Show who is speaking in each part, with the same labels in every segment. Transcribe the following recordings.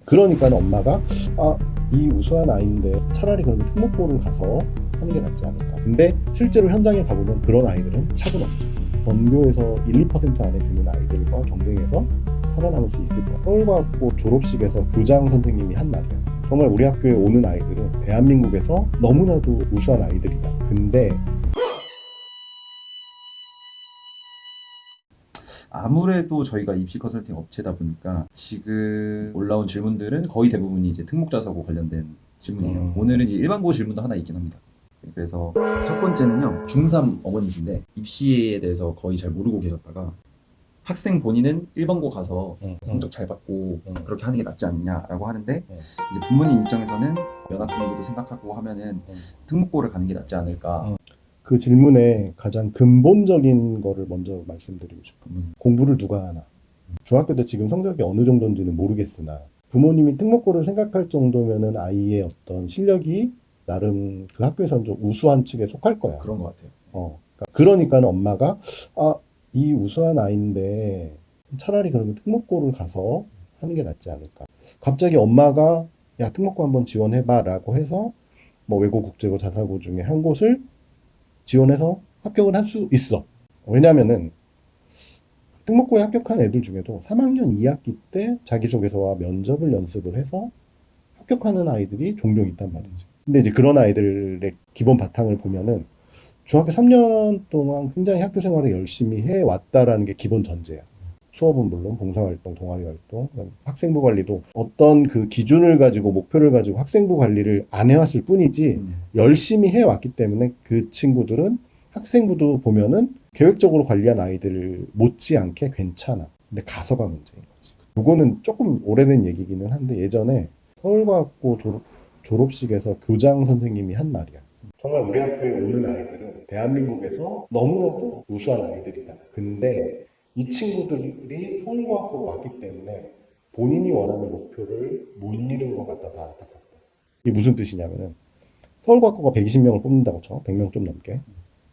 Speaker 1: 그러니까 엄마가 이 우수한 아이인데 차라리 그러면 특목고를 가서 하는 게 낫지 않을까. 근데 실제로 현장에 가보면 그런 아이들은 차고 없죠. 전교에서 1~2% 안에 드는 아이들과 경쟁해서 살아남을 수 있을까. 서울과학고 졸업식에서 교장 선생님이 한 말이에요. 정말 우리 학교에 오는 아이들은 대한민국에서 너무나도 우수한 아이들이다. 근데
Speaker 2: 아무래도 저희가 입시 컨설팅 업체다 보니까 지금 올라온 질문들은 거의 대부분이 이제 특목자사고 관련된 질문이에요. 오늘은 이제 일반고 질문도 하나 있긴 합니다. 그래서 첫 번째는요, 중3 어머니신데 입시에 대해서 거의 잘 모르고 계셨다가 학생 본인은 일반고 가서 성적 잘 받고 그렇게 하는 게 낫지 않냐라고 하는데 이제 부모님 입장에서는 면학 분위기도 생각하고 하면은 특목고를 가는 게 낫지 않을까.
Speaker 1: 그 질문에 가장 근본적인 거를 먼저 말씀드리고 싶어요. 공부를 누가 하나. 중학교 때 지금 성적이 어느 정도인지는 모르겠으나 부모님이 특목고를 생각할 정도면은 아이의 어떤 실력이 나름 그 학교에서는 좀 우수한 측에 속할 거야.
Speaker 2: 그런 것 같아요.
Speaker 1: 그러니까 엄마가 이 우수한 아이인데 차라리 그러면 특목고를 가서 하는 게 낫지 않을까. 갑자기 엄마가 야 특목고 한번 지원해봐 라고 해서 뭐 외고 국제고 자사고 중에 한 곳을 지원해서 합격을 할 수 있어. 왜냐면은 특목고에 합격한 애들 중에도 3학년 2학기 때 자기소개서와 면접을 연습을 해서 합격하는 아이들이 종종 있단 말이지. 근데 이제 그런 아이들의 기본 바탕을 보면은 중학교 3년 동안 굉장히 학교 생활을 열심히 해왔다라는 게 기본 전제야. 수업은 물론 봉사활동, 동아리활동, 학생부 관리도 어떤 그 기준을 가지고 목표를 가지고 학생부 관리를 안 해왔을 뿐이지 열심히 해왔기 때문에 그 친구들은 학생부도 보면은 계획적으로 관리한 아이들 못지않게 괜찮아. 근데 가서가 문제인 거지. 요거는 조금 오래된 얘기기는 한데 예전에 서울과학고 졸업식에서 교장 선생님이 한 말이야. 정말 우리 학교에 오는 아이들은 대한민국에서 너무나도 우수한 아이들이다. 근데 이 친구들이 서울과학고로 왔기 때문에 본인이 원하는 목표를 못 이룬 것 같아서 안타깝다. 이게 무슨 뜻이냐면은 서울과학고가 120명을 뽑는다고 쳐. 100명 좀 넘게.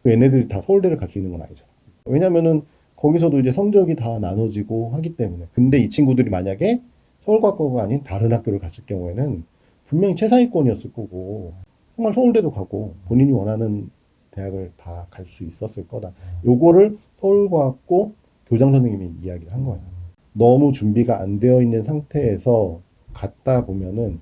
Speaker 1: 그 얘네들이 다 서울대를 갈 수 있는 건 아니잖아. 왜냐면은 거기서도 이제 성적이 다 나눠지고 하기 때문에. 근데 이 친구들이 만약에 서울과학고가 아닌 다른 학교를 갔을 경우에는 분명히 최상위권이었을 거고 정말 서울대도 가고 본인이 원하는 대학을 다 갈 수 있었을 거다. 요거를 서울과학고 교장 선생님이 이야기를 한 거예요. 너무 준비가 안 되어 있는 상태에서 갔다 보면은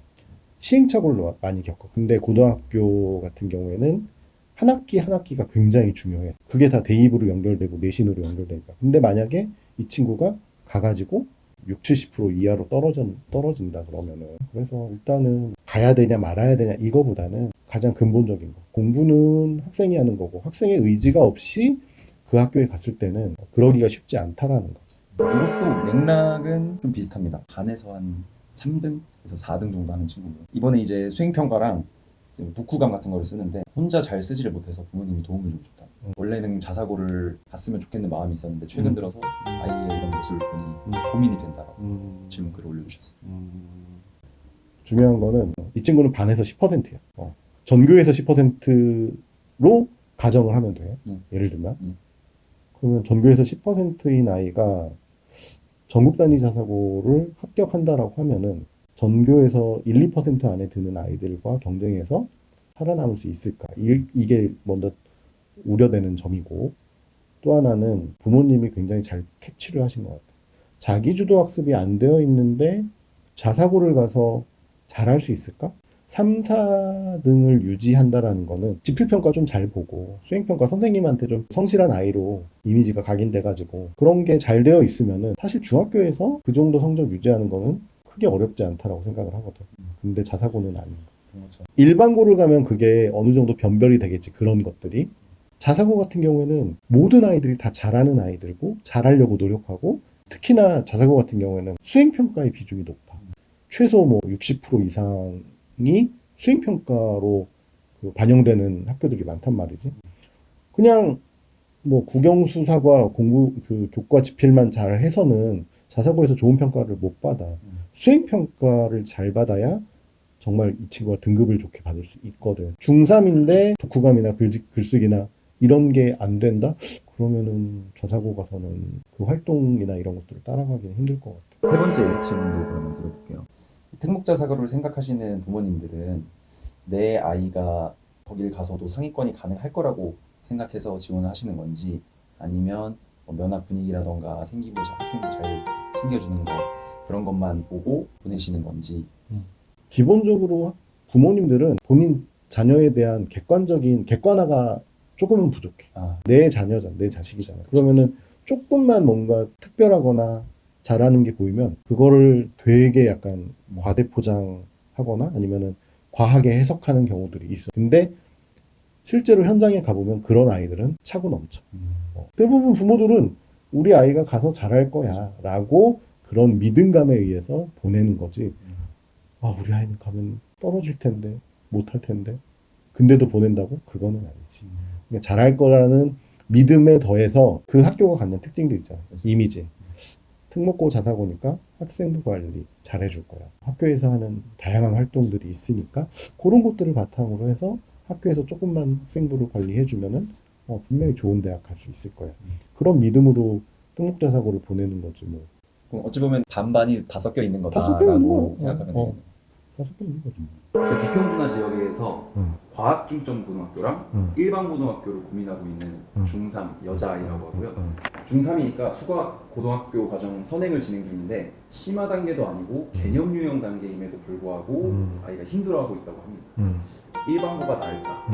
Speaker 1: 시행착오를 많이 겪어. 근데 고등학교 같은 경우에는 한 학기 한 학기가 굉장히 중요해. 그게 다 대입으로 연결되고 내신으로 연결되니까. 근데 만약에 이 친구가 가가지고 60~70% 이하로 떨어진다 그러면은 그래서 일단은 가야 되냐 말아야 되냐 이거보다는 가장 근본적인 거. 공부는 학생이 하는 거고 학생의 의지가 없이 그 학교에 갔을 때는 그러기가 쉽지 않다라는 거지.
Speaker 2: 이것도 맥락은 좀 비슷합니다. 반에서 한 3등에서 4등 정도 하는 친구고요. 이번에 이제 수행평가랑 독후감 같은 거를 쓰는데 혼자 잘 쓰지를 못해서 부모님이 도움을 좀 줬다. 원래는 자사고를 갔으면 좋겠는 마음이 있었는데 최근 들어서 아이의 이런 모습을 보니 고민이 된다라고 질문글을 올려주셨어요.
Speaker 1: 중요한 거는 이 친구는 반에서 10%야. 전교에서 10%로 가정을 하면 돼. 예를 들면. 그러면 전교에서 10%인 아이가 전국 단위 자사고를 합격한다라고 하면은 전교에서 1~2% 안에 드는 아이들과 경쟁해서 살아남을 수 있을까? 이게 먼저 우려되는 점이고 또 하나는 부모님이 굉장히 잘 캐치를 하신 것 같아요. 자기주도 학습이 안 되어 있는데 자사고를 가서 잘할 수 있을까? 3, 4등을 유지한다라는 거는 지필평가 좀 잘 보고 수행평가 선생님한테 좀 성실한 아이로 이미지가 각인돼가지고 그런 게 잘 되어 있으면은 사실 중학교에서 그 정도 성적 유지하는 거는 크게 어렵지 않다라고 생각을 하거든. 근데 자사고는 아닌 거.
Speaker 2: 그렇죠.
Speaker 1: 일반고를 가면 그게 어느 정도 변별이 되겠지. 그런 것들이. 자사고 같은 경우에는 모든 아이들이 다 잘하는 아이들고 잘하려고 노력하고 특히나 자사고 같은 경우에는 수행평가의 비중이 높아. 최소 뭐 60% 이상이 수행평가로 반영되는 학교들이 많단 말이지. 그냥 뭐 국영수사과 공부 그 교과 지필만 잘 해서는 자사고에서 좋은 평가를 못 받아. 수행평가를 잘 받아야 정말 이 친구가 등급을 좋게 받을 수 있거든. 중3인데 독후감이나 글쓰기나 이런 게 안 된다? 그러면은 자사고 가서는 그 활동이나 이런 것들을 따라가기는 힘들 것 같아.
Speaker 2: 세 번째 질문도 그러면 들어볼게요. 특목자 사고를 생각하시는 부모님들은 내 아이가 거길 가서도 상위권이 가능할 거라고 생각해서 지원을 하시는 건지, 아니면 뭐 면학 분위기라던가 생기부 학생부 잘 챙겨주는 거 그런 것만 보고 보내시는 건지.
Speaker 1: 기본적으로 부모님들은 본인 자녀에 대한 객관화가 조금은 부족해.
Speaker 2: 아,
Speaker 1: 내 자녀잖아, 내 자식이잖아. 그러면은 조금만 뭔가 특별하거나 잘하는 게 보이면 그거를 되게 약간 과대포장하거나 아니면은 과하게 해석하는 경우들이 있어. 근데 실제로 현장에 가보면 그런 아이들은 차고 넘쳐. 대부분 부모들은 우리 아이가 가서 잘할 거야 라고 그런 믿음감에 의해서 보내는 거지. 아, 우리 아이는 가면 떨어질 텐데, 못할 텐데. 근데도 보낸다고? 그거는 아니지. 그러니까 잘할 거라는 믿음에 더해서 그 학교가 갖는 특징들 있잖아. 이미지. 특목고 자사고니까 학생부 관리 잘해줄 거야. 학교에서 하는 다양한 활동들이 있으니까 그런 것들을 바탕으로 해서 학교에서 조금만 학생부를 관리해주면은 분명히 좋은 대학 갈 수 있을 거야. 그런 믿음으로 특목자사고를 보내는 거지 뭐.
Speaker 2: 그럼 어찌 보면 반반이 다 섞여 있는
Speaker 1: 다 섞여 있는
Speaker 2: 거다라고
Speaker 1: 거야.
Speaker 2: 생각하면 되겠네요.
Speaker 1: 다 섞여 있는 거지.
Speaker 2: 비평준화 지역에서 과학 중점 고등학교랑
Speaker 1: 음.
Speaker 2: 일반 고등학교를 고민하고 있는
Speaker 1: 음.
Speaker 2: 중3 여자아이라고 하고요. 중3이니까 수학 고등학교 과정 선행을 진행 중인데 심화 단계도 아니고 개념 유형 단계임에도 불구하고 아이가 힘들어하고 있다고 합니다. 일반고가 나을까?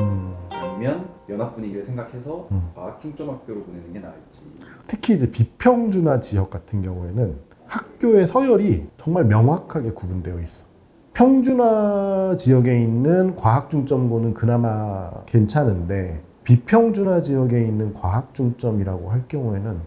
Speaker 2: 아니면 연합 분위기를 생각해서 과학 중점 학교로 보내는 게 나을지.
Speaker 1: 특히 이제 비평준화 지역 같은 경우에는 학교의 서열이 정말 명확하게 구분되어 있어. 평준화 지역에 있는 과학중점고는 그나마 괜찮은데 비평준화 지역에 있는 과학중점이라고 할 경우에는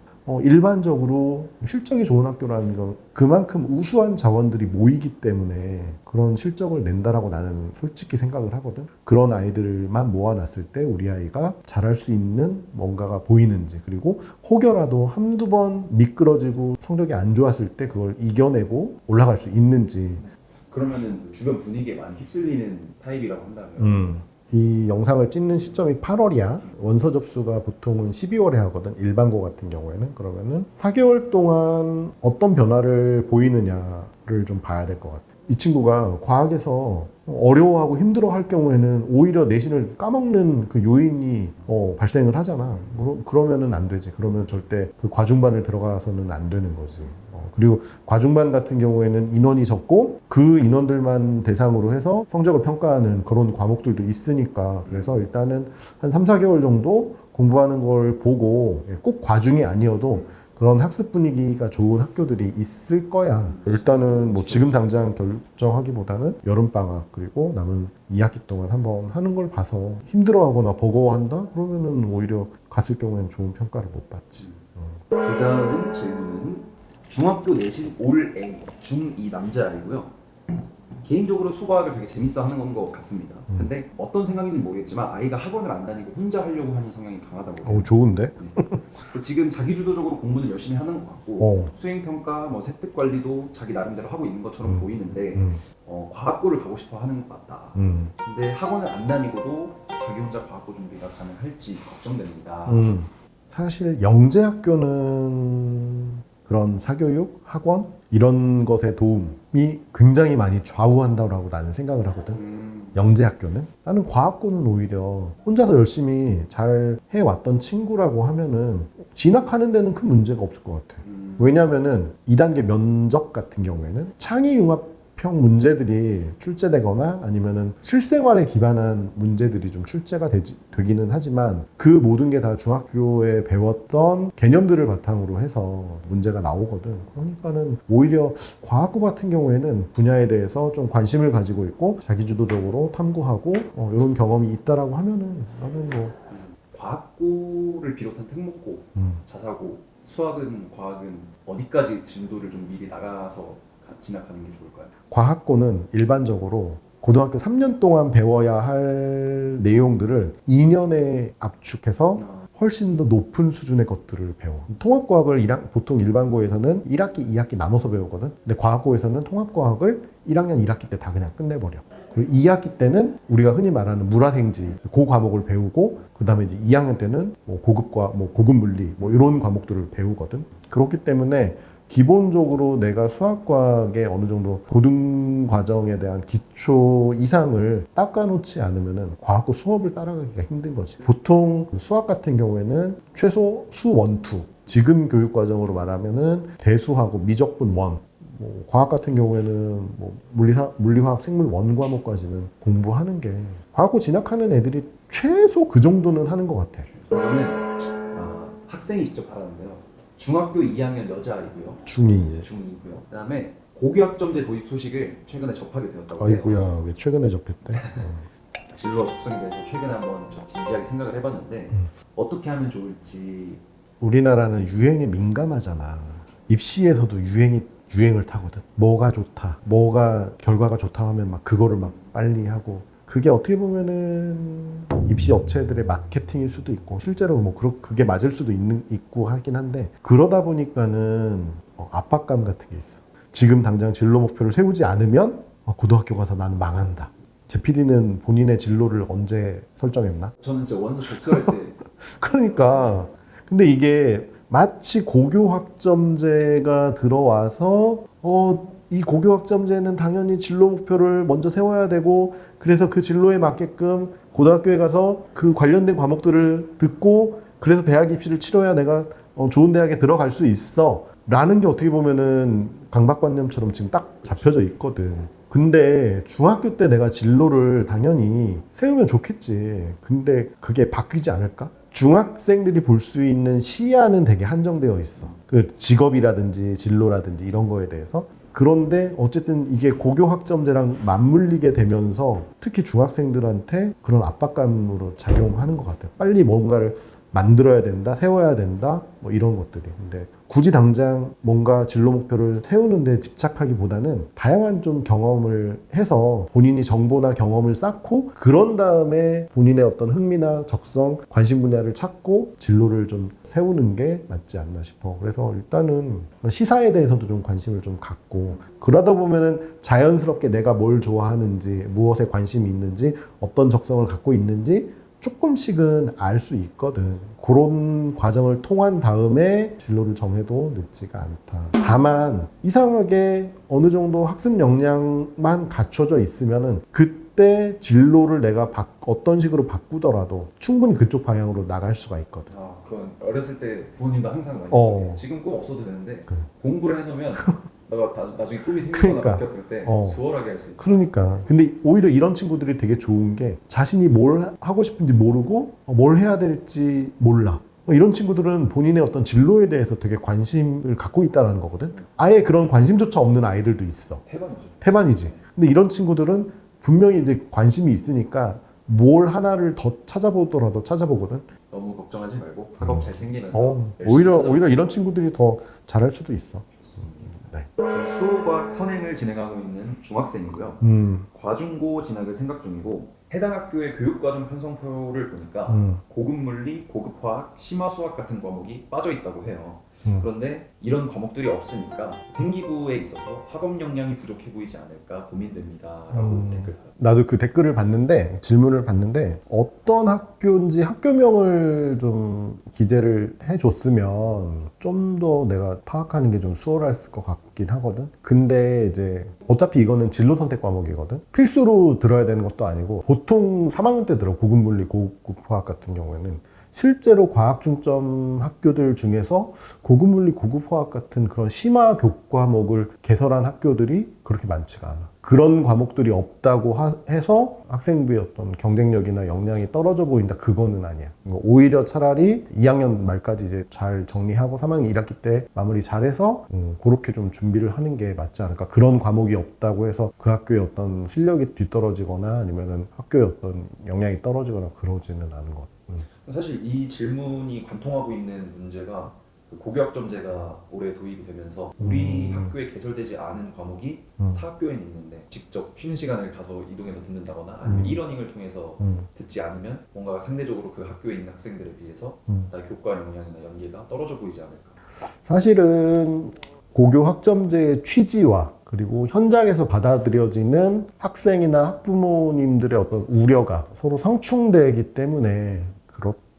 Speaker 1: 일반적으로 실적이 좋은 학교라는 건 그만큼 우수한 자원들이 모이기 때문에 그런 실적을 낸다라고 나는 솔직히 생각을 하거든. 그런 아이들만 모아놨을 때 우리 아이가 잘할 수 있는 뭔가가 보이는지, 그리고 혹여라도 한두 번 미끄러지고 성적이 안 좋았을 때 그걸 이겨내고 올라갈 수 있는지.
Speaker 2: 그러면은 주변 분위기에 많이 휩쓸리는 타입이라고 한다면
Speaker 1: 이 영상을 찍는 시점이 8월이야. 원서 접수가 보통은 12월에 하거든. 일반고 같은 경우에는. 그러면은 4개월 동안 어떤 변화를 보이느냐를 좀 봐야 될 것 같아. 이 친구가 과학에서 어려워하고 힘들어할 경우에는 오히려 내신을 까먹는 그 요인이 발생을 하잖아. 그러면은 안 되지. 그러면 절대 그 과중반을 들어가서는 안 되는 거지. 그리고 과중반 같은 경우에는 인원이 적고 그 인원들만 대상으로 해서 성적을 평가하는 그런 과목들도 있으니까, 그래서 일단은 한 3, 4개월 정도 공부하는 걸 보고, 꼭 과중이 아니어도 그런 학습 분위기가 좋은 학교들이 있을 거야. 일단은 뭐 지금 당장 결정하기보다는 여름방학 그리고 남은 2학기 동안 한번 하는 걸 봐서 힘들어하거나 버거워한다? 그러면은 오히려 갔을 경우에는 좋은 평가를 못 받지.
Speaker 2: 그 다음 질문은 중학교 내신 올 A 중2 남자아이고요. 개인적으로 수학을 되게 재밌어 하는 것 같습니다. 근데 어떤 생각인지 모르겠지만 아이가 학원을 안 다니고 혼자 하려고 하는 성향이 강하다고 해요.
Speaker 1: 좋은데?
Speaker 2: 네. 지금 자기주도적으로 공부는 열심히 하는 것 같고 수행평가, 뭐 세특 관리도 자기 나름대로 하고 있는 것처럼 보이는데 과학고를 가고 싶어 하는 것 같다. 근데 학원을 안 다니고도 자기 혼자 과학고 준비가 가능할지 걱정됩니다.
Speaker 1: 사실 영재학교는 그런 사교육, 학원 이런 것의 도움이 굉장히 많이 좌우한다고 나는 생각을 하거든. 영재학교는. 나는 과학고는 오히려 혼자서 열심히 잘 해왔던 친구라고 하면은 진학하는 데는 큰 문제가 없을 것 같아. 왜냐하면은 2단계 면접 같은 경우에는 창의융합형 문제들이 출제되거나 아니면은 실생활에 기반한 문제들이 좀 출제가 되기는 하지만 그 모든 게 다 중학교에 배웠던 개념들을 바탕으로 해서 문제가 나오거든. 그러니까는 오히려 과학고 같은 경우에는 분야에 대해서 좀 관심을 가지고 있고 자기주도적으로 탐구하고 이런 경험이 있다라고 하면은 나는 뭐
Speaker 2: 과학고를 비롯한 특목고, 자사고, 수학은 과학은 어디까지 진도를 좀 미리 나가서 진학하는 게 좋을까요?
Speaker 1: 과학고는 일반적으로 고등학교 3년 동안 배워야 할 내용들을 2년에 압축해서 훨씬 더 높은 수준의 것들을 배워. 통합과학을 보통 일반고에서는 1학기, 2학기 나눠서 배우거든. 근데 과학고에서는 통합과학을 1학년 1학기 때 다 그냥 끝내버려. 그리고 2학기 때는 우리가 흔히 말하는 물화생지 그 과목을 배우고, 그 다음에 이제 2학년 때는 뭐 고급 물리 이런 과목들을 배우거든. 그렇기 때문에 기본적으로 내가 수학과학의 어느 정도 고등 과정에 대한 기초 이상을 닦아놓지 않으면은 과학고 수업을 따라가기가 힘든 거지. 보통 수학 같은 경우에는 최소 수 1, 2. 지금 교육과정으로 말하면은 대수하고 미적분 1. 뭐 과학 같은 경우에는 뭐 물리화학, 생물 1 과목까지는 공부하는 게 과학고 진학하는 애들이 최소 그 정도는 하는 것 같아.
Speaker 3: 그러면 학생이 직접 하라는데요. 중학교 2학년 여자아이고요.
Speaker 1: 중2.
Speaker 3: 중2고요. 그다음에 고교학점제 도입 소식을 최근에 접하게 되었다고 해요.
Speaker 1: 아이고야, 왜 최근에 접했대?
Speaker 3: 진로와 적성에 대해서 최근에 한번 좀 진지하게 생각을 해봤는데 어떻게 하면 좋을지.
Speaker 1: 우리나라는 유행에 민감하잖아. 입시에서도 유행을 타거든. 뭐가 좋다, 뭐가 결과가 좋다 하면 막 그거를 막 빨리 하고. 그게 어떻게 보면은 입시 업체들의 마케팅일 수도 있고 실제로 뭐 그게 맞을 수도 있고 하긴 한데 그러다 보니까는 압박감 같은 게 있어. 지금 당장 진로 목표를 세우지 않으면 고등학교 가서 나는 망한다. 제 PD는 본인의 진로를 언제 설정했나?
Speaker 3: 저는 진짜 원서 접수할 때
Speaker 1: 그러니까 근데 이게 마치 고교학점제가 들어와서 이 고교학점제는 당연히 진로 목표를 먼저 세워야 되고 그래서 그 진로에 맞게끔 고등학교에 가서 그 관련된 과목들을 듣고 그래서 대학 입시를 치러야 내가 좋은 대학에 들어갈 수 있어 라는 게 어떻게 보면은 강박관념처럼 지금 딱 잡혀져 있거든. 근데 중학교 때 내가 진로를 당연히 세우면 좋겠지. 근데 그게 바뀌지 않을까? 중학생들이 볼 수 있는 시야는 되게 한정되어 있어. 그 직업이라든지 진로라든지 이런 거에 대해서. 그런데 어쨌든 이게 고교학점제랑 맞물리게 되면서 특히 중학생들한테 그런 압박감으로 작용하는 것 같아요. 빨리 뭔가를 만들어야 된다, 세워야 된다, 뭐 이런 것들이. 근데 굳이 당장 뭔가 진로 목표를 세우는데 집착하기보다는 다양한 좀 경험을 해서 본인이 정보나 경험을 쌓고 그런 다음에 본인의 어떤 흥미나 적성, 관심 분야를 찾고 진로를 좀 세우는 게 맞지 않나 싶어. 그래서 일단은 시사에 대해서도 좀 관심을 좀 갖고 그러다 보면은 자연스럽게 내가 뭘 좋아하는지, 무엇에 관심이 있는지, 어떤 적성을 갖고 있는지 조금씩은 알 수 있거든. 그런 과정을 통한 다음에 진로를 정해도 늦지가 않다. 다만 이상하게 어느 정도 학습 역량만 갖춰져 있으면은 그때 진로를 내가 어떤 식으로 바꾸더라도 충분히 그쪽 방향으로 나갈 수가 있거든.
Speaker 3: 그건 어렸을 때 부모님도 항상 많이 얘기해요. 지금 꿈 없어도 되는데 공부를 해놓으면 너가 나중에 꿈이 생기거나 바뀌었을 때 수월하게 할 수 있다.
Speaker 1: 그러니까. 근데 오히려 이런 친구들이 되게 좋은 게 자신이 뭘 하고 싶은지 모르고 뭘 해야 될지 몰라. 이런 친구들은 본인의 어떤 진로에 대해서 되게 관심을 갖고 있다는 거거든. 아예 그런 관심조차 없는 아이들도 있어. 태반이지. 근데 이런 친구들은 분명히 이제 관심이 있으니까 뭘 하나를 더 찾아보거든.
Speaker 3: 너무 걱정하지 말고 학업 잘 챙기면서
Speaker 1: 오히려 이런 친구들이 더 잘할 수도 있어. 네.
Speaker 3: 수호과학 선행을 진행하고 있는 중학생이고요. 과중고 진학을 생각 중이고 해당 학교의 교육과정 편성표를 보니까 고급 물리, 고급 화학, 심화 수학 같은 과목이 빠져 있다고 해요. 그런데 이런 과목들이 없으니까 생기부에 있어서 학업 역량이 부족해 보이지 않을까 고민됩니다라고 댓글 달았어요.
Speaker 1: 나도 그 댓글을 봤는데 질문을 봤는데 어떤 학교인지 학교명을 좀 기재를 해줬으면 좀 더 내가 파악하는 게 좀 수월했을 것 같긴 하거든. 근데 이제 어차피 이거는 진로 선택 과목이거든. 필수로 들어야 되는 것도 아니고 보통 3학년 때 들어. 고급 물리, 고급 화학 같은 경우에는 실제로 과학 중점 학교들 중에서 고급 물리, 고급 화학 같은 그런 심화 교과목을 개설한 학교들이 그렇게 많지가 않아. 그런 과목들이 없다고 해서 학생부의 어떤 경쟁력이나 역량이 떨어져 보인다. 그거는 아니야. 오히려 차라리 2학년 말까지 이제 잘 정리하고 3학년 1학기 때 마무리 잘해서 그렇게 좀 준비를 하는 게 맞지 않을까. 그런 과목이 없다고 해서 그 학교의 어떤 실력이 뒤떨어지거나 아니면은 학교의 어떤 역량이 떨어지거나 그러지는 않은 것 같아.
Speaker 3: 사실 이 질문이 관통하고 있는 문제가 고교학점제가 올해 도입이 되면서 우리 학교에 개설되지 않은 과목이 타 학교에는 있는데 직접 쉬는 시간을 가서 이동해서 듣는다거나 아니면 이러닝을 통해서 듣지 않으면 뭔가 상대적으로 그 학교에 있는 학생들에 비해서 나의 교과 역량이나 연계가 떨어져 보이지 않을까. 사실은
Speaker 1: 고교학점제의 취지와 그리고 현장에서 받아들여지는 학생이나 학부모님들의 어떤 우려가 서로 상충되기 때문에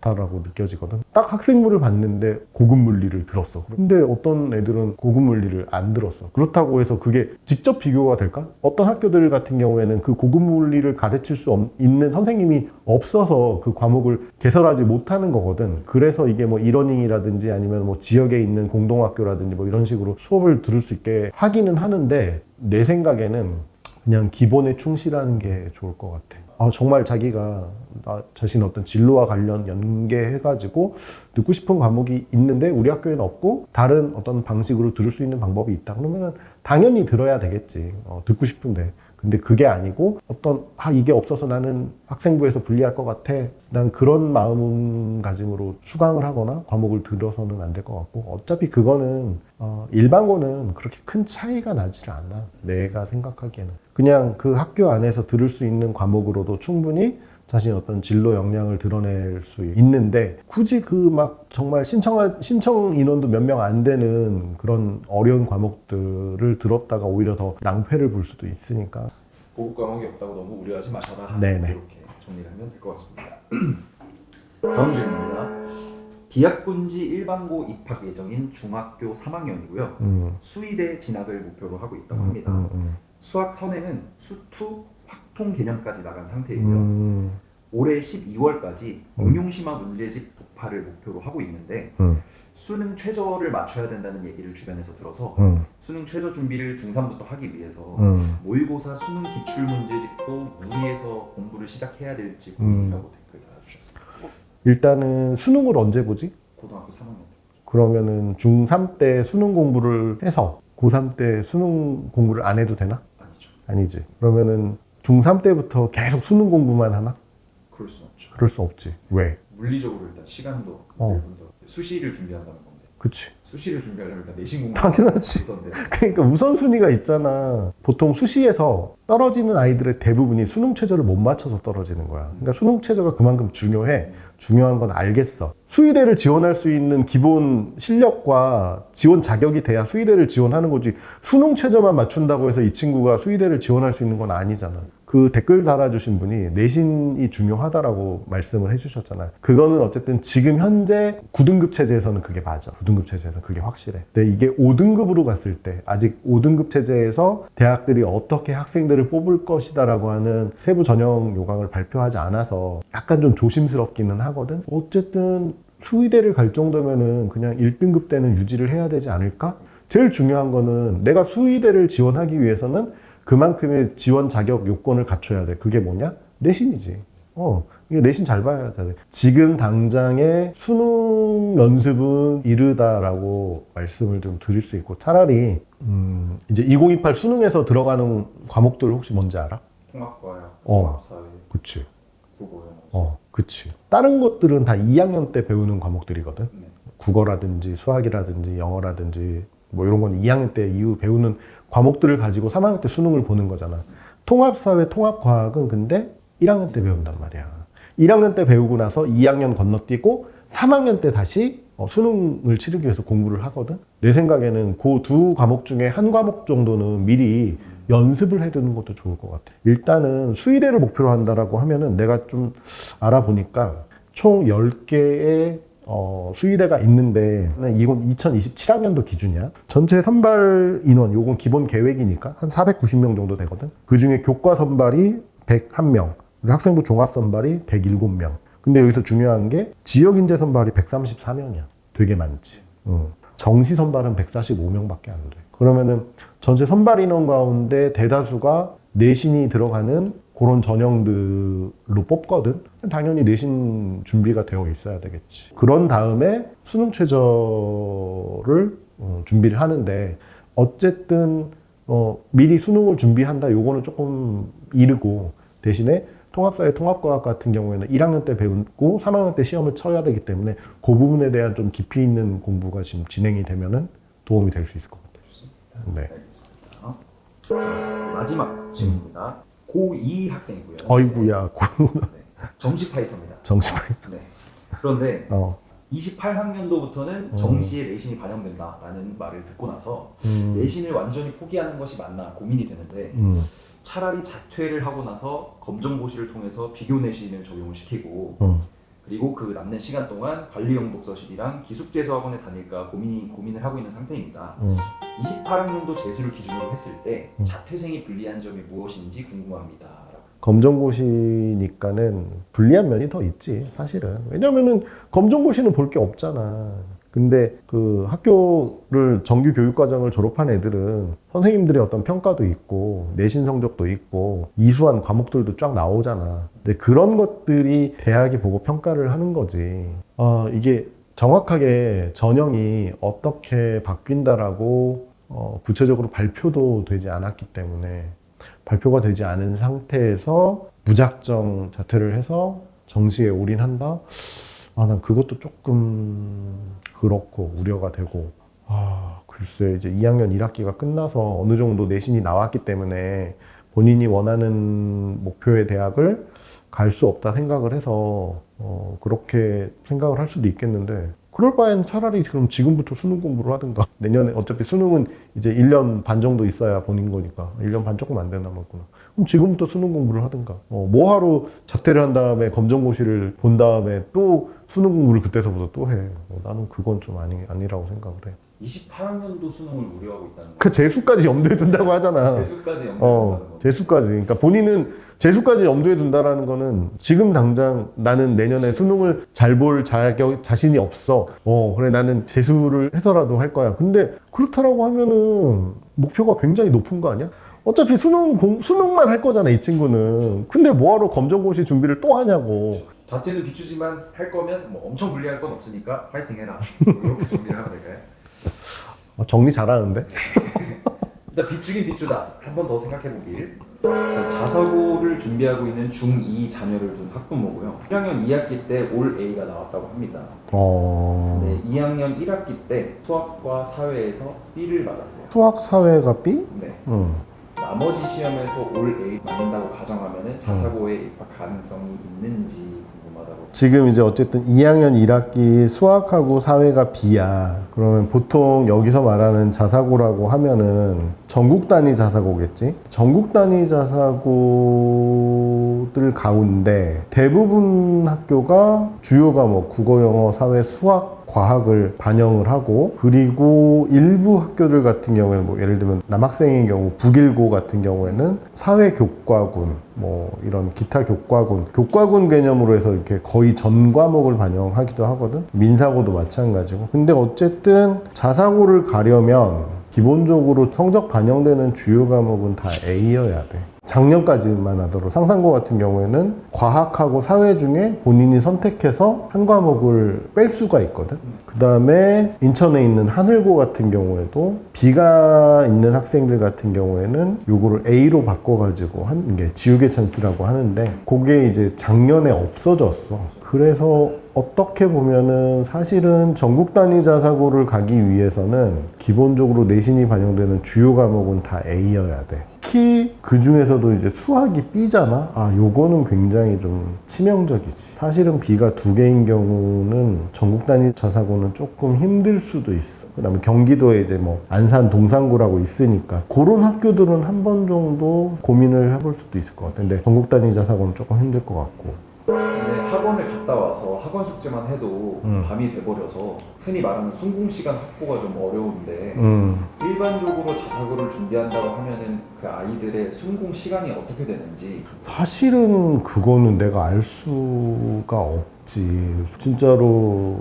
Speaker 1: 좋다라고 느껴지거든. 딱 학생부를 봤는데 고급 물리를 들었어. 근데 어떤 애들은 고급 물리를 안 들었어. 그렇다고 해서 그게 직접 비교가 될까? 어떤 학교들 같은 경우에는 그 고급 물리를 가르칠 수 있는 선생님이 없어서 그 과목을 개설하지 못하는 거거든. 그래서 이게 뭐 이러닝이라든지 아니면 뭐 지역에 있는 공동학교라든지 뭐 이런 식으로 수업을 들을 수 있게 하기는 하는데, 내 생각에는 그냥 기본에 충실하는 게 좋을 것 같아. 정말 자기가 나 자신 어떤 진로와 관련 연계해가지고 듣고 싶은 과목이 있는데 우리 학교에는 없고 다른 어떤 방식으로 들을 수 있는 방법이 있다 그러면 당연히 들어야 되겠지. 듣고 싶은데. 근데 그게 아니고 어떤 이게 없어서 나는 학생부에서 불리할 것 같아, 난 그런 마음가짐으로 수강을 하거나 과목을 들어서는 안 될 것 같고, 어차피 그거는 일반고는 그렇게 큰 차이가 나질 않아. 내가 생각하기에는 그냥 그 학교 안에서 들을 수 있는 과목으로도 충분히 자신의 어떤 진로 역량을 드러낼 수 있는데, 굳이 그 막 정말 신청 인원도 몇 명 안 되는 그런 어려운 과목들을 들었다가 오히려 더 낭패를 볼 수도 있으니까.
Speaker 3: 고급 과목이 없다고 너무 우려하지 마셔라.
Speaker 1: 네네.
Speaker 3: 이렇게 정리를 하면 될 것 같습니다. 다음 질문입니다. 비학군지 일반고 입학 예정인 중학교 3학년이고요. 수의대 진학을 목표로 하고 있다고 합니다. 수학 선행은 수투 확통 개념까지 나간 상태이고요. 올해 12월까지 응용심화 문제집 독파를 목표로 하고 있는데 수능 최저를 맞춰야 된다는 얘기를 주변에서 들어서 수능 최저 준비를 중3부터 하기 위해서 모의고사 수능 기출 문제집도 무리해서 공부를 시작해야 될지 고민이라고 댓글 달아주셨습니다.
Speaker 1: 일단은 수능을 언제 보지?
Speaker 3: 고등학교 3학년 때.
Speaker 1: 그러면은 중3 때 수능 공부를 해서 고3 때 수능 공부를 안 해도 되나?
Speaker 3: 아니죠.
Speaker 1: 아니지. 그러면은 중3 때부터 계속 수능 공부만 하나?
Speaker 3: 그럴 수 없죠.
Speaker 1: 그럴 수 없지. 왜?
Speaker 3: 물리적으로 일단 시간도 문제분도 수시를 준비한다는 건데
Speaker 1: 그치.
Speaker 3: 수시를 준비하려면 일단 내신 공부
Speaker 1: 당연하지.
Speaker 3: 우선돼.
Speaker 1: 그러니까 우선순위가 있잖아. 보통 수시에서 떨어지는 아이들의 대부분이 수능 최저를 못 맞춰서 떨어지는 거야. 그러니까 수능 최저가 그만큼 중요해. 중요한 건 알겠어. 수의대를 지원할 수 있는 기본 실력과 지원 자격이 돼야 수의대를 지원하는 거지, 수능 최저만 맞춘다고 해서 이 친구가 수의대를 지원할 수 있는 건 아니잖아. 그 댓글 달아주신 분이 내신이 중요하다라고 말씀을 해주셨잖아요. 그거는 어쨌든 지금 현재 9등급 체제에서는 그게 맞아. 9등급 체제에서는 그게 확실해. 근데 이게 5등급으로 갔을 때, 아직 5등급 체제에서 대학들이 어떻게 학생들을 뽑을 것이다라고 하는 세부 전형 요강을 발표하지 않아서 약간 좀 조심스럽기는 하거든. 어쨌든 수의대를 갈 정도면은 그냥 1등급 때는 유지를 해야 되지 않을까? 제일 중요한 거는 내가 수의대를 지원하기 위해서는 그만큼의 지원 자격 요건을 갖춰야 돼. 그게 뭐냐? 내신이지. 이게 내신 잘 봐야 돼. 지금 당장의 수능 연습은 이르다라고 말씀을 좀 드릴 수 있고, 차라리 이제 2028 수능에서 들어가는 과목들 혹시 뭔지 알아?
Speaker 3: 통합과야, 사회,
Speaker 1: 그치.
Speaker 3: 국어, 영어.
Speaker 1: 그치. 다른 것들은 다 2학년 때 배우는 과목들이거든.
Speaker 3: 네.
Speaker 1: 국어라든지 수학이라든지 영어라든지 뭐 이런 건 2학년 때 이후 배우는 과목들을 가지고 3학년 때 수능을 보는 거잖아. 통합사회, 통합과학은 근데 1학년 때 배운단 말이야. 1학년 때 배우고 나서 2학년 건너뛰고 3학년 때 다시 수능을 치르기 위해서 공부를 하거든. 내 생각에는 그 두 과목 중에 한 과목 정도는 미리 연습을 해두는 것도 좋을 것 같아. 일단은 수의대를 목표로 한다라고 하면은 내가 좀 알아보니까 총 10개의 수의대가 있는데, 이건 2027학년도 기준이야. 전체 선발 인원, 요건 기본 계획이니까 한 490명 정도 되거든. 그 중에 교과 선발이 101명, 학생부 종합 선발이 107명. 근데 여기서 중요한 게 지역 인재 선발이 134명이야. 되게 많지. 정시 선발은 145명밖에 안 돼. 그러면은 전체 선발 인원 가운데 대다수가 내신이 들어가는 그런 전형들로 뽑거든. 당연히 내신 준비가 되어 있어야 되겠지. 그런 다음에 수능 최저를 준비를 하는데, 어쨌든 미리 수능을 준비한다, 요거는 조금 이르고, 대신에 통합사회, 통합과학 같은 경우에는 1학년 때 배우고 3학년 때 시험을 쳐야 되기 때문에 그 부분에 대한 좀 깊이 있는 공부가 지금 진행이 되면은 도움이 될 수 있을 것 같아요.
Speaker 3: 좋습니다.
Speaker 1: 네.
Speaker 3: 알겠습니다. 이제 마지막 질문입니다. 고2 학생이고요.
Speaker 1: 어이구야,
Speaker 3: 네. 정시 파이터입니다.
Speaker 1: 정시파이.
Speaker 3: 네. 그런데 28학년도부터는 정시에 내신이 반영된다라는 말을 듣고 나서 내신을 완전히 포기하는 것이 맞나 고민이 되는데, 차라리 자퇴를 하고 나서 검정고시를 통해서 비교 내신을 적용을 시키고 그리고 그 남는 시간 동안 관리용 독서실이랑 기숙재수 학원에 다닐까 고민을 하고 있는 상태입니다. 28학년도 재수를 기준으로 했을 때 자퇴생이 불리한 점이 무엇인지 궁금합니다.
Speaker 1: 검정고시니까는 불리한 면이 더 있지, 사실은. 왜냐면은 검정고시는 볼 게 없잖아. 근데 그 학교를 정규 교육과정을 졸업한 애들은 선생님들의 어떤 평가도 있고 내신 성적도 있고 이수한 과목들도 쫙 나오잖아. 근데 그런 것들이 대학이 보고 평가를 하는 거지. 이게 정확하게 전형이 어떻게 바뀐다라고 구체적으로 발표도 되지 않았기 때문에, 발표가 되지 않은 상태에서 무작정 자퇴를 해서 정시에 올인한다? 난 그것도 조금 그렇고 우려가 되고, 글쎄 이제 2학년 1학기가 끝나서 어느 정도 내신이 나왔기 때문에 본인이 원하는 목표의 대학을 갈 수 없다 생각을 해서 그렇게 생각을 할 수도 있겠는데, 그럴 바엔 차라리 그럼 지금부터 수능 공부를 하든가. 내년에 어차피 수능은 이제 1년 반 정도 있어야 보는 거니까 1년 반 조금 안 되나 맞구나. 그럼 지금부터 수능 공부를 하든가. 뭐하러 자퇴를 한 다음에 검정고시를 본 다음에 또 수능 공부를 그때서부터 또 해. 나는 그건 좀 아니라고 생각을 해.
Speaker 3: 28학년도 수능을 우려하고 있다는 거.
Speaker 1: 그 재수까지 염두에 둔다고 하잖아.
Speaker 3: 재수까지 염두에 둔다는 거.
Speaker 1: 재수까지. 그러니까 본인은 재수까지 염두에 둔다라는 거는 지금 당장 나는 내년에 수능을 잘 볼 자신이 없어. 그래 나는 재수를 해서라도 할 거야. 근데 그렇다라고 하면은 목표가 굉장히 높은 거 아니야? 어차피 수능만 할 거잖아, 이 친구는. 근데 뭐하러 검정고시 준비를 또 하냐고.
Speaker 3: 자퇴는 비추지만 할 거면 뭐 엄청 불리할 건 없으니까 파이팅 해라. 이렇게 정리를 하면 될까요?
Speaker 1: 정리 잘하는데?
Speaker 3: 일단 비추긴 비추다. 한 번 더 생각해 보길. 자사고를 준비하고 있는 중2 자녀를 둔 학부모고요. 1학년 2학기 때 올 A가 나왔다고 합니다. 네, 2학년 1학기 때 수학과 사회에서 B를 받았대요.
Speaker 1: 수학, 사회가 B?
Speaker 3: 네. 나머지 시험에서 올 A 맞는다고 가정하면 자사고에 입학 가능성이 있는지 궁금하다고.
Speaker 1: 지금 이제 어쨌든 2학년 1학기 수학하고 사회가 B야. 그러면 보통 여기서 말하는 자사고라고 하면은 전국 단위 자사고겠지? 전국 단위 자사고들 가운데 대부분 학교가 주요 과목 국어, 영어, 사회, 수학, 과학을 반영을 하고, 그리고 일부 학교들 같은 경우에는 뭐 예를 들면 남학생의 경우 북일고 같은 경우에는 사회교과군 뭐 이런 기타 교과군 개념으로 해서 이렇게 거의 전 과목을 반영하기도 하거든. 민사고도 마찬가지고. 근데 어쨌든 자사고를 가려면 기본적으로 성적 반영되는 주요 과목은 다 A여야 돼. 작년까지만 하더라도 상상고 같은 경우에는 과학하고 사회 중에 본인이 선택해서 한 과목을 뺄 수가 있거든. 그 다음에 인천에 있는 하늘고 같은 경우에도 B가 있는 학생들 같은 경우에는 요거를 A로 바꿔가지고 한 게 지우개 찬스라고 하는데, 그게 이제 작년에 없어졌어. 그래서 어떻게 보면은 사실은 전국 단위 자사고를 가기 위해서는 기본적으로 내신이 반영되는 주요 과목은 다 A여야 돼. 특히 그 중에서도 이제 수학이 B잖아. 요거는 굉장히 좀 치명적이지. 사실은 B가 2개인 경우는 전국 단위 자사고는 조금 힘들 수도 있어. 그 다음에 경기도에 이제 뭐 안산 동산고라고 있으니까 그런 학교들은 한 번 정도 고민을 해볼 수도 있을 것 같아. 근데 전국 단위 자사고는 조금 힘들 것 같고.
Speaker 3: 근데 학원을 갔다 와서 학원 숙제만 해도 밤이 돼버려서 흔히 말하는 순공 시간 확보가 좀 어려운데 일반적으로 자사고를 준비한다고 하면은 그 아이들의 순공 시간이 어떻게 되는지.
Speaker 1: 사실은 그거는 내가 알 수가 없지. 진짜로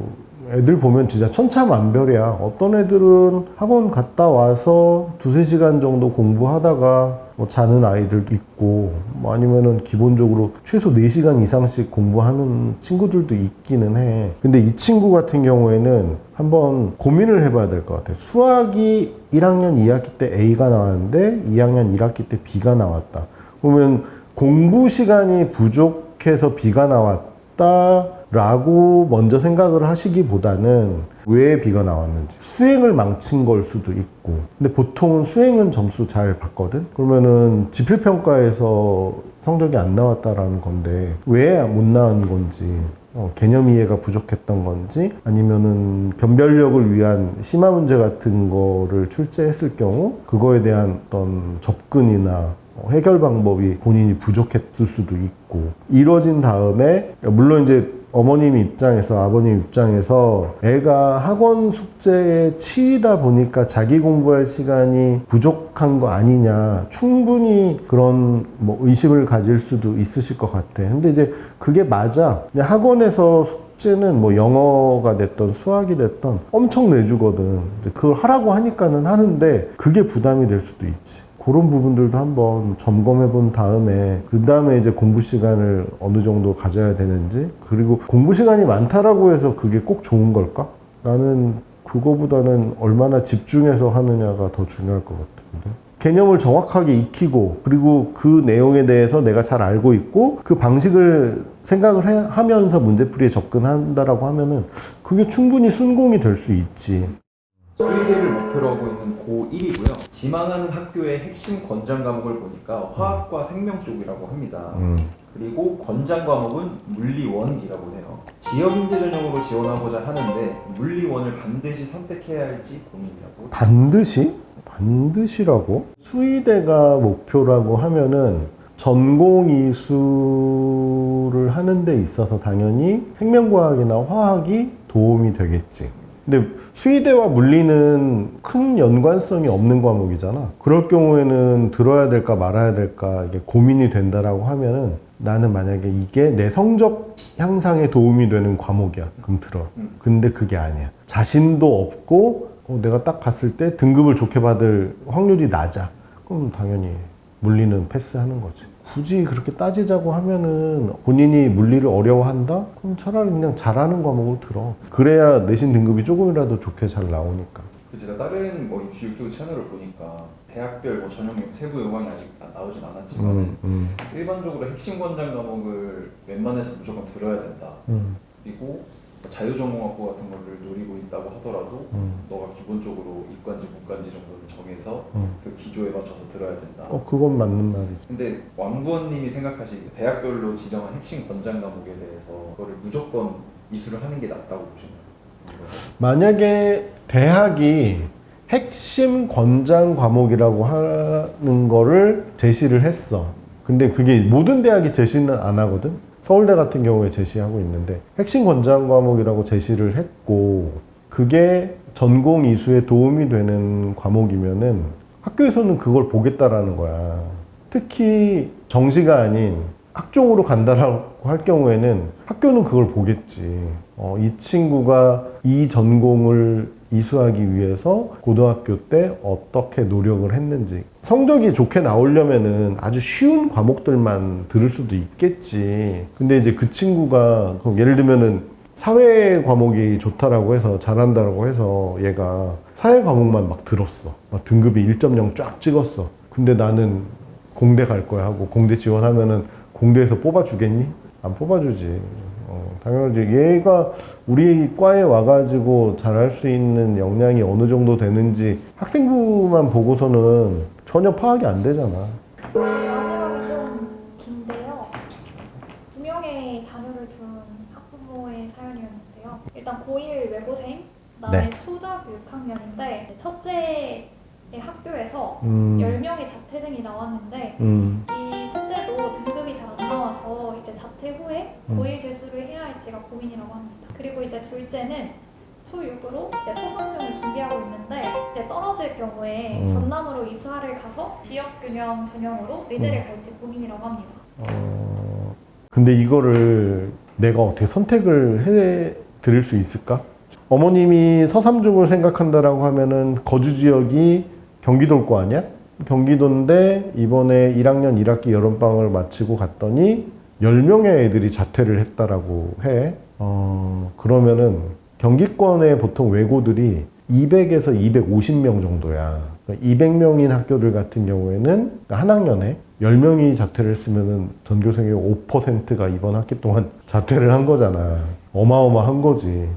Speaker 1: 애들 보면 진짜 천차만별이야. 어떤 애들은 학원 갔다 와서 2-3시간 정도 공부하다가 뭐 자는 아이들도 있고, 뭐 아니면은 기본적으로 최소 4시간 이상씩 공부하는 친구들도 있기는 해. 근데 이 친구 같은 경우에는 한번 고민을 해봐야 될 것 같아. 수학이 1학년 2학기 때 A가 나왔는데 2학년 1학기 때 B가 나왔다. 그러면 공부 시간이 부족해서 B가 나왔다 라고 먼저 생각을 하시기보다는 왜 B가 나왔는지, 수행을 망친 걸 수도 있고. 근데 보통은 수행은 점수 잘 받거든. 그러면은 지필평가에서 성적이 안 나왔다라는 건데 왜 못 나온 건지, 개념 이해가 부족했던 건지, 아니면은 변별력을 위한 심화 문제 같은 거를 출제했을 경우 그거에 대한 어떤 접근이나 해결 방법이 본인이 부족했을 수도 있고, 이뤄진 다음에 물론 이제 어머님 입장에서, 아버님 입장에서 애가 학원 숙제에 치이다 보니까 자기 공부할 시간이 부족한 거 아니냐, 충분히 그런 뭐 의심을 가질 수도 있으실 것 같아. 근데 이제 그게 맞아. 그냥 학원에서 숙제는 뭐 영어가 됐던 수학이 됐던 엄청 내주거든. 그걸 하라고 하니까는 하는데 그게 부담이 될 수도 있지. 그런 부분들도 한번 점검해 본 다음에 그 다음에 이제 공부 시간을 어느 정도 가져야 되는지, 그리고 공부 시간이 많다라고 해서 그게 꼭 좋은 걸까? 나는 그거보다는 얼마나 집중해서 하느냐가 더 중요할 것 같은데. 개념을 정확하게 익히고, 그리고 그 내용에 대해서 내가 잘 알고 있고 그 방식을 생각을 하면서 문제풀이에 접근한다라고 하면은 그게 충분히 순공이 될 수 있지.
Speaker 3: 수의대를 목표로 하고 있는 고1이고요. 지망하는 학교의 핵심 권장 과목을 보니까 화학과 생명 쪽이라고 합니다. 그리고 권장 과목은 물리원이라고 해요. 지역 인재 전형으로 지원하고자 하는데 물리원을 반드시 선택해야 할지 고민이라고.
Speaker 1: 반드시? 반드시라고? 수의대가 목표라고 하면은 전공 이수를 하는 데 있어서 당연히 생명과학이나 화학이 도움이 되겠지. 근데 수의대와 물리는 큰 연관성이 없는 과목이잖아. 그럴 경우에는 들어야 될까 말아야 될까 이게 고민이 된다라고 하면은, 나는 만약에 이게 내 성적 향상에 도움이 되는 과목이야, 그럼 들어. 근데 그게 아니야. 자신도 없고 내가 딱 갔을 때 등급을 좋게 받을 확률이 낮아. 그럼 당연히 물리는 패스하는 거지. 굳이 그렇게 따지자고 하면은 본인이 물리를 어려워한다? 그럼 차라리 그냥 잘하는 과목을 들어. 그래야 내신 등급이 조금이라도 좋게 잘 나오니까.
Speaker 3: 제가 다른 뭐 입시 유튜브 채널을 보니까 대학별 뭐 전형 세부 요강이 아직 나오진 않았지만 일반적으로 핵심 권장 과목을 웬만해서 무조건 들어야 된다. 그리고 자유전공학부 같은 거를 노리고 있다고 하더라도 너가 기본적으로 이과인지 문과인지 정도를 정해서 그 기조에 맞춰서 들어야 된다.
Speaker 1: 그건 맞는 말이지.
Speaker 3: 근데 왕부원님이 생각하시기에 대학별로 지정한 핵심 권장 과목에 대해서 그거를 무조건 이수를 하는 게 낫다고 보시나요?
Speaker 1: 만약에 대학이 핵심 권장 과목이라고 하는 거를 제시를 했어. 근데 그게 모든 대학이 제시는 안 하거든. 서울대 같은 경우에 제시하고 있는데 핵심 권장 과목이라고 제시를 했고 그게 전공 이수에 도움이 되는 과목이면은 학교에서는 그걸 보겠다라는 거야. 특히 정시가 아닌 학종으로 간다라고 할 경우에는 학교는 그걸 보겠지. 이 친구가 이 전공을 이수하기 위해서 고등학교 때 어떻게 노력을 했는지. 성적이 좋게 나오려면은 아주 쉬운 과목들만 들을 수도 있겠지. 근데 이제 그 친구가 예를 들면은 사회 과목이 좋다라고 해서 잘한다라고 해서 얘가 사회 과목만 막 들었어. 막 등급이 1.0 쫙 찍었어. 근데 나는 공대 갈 거야 하고 공대 지원하면은 공대에서 뽑아주겠니? 안 뽑아주지. 당연하지. 얘가 우리 과에 와가지고 잘할 수 있는 역량이 어느 정도 되는지 학생부만 보고서는 전혀 파악이 안 되잖아.
Speaker 4: 마지막이 좀 긴데요. 2명의 자녀를 둔 학부모의 사연이었는데요. 일단 고1 외고생, 그다음에 초등학교 6학년인데 첫째의 학교에서 10명의 자퇴생이 나왔는데 이 첫째도 등급이 잘 안 나와서 이제 자퇴 후에 고1 재수를 해야 할지가 고민이라고 합니다. 그리고 이제 둘째는 초6으로 이제 서성증을 준비하고 있는데 이제 떨어질 경우에 전남으로 이수하를 가서 지역균형 전형으로 의대를 갈지 고민이라고 합니다.
Speaker 1: 근데 이거를 내가 어떻게 선택을 해 드릴 수 있을까? 어머님이 서삼중을 생각한다라고 하면은 거주 지역이 경기도일 거 아니야? 경기도인데 이번에 1학년 1학기 여름방학을 마치고 갔더니 10명의 애들이 자퇴를 했다라고 해. 그러면은 경기권의 보통 외고들이 200에서 250명 정도야. 200명인 학교들 같은 경우에는 한 학년에 10명이 자퇴를 했으면은 전교생의 5%가 이번 학기 동안 자퇴를 한 거잖아. 어마어마한 거지.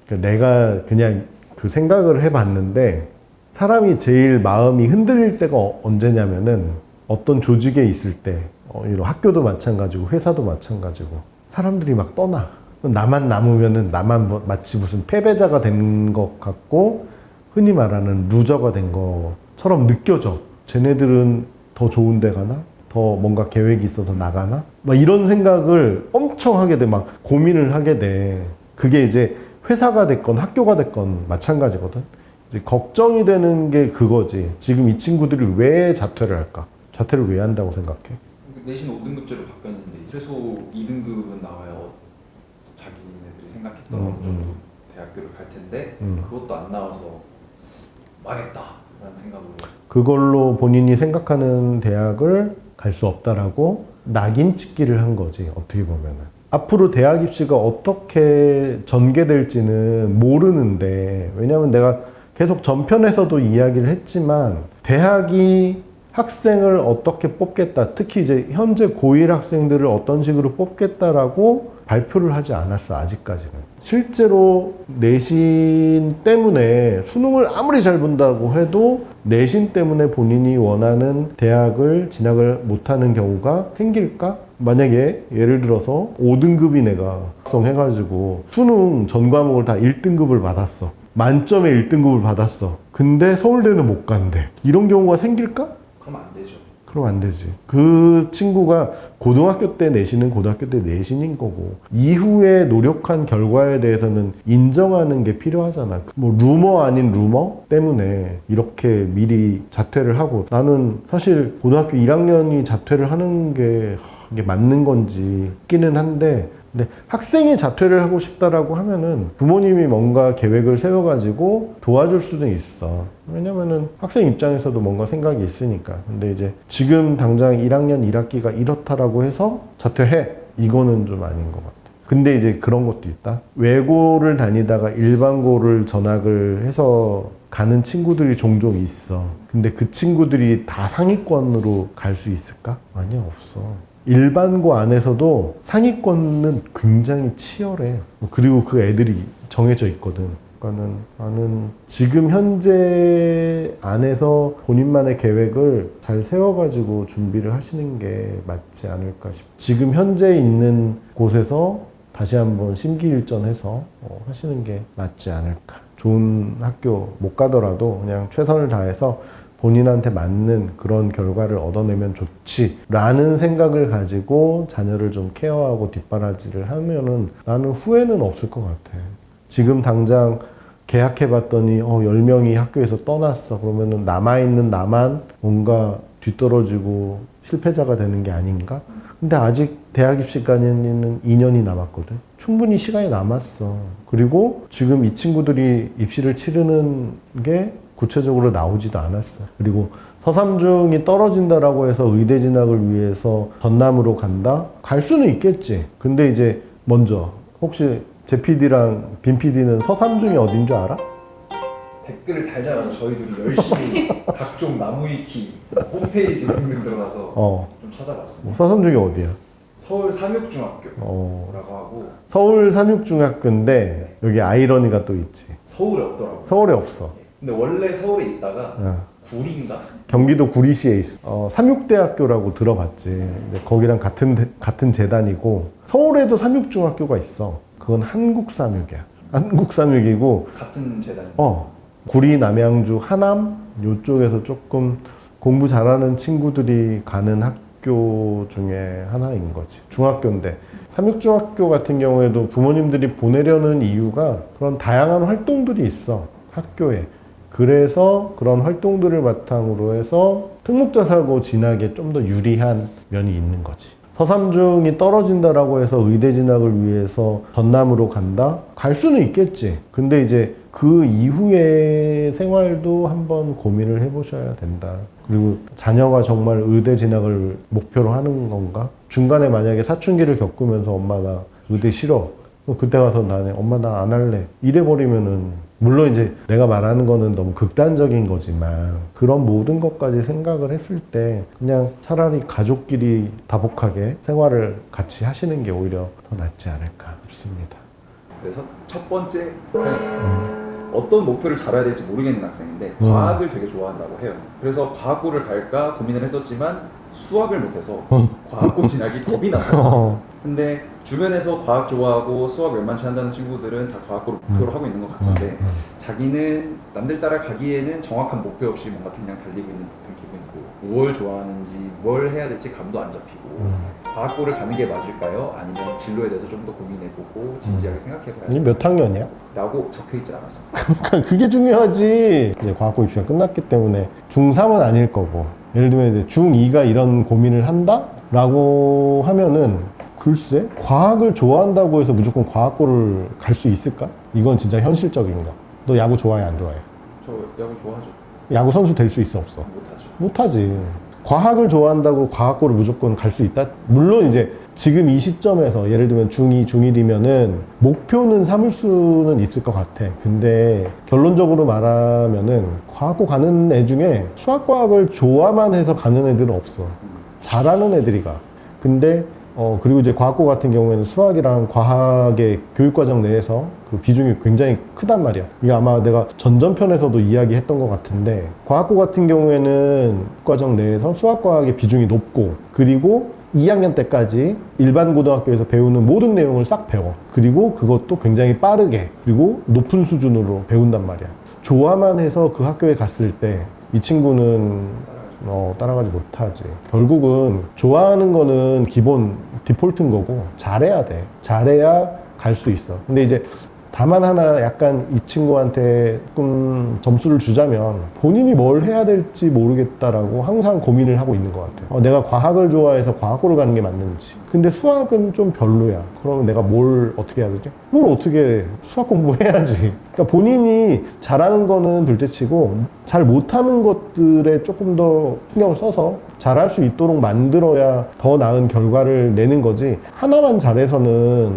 Speaker 1: 내가 그냥 그 생각을 해봤는데 사람이 제일 마음이 흔들릴 때가 언제냐면은 어떤 조직에 있을 때, 이런 학교도 마찬가지고 회사도 마찬가지고 사람들이 막 떠나. 나만 남으면은 나만 마치 무슨 패배자가 된 것 같고 흔히 말하는 루저가 된 것처럼 느껴져. 쟤네들은 더 좋은 데 가나? 더 뭔가 계획이 있어서 나가나? 막 이런 생각을 엄청 하게 돼. 막 고민을 하게 돼. 그게 이제 회사가 됐건 학교가 됐건 마찬가지거든. 이제 걱정이 되는 게 그거지. 지금 이 친구들이 왜 자퇴를 할까? 자퇴를 왜 한다고 생각해?
Speaker 3: 내신 5등급제로 바뀌었는데 최소 2등급은 나와야 자기네들이 생각했던 어느 정도 대학교를 갈 텐데 그것도 안 나와서 망했다라는 생각으로
Speaker 1: 그걸로 본인이 생각하는 대학을 갈 수 없다라고 낙인 찍기를 한 거지. 어떻게 보면은. 앞으로 대학 입시가 어떻게 전개될지는 모르는데, 왜냐면 내가 계속 전편에서도 이야기를 했지만 대학이 학생을 어떻게 뽑겠다, 특히 이제 현재 고1 학생들을 어떤 식으로 뽑겠다라고 발표를 하지 않았어. 아직까지는. 실제로 내신 때문에 수능을 아무리 잘 본다고 해도 내신 때문에 본인이 원하는 대학을 진학을 못하는 경우가 생길까? 만약에 예를 들어서 5등급인 애가 작성해가지고 수능 전 과목을 다 1등급을 받았어. 만점에 1등급을 받았어. 근데 서울대는 못 간대. 이런 경우가 생길까?
Speaker 3: 그러면 안 되죠.
Speaker 1: 그럼 안 되지. 그 친구가 고등학교 때 내신은 고등학교 때 내신인 거고, 이후에 노력한 결과에 대해서는 인정하는 게 필요하잖아. 뭐 루머 아닌 루머 때문에 이렇게 미리 자퇴를 하고, 나는 사실 고등학교 1학년이 자퇴를 하는 게 이게 맞는 건지 싶기는 한데, 근데 학생이 자퇴를 하고 싶다라고 하면은 부모님이 뭔가 계획을 세워가지고 도와줄 수도 있어. 왜냐면은 학생 입장에서도 뭔가 생각이 있으니까. 근데 이제 지금 당장 1학년 1학기가 이렇다라고 해서 자퇴해. 이거는 좀 아닌 것 같아. 근데 이제 그런 것도 있다. 외고를 다니다가 일반고를 전학을 해서 가는 친구들이 종종 있어. 근데 그 친구들이 다 상위권으로 갈 수 있을까? 아니야, 없어. 일반고 안에서도 상위권은 굉장히 치열해. 그리고 그 애들이 정해져 있거든. 그러니까는 나는 지금 현재 안에서 본인만의 계획을 잘 세워가지고 준비를 하시는 게 맞지 않을까 싶어. 지금 현재 있는 곳에서 다시 한번 심기일전해서 하시는 게 맞지 않을까. 좋은 학교 못 가더라도 그냥 최선을 다해서 본인한테 맞는 그런 결과를 얻어내면 좋지 라는 생각을 가지고 자녀를 좀 케어하고 뒷바라지를 하면은 나는 후회는 없을 것 같아. 지금 당장 계약해봤더니 10명이 학교에서 떠났어. 그러면은 남아있는 나만 뭔가 뒤떨어지고 실패자가 되는 게 아닌가? 근데 아직 대학 입시까지는 2년이 남았거든. 충분히 시간이 남았어. 그리고 지금 이 친구들이 입시를 치르는 게 구체적으로 나오지도 않았어. 그리고 서삼중이 떨어진다라고 해서 의대 진학을 위해서 전남으로 간다? 갈 수는 있겠지. 근데 이제 먼저 혹시 제 PD랑 빈 PD는 서삼중이 어딘 줄 알아?
Speaker 3: 댓글을 달자마자 저희들이 열심히 각종 나무위키 홈페이지 등등 들어가서 좀 찾아봤습니다.
Speaker 1: 서삼중이 어디야?
Speaker 3: 서울 삼육중학교라고 하고
Speaker 1: 서울 삼육중학교인데 여기 아이러니가 또 있지.
Speaker 3: 서울에 없더라고요.
Speaker 1: 서울에 없어.
Speaker 3: 근데 원래 서울에 있다가 구리인가?
Speaker 1: 경기도 구리시에 있어. 삼육대학교라고 들어봤지. 근데 거기랑 같은 재단이고, 서울에도 삼육중학교가 있어. 그건 한국삼육이야. 한국삼육이고,
Speaker 3: 같은 재단.
Speaker 1: 구리, 남양주, 하남 요쪽에서 조금 공부 잘하는 친구들이 가는 학교 중에 하나인 거지. 중학교인데. 삼육중학교 같은 경우에도 부모님들이 보내려는 이유가 그런 다양한 활동들이 있어. 학교에. 그래서 그런 활동들을 바탕으로 해서 특목자사고 진학에 좀 더 유리한 면이 있는 거지. 서삼중이 떨어진다라고 해서 의대 진학을 위해서 전남으로 간다? 갈 수는 있겠지. 근데 이제 그 이후의 생활도 한번 고민을 해보셔야 된다. 그리고 자녀가 정말 의대 진학을 목표로 하는 건가? 중간에 만약에 사춘기를 겪으면서 엄마 나 의대 싫어. 그때 가서 나는 엄마 나 안 할래. 이래버리면은 물론 이제 내가 말하는 거는 너무 극단적인 거지만 그런 모든 것까지 생각을 했을 때 그냥 차라리 가족끼리 다복하게 생활을 같이 하시는 게 오히려 더 낫지 않을까 싶습니다.
Speaker 3: 그래서 첫 번째 사연 어떤 목표를 잡아야 될지 모르겠는 학생인데 과학을 되게 좋아한다고 해요. 그래서 과학고를 갈까 고민을 했었지만 수학을 못해서 과학고 진학이 겁이 나요. 근데 주변에서 과학 좋아하고 수학 웬만치 한다는 친구들은 다 과학고를 목표로 하고 있는 것 같은데 자기는 남들 따라 가기에는 정확한 목표 없이 뭔가 그냥 달리고 있는 듯한 기분이고 무엇을 좋아하는지 뭘 해야 될지 감도 안 잡히고 과학고를 가는 게 맞을까요? 아니면 진로에 대해서 좀 더 고민해보고 진지하게 생각해봐야
Speaker 1: 이 몇 학년이야?
Speaker 3: 라고 적혀있지 않았습니다.
Speaker 1: 그러니까 그게 중요하지. 이제 과학고 입시가 끝났기 때문에 중3은 아닐 거고, 예를 들면 이제 중2가 이런 고민을 한다? 라고 하면은 글쎄, 과학을 좋아한다고 해서 무조건 과학고를 갈 수 있을까? 이건 진짜 현실적인가? 너 야구 좋아해, 안 좋아해?
Speaker 3: 저 야구 좋아하죠.
Speaker 1: 야구 선수 될 수 있어, 없어?
Speaker 3: 못하죠.
Speaker 1: 못하지. 과학을 좋아한다고 과학고를 무조건 갈 수 있다? 물론 이제 지금 이 시점에서 예를 들면 중2, 중1이면은 목표는 삼을 수는 있을 것 같아. 근데 결론적으로 말하면은 과학고 가는 애 중에 수학과학을 좋아만 해서 가는 애들은 없어. 잘하는 애들이 가. 근데 그리고 이제 과학고 같은 경우에는 수학이랑 과학의 교육과정 내에서 그 비중이 굉장히 크단 말이야. 이게 아마 내가 전전편에서도 이야기했던 것 같은데, 과학고 같은 경우에는 과정 내에서 수학과학의 비중이 높고, 그리고 2학년 때까지 일반 고등학교에서 배우는 모든 내용을 싹 배워. 그리고 그것도 굉장히 빠르게, 그리고 높은 수준으로 배운단 말이야. 좋아만 해서 그 학교에 갔을 때 이 친구는 따라가지 못하지. 결국은 좋아하는 거는 기본 디폴트인 거고, 잘해야 돼. 잘해야 갈 수 있어. 근데 이제 다만 하나 약간 이 친구한테 조금 점수를 주자면, 본인이 뭘 해야 될지 모르겠다라고 항상 고민을 하고 있는 것 같아요. 내가 과학을 좋아해서 과학고를 가는 게 맞는지. 근데 수학은 좀 별로야. 그러면 내가 뭘 어떻게 해야 되지? 뭘 어떻게 수학 공부해야지. 그러니까 본인이 잘하는 거는 둘째치고 잘 못하는 것들에 조금 더 신경을 써서 잘할 수 있도록 만들어야 더 나은 결과를 내는 거지, 하나만 잘해서는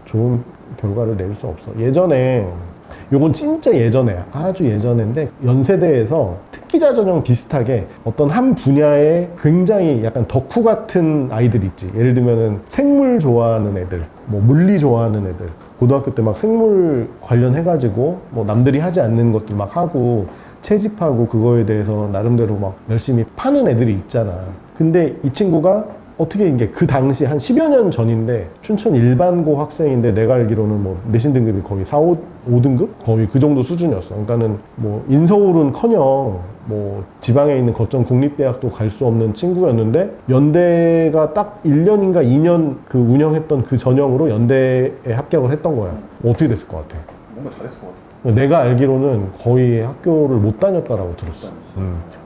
Speaker 1: 좋은 결과를 낼 수 없어. 예전에, 요건 진짜 예전에, 아주 예전인데, 연세대에서 특기자 전형 비슷하게 어떤 한 분야에 굉장히 약간 덕후 같은 아이들 있지. 예를 들면은 생물 좋아하는 애들, 뭐 물리 좋아하는 애들, 고등학교 때 막 생물 관련해가지고 뭐 남들이 하지 않는 것들 막 하고 채집하고 그거에 대해서 나름대로 막 열심히 파는 애들이 있잖아. 근데 이 친구가 어떻게 이게 그 당시 한 10여 년 전인데, 춘천 일반고 학생인데 내가 알기로는 뭐 내신 등급이 거의 4, 5등급? 거의 그 정도 수준이었어. 그러니까는 뭐 인서울은 커녕 뭐 지방에 있는 거점 국립대학도 갈 수 없는 친구였는데, 연대가 딱 1년인가 2년 그 운영했던 그 전형으로 연대에 합격을 했던 거야. 어떻게 됐을 것 같아?
Speaker 3: 뭔가 잘했을 것 같아요.
Speaker 1: 내가 알기로는 거의 학교를 못 다녔다라고 들었어.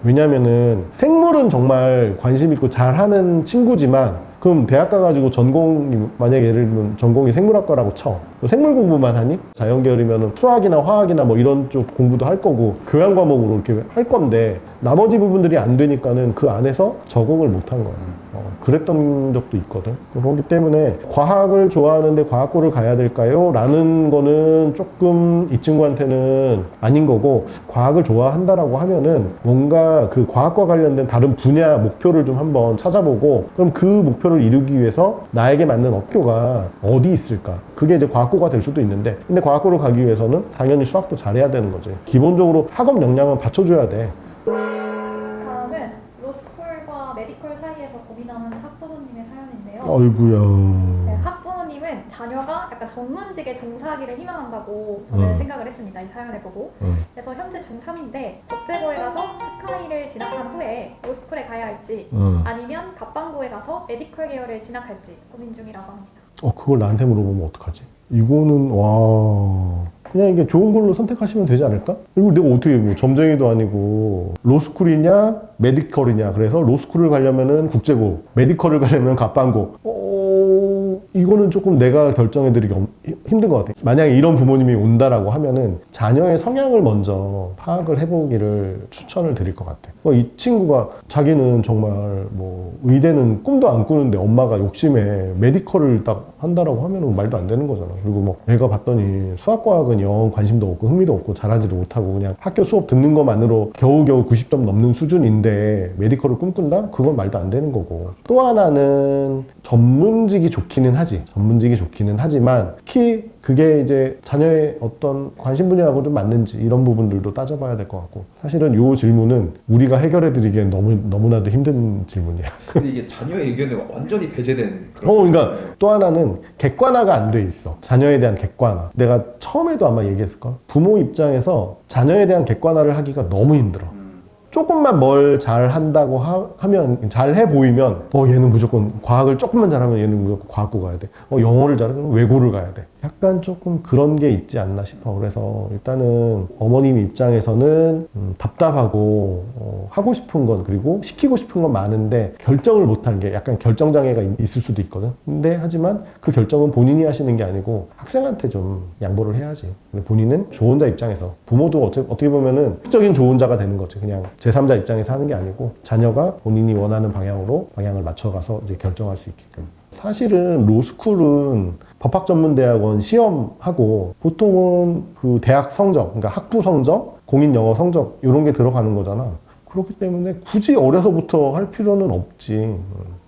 Speaker 1: 왜냐면은 생물은 정말 관심 있고 잘하는 친구지만, 그럼 대학 가가지고 전공이, 만약에 예를 들면 전공이 생물학과라고 쳐. 생물 공부만 하니? 자연계열이면은 수학이나 화학이나 뭐 이런 쪽 공부도 할 거고, 교양 과목으로 이렇게 할 건데, 나머지 부분들이 안 되니까는 그 안에서 적응을 못 한 거야. 그랬던 적도 있거든. 그렇기 때문에 과학을 좋아하는데 과학고를 가야 될까요? 라는 거는 조금 이 친구한테는 아닌 거고, 과학을 좋아한다라고 하면은 뭔가 그 과학과 관련된 다른 분야 목표를 좀 한번 찾아보고, 그럼 그 목표를 이루기 위해서 나에게 맞는 학교가 어디 있을까? 그게 이제 과학고가 될 수도 있는데, 근데 과학고를 가기 위해서는 당연히 수학도 잘해야 되는 거지. 기본적으로 학업 역량은 받쳐줘야 돼.
Speaker 4: 다음은 로스쿨과 메디컬 사이에서 고민하는 학부모님의 사연인데요.
Speaker 1: 어이구야.
Speaker 4: 네, 학부모님은 자녀가 약간 전문직에 종사하기를 희망한다고 저는 생각을 했습니다. 이 사연을 보고. 그래서 현재 중3인데 국제고에 가서 스카이를 진학한 후에 로스쿨에 가야 할지 아니면 갑방고에 가서 메디컬 계열을 진학할지 고민 중이라고 합니다.
Speaker 1: 그걸 나한테 물어보면 어떡하지? 이거는 그냥 이게 좋은 걸로 선택하시면 되지 않을까? 이걸 내가 어떻게, 뭐 점쟁이도 아니고 로스쿨이냐 메디컬이냐, 그래서 로스쿨을 가려면은 국제고, 메디컬을 가려면 갑방고. 이거는 조금 내가 결정해드리기 힘든 것 같아요. 만약에 이런 부모님이 온다라고 하면은 자녀의 성향을 먼저 파악을 해보기를 추천을 드릴 것 같아요. 이 친구가 자기는 정말 뭐 의대는 꿈도 안 꾸는데 엄마가 욕심에 메디컬을 딱 한다라고 하면은 말도 안 되는 거잖아. 그리고 뭐 애가 봤더니 수학과학은 영 관심도 없고 흥미도 없고 잘하지도 못하고 그냥 학교 수업 듣는 것만으로 겨우겨우 90점 넘는 수준인데 메디컬을 꿈꾼다? 그건 말도 안 되는 거고. 또 하나는 전문직이 좋기는 하지. 전문직이 좋기는 하지만 특히 그게 이제 자녀의 어떤 관심 분야하고도 맞는지 이런 부분들도 따져봐야 될 것 같고 사실은 이 질문은 우리가 해결해드리기엔 너무나도 힘든 질문이야.
Speaker 3: 근데 이게 자녀의 의견에 완전히 배제된 그런
Speaker 1: 그러니까 또 하나는 객관화가 안 돼 있어. 자녀에 대한 객관화. 내가 처음에도 아마 얘기했을걸. 부모 입장에서 자녀에 대한 객관화를 하기가 너무 힘들어. 조금만 뭘 잘한다고 하면 잘해 보이면 얘는 무조건 과학을 조금만 잘하면 얘는 무조건 과학고 가야 돼. 영어를 잘하면 외고를 가야 돼. 약간 조금 그런 게 있지 않나 싶어. 그래서 일단은 어머님 입장에서는 답답하고 하고 싶은 건 그리고 시키고 싶은 건 많은데 결정을 못하는 게 약간 결정장애가 있을 수도 있거든. 근데 하지만 그 결정은 본인이 하시는 게 아니고 학생한테 좀 양보를 해야지. 근데 본인은 조언자 입장에서 부모도 어떻게 보면은 적인 조언자가 되는 거지. 그냥 제3자 입장에서 하는 게 아니고 자녀가 본인이 원하는 방향으로 방향을 맞춰가서 이제 결정할 수 있게끔. 사실은 로스쿨은 법학전문대학원 시험하고 보통은 그 대학 성적, 그러니까 학부 성적, 공인 영어 성적 이런 게 들어가는 거잖아. 그렇기 때문에 굳이 어려서부터 할 필요는 없지.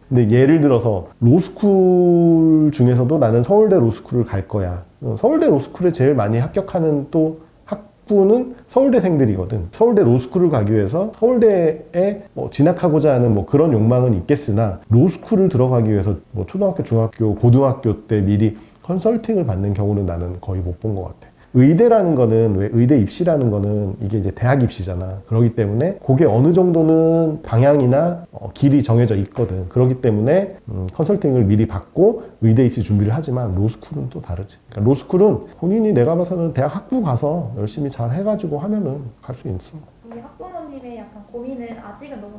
Speaker 1: 근데 예를 들어서 로스쿨 중에서도 나는 서울대 로스쿨을 갈 거야. 서울대 로스쿨에 제일 많이 합격하는 또 학부는 서울대생들이거든. 서울대 로스쿨을 가기 위해서 서울대에 진학하고자 하는 그런 욕망은 있겠으나 로스쿨을 들어가기 위해서 초등학교, 중학교, 고등학교 때 미리 컨설팅을 받는 경우는 나는 거의 못 본 것 같아. 의대라는 거는 왜 의대 입시라는 거는 이게 이제 대학 입시잖아. 그렇기 때문에 그게 어느 정도는 방향이나 길이 정해져 있거든. 그렇기 때문에 컨설팅을 미리 받고 의대 입시 준비를 하지만 로스쿨은 또 다르지. 그러니까 로스쿨은 본인이 내가 봐서는 대학 학부 가서 열심히 잘 해가지고 하면은 갈 수 있어.
Speaker 4: 우리 학부모님의 약간 고민은 아직은 너무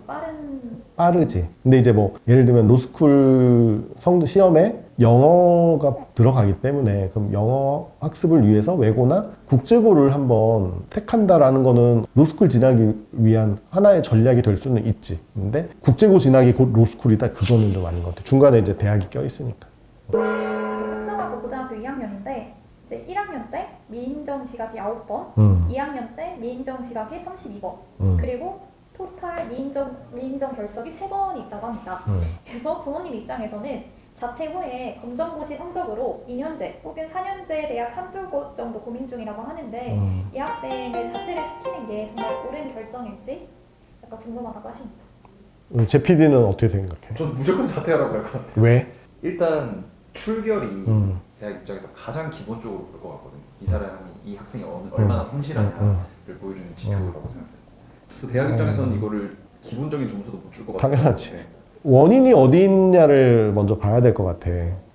Speaker 1: 빠르지. 근데 이제 예를 들면 로스쿨 시험에 영어가 들어가기 때문에 그럼 영어 학습을 위해서 외고나 국제고를 한번 택한다라는 거는 로스쿨 진학이 위한 하나의 전략이 될 수는 있지. 근데 국제고 진학이 곧 로스쿨이다. 그거는 좀 아닌 것 같아. 중간에 이제 대학이 껴있으니까.
Speaker 4: 그래서 특성화고 고등학교 2학년인데 이제 1학년 때 미인정 지각이 9번, 2학년 때 미인정 지각이 32번, 그리고 토탈 미인정 결석이 3번이 있다고 합니다. 그래서 부모님 입장에서는 자퇴 후에 검정고시 성적으로 2년제 혹은 4년제 대학 한두 곳 정도 고민 중이라고 하는데 이 학생을 자퇴를 시키는 게 정말 옳은 결정일지 약간 궁금하다고 하십니다.
Speaker 1: 제 PD는 어떻게 생각해?
Speaker 3: 전 무조건 자퇴하라고 할 것 같아요.
Speaker 1: 왜?
Speaker 3: 일단 출결이 대학 입장에서 가장 기본적으로 볼 것 같거든요. 이 사람이 이 학생이 얼마나 성실하냐를 보여주는 지표라고 생각해서. 그래서 대학 입장에서는 이거를 기본적인 점수도 못 줄 것 같아요.
Speaker 1: 당연하지.
Speaker 3: 네.
Speaker 1: 원인이 어디 있냐를 먼저 봐야 될 것 같아.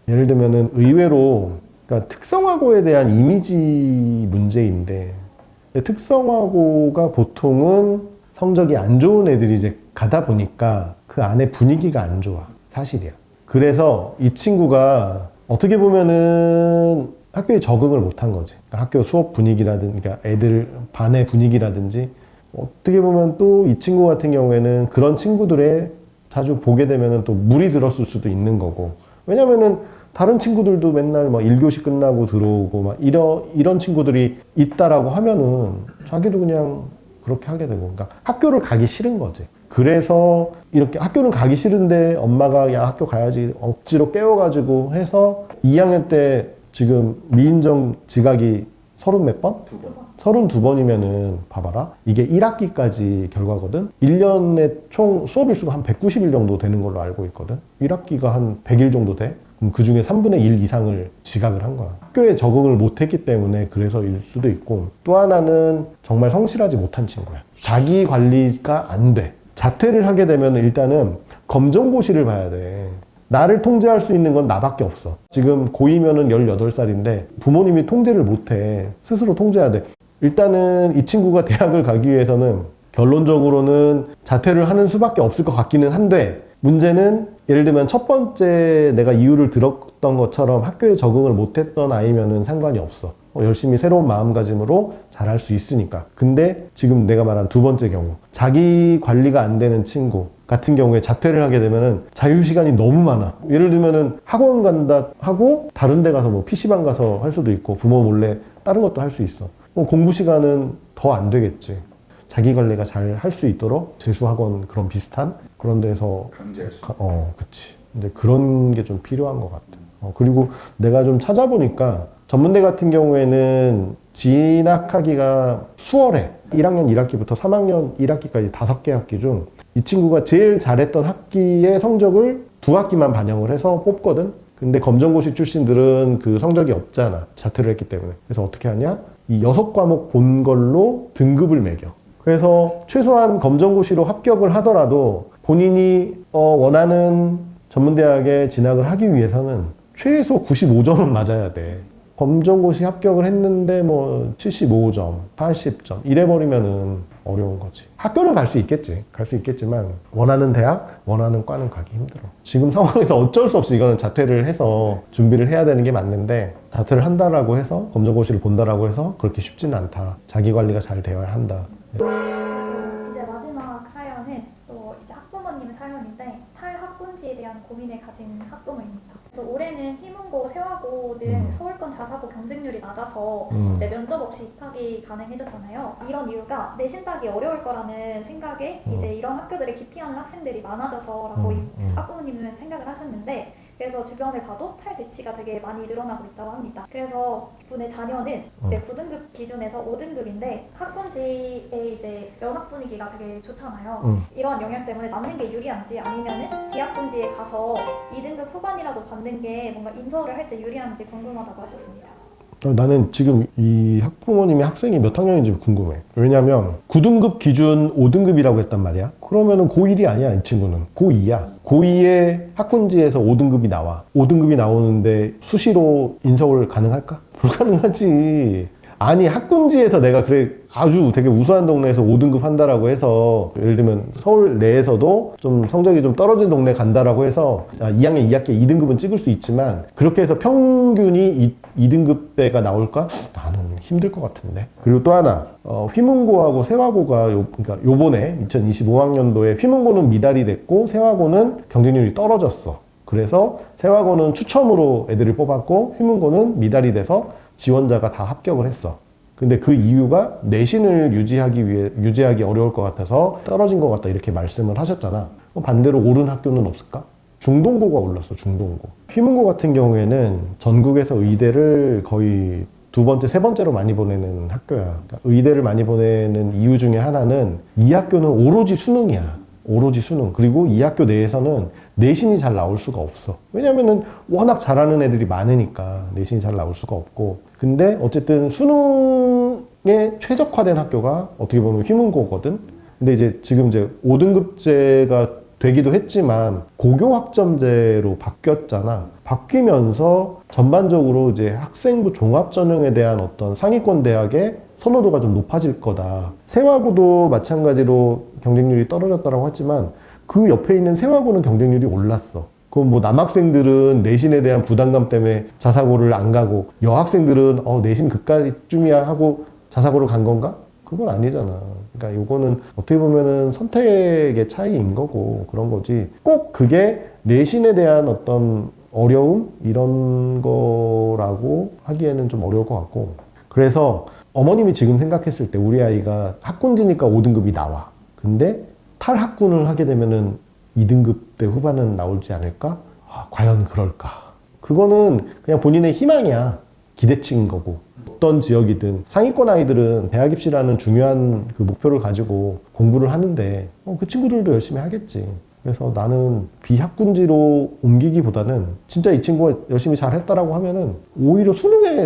Speaker 1: 예를 들면은 의외로 그러니까 특성화고에 대한 이미지 문제인데 특성화고가 보통은 성적이 안 좋은 애들이 이제 가다 보니까 그 안에 분위기가 안 좋아. 사실이야. 그래서 이 친구가 어떻게 보면은 학교에 적응을 못한 거지. 그러니까 학교 수업 분위기라든지 그러니까 애들 반의 분위기라든지 어떻게 보면 또 이 친구 같은 경우에는 그런 친구들의 자주 보게 되면은 또 물이 들었을 수도 있는 거고. 왜냐면은 다른 친구들도 맨날 1교시 끝나고 들어오고 이런 친구들이 있다라고 하면은 자기도 그냥 그렇게 하게 되고. 그러니까 학교를 가기 싫은 거지. 그래서 이렇게 학교는 가기 싫은데 엄마가 야 학교 가야지 억지로 깨워가지고 해서 2학년 때 지금 미인정 지각이 30 몇 번? 32번이면은 봐봐라. 이게 1학기까지 결과거든. 1년에 총 수업일수가 한 190일 정도 되는 걸로 알고 있거든. 1학기가 한 100일 정도 돼. 그럼 그 중에 3분의 1 이상을 지각을 한 거야. 학교에 적응을 못했기 때문에 그래서일 수도 있고 또 하나는 정말 성실하지 못한 친구야. 자기 관리가 안 돼. 자퇴를 하게 되면 일단은 검정고시를 봐야 돼. 나를 통제할 수 있는 건 나밖에 없어. 지금 고2면은 18살인데 부모님이 통제를 못해. 스스로 통제해야 돼. 일단은 이 친구가 대학을 가기 위해서는 결론적으로는 자퇴를 하는 수밖에 없을 것 같기는 한데 문제는 예를 들면 첫 번째 내가 이유를 들었던 것처럼 학교에 적응을 못했던 아이면은 상관이 없어. 열심히 새로운 마음가짐으로 잘할 수 있으니까. 근데 지금 내가 말한 두 번째 경우 자기 관리가 안 되는 친구 같은 경우에 자퇴를 하게 되면은 자유시간이 너무 많아. 예를 들면은 학원 간다 하고 다른 데 가서 PC방 가서 할 수도 있고 부모 몰래 다른 것도 할 수 있어. 공부 시간은 더 안 되겠지. 자기 관리가 잘 할 수 있도록 재수학원 그런 비슷한 그런 데서
Speaker 3: 강제할 수.
Speaker 1: 그치. 근데 그런 게 좀 필요한 것 같아. 그리고 내가 좀 찾아보니까 전문대 같은 경우에는 진학하기가 수월해. 1학년 1학기부터 3학년 1학기까지 5개 학기 중 이 친구가 제일 잘했던 학기의 성적을 2학기만 반영을 해서 뽑거든. 근데 검정고시 출신들은 그 성적이 없잖아. 자퇴를 했기 때문에. 그래서 어떻게 하냐? 이 6과목 본 걸로 등급을 매겨. 그래서 최소한 검정고시로 합격을 하더라도 본인이 원하는 전문대학에 진학을 하기 위해서는 최소 95점은 맞아야 돼. 검정고시 합격을 했는데 뭐 75점, 80점 이래버리면은 어려운 거지. 학교는 갈 수 있겠지. 갈 수 있겠지만 원하는 대학, 원하는 과는 가기 힘들어. 지금 상황에서 어쩔 수 없이 이거는 자퇴를 해서 준비를 해야 되는 게 맞는데 자퇴를 한다라고 해서 검정고시를 본다라고 해서 그렇게 쉽지는 않다. 자기 관리가 잘 되어야 한다.
Speaker 4: 이제 마지막 사연은 또 이제 학부모님의 사연인데 탈학군지에 대한 고민을 가진 학부모입니다. 그래서 올해는 희문고, 세화고는 서울권 자사고 경쟁률이 낮아서 이제 면접 없이 입학이 가능해졌잖아요. 이런 이유가 내신 따기 어려울 거라는 생각에 이제 이런 학교들을 기피하는 학생들이 많아져서라고 학부모님은 생각을 하셨는데, 그래서 주변을 봐도 탈대치가 되게 많이 늘어나고 있다고 합니다. 그래서 분의 자녀는 이제 9등급 기준에서 5등급인데 학군지의 이제 면학 분위기가 되게 좋잖아요. 이런 영향 때문에 남는 게 유리한지 아니면은 기학군지에 가서 2등급 후반이라도 받는 게 뭔가 인서울을 할 때 유리한지 궁금하다고 하셨습니다.
Speaker 1: 나는 지금 이 학부모님의 학생이 몇 학년인지 궁금해. 왜냐면 9등급 기준 5등급이라고 했단 말이야. 그러면은 고1이 아니야, 이 친구는. 고2야. 고2에 학군지에서 5등급이 나와. 5등급이 나오는데 수시로 인서울 가능할까? 불가능하지. 아니, 학군지에서 내가 그래 아주 되게 우수한 동네에서 5등급 한다라고 해서, 예를 들면 서울 내에서도 좀 성적이 좀 떨어진 동네 간다라고 해서 2학년 2학기에 2등급은 찍을 수 있지만 그렇게 해서 평균이 2등급대가 나올까? 나는 힘들 것 같은데. 그리고 또 하나, 휘문고하고 세화고가 그러니까 요번에 2025학년도에 휘문고는 미달이 됐고 세화고는 경쟁률이 떨어졌어. 그래서 세화고는 추첨으로 애들을 뽑았고 휘문고는 미달이 돼서 지원자가 다 합격을 했어. 근데 그 이유가 내신을 유지하기 어려울 것 같아서 떨어진 것 같다 이렇게 말씀을 하셨잖아. 반대로 오른 학교는 없을까? 중동고가 올랐어, 중동고. 휘문고 같은 경우에는 전국에서 의대를 거의 2번째, 3번째로 많이 보내는 학교야. 그러니까 의대를 많이 보내는 이유 중에 하나는 이 학교는 오로지 수능이야. 오로지 수능. 그리고 이 학교 내에서는 내신이 잘 나올 수가 없어. 왜냐면은 워낙 잘하는 애들이 많으니까 내신이 잘 나올 수가 없고. 근데 어쨌든 수능에 최적화된 학교가 어떻게 보면 휘문고거든. 근데 이제 지금 이제 5등급제가 되기도 했지만 고교 학점제로 바뀌었잖아. 바뀌면서 전반적으로 이제 학생부 종합 전형에 대한 어떤 상위권 대학의 선호도가 좀 높아질 거다. 세화고도 마찬가지로 경쟁률이 떨어졌다고 했지만 그 옆에 있는 세화고는 경쟁률이 올랐어. 그럼 뭐 남학생들은 내신에 대한 부담감 때문에 자사고를 안 가고 여학생들은 내신 그까지쯤이야 하고 자사고를 간 건가? 그건 아니잖아. 그러니까 요거는 어떻게 보면은 선택의 차이인 거고 그런 거지. 꼭 그게 내신에 대한 어떤 어려움? 이런 거라고 하기에는 좀 어려울 것 같고. 그래서 어머님이 지금 생각했을 때 우리 아이가 학군지니까 5등급이 나와. 근데 탈학군을 하게 되면은 2등급대 후반은 나오지 않을까? 과연 그럴까? 그거는 그냥 본인의 희망이야. 기대치인 거고. 어떤 지역이든 상위권 아이들은 대학 입시라는 중요한 그 목표를 가지고 공부를 하는데 그 친구들도 열심히 하겠지. 그래서 나는 비학군지로 옮기기보다는 진짜 이 친구가 열심히 잘했다라고 하면은 오히려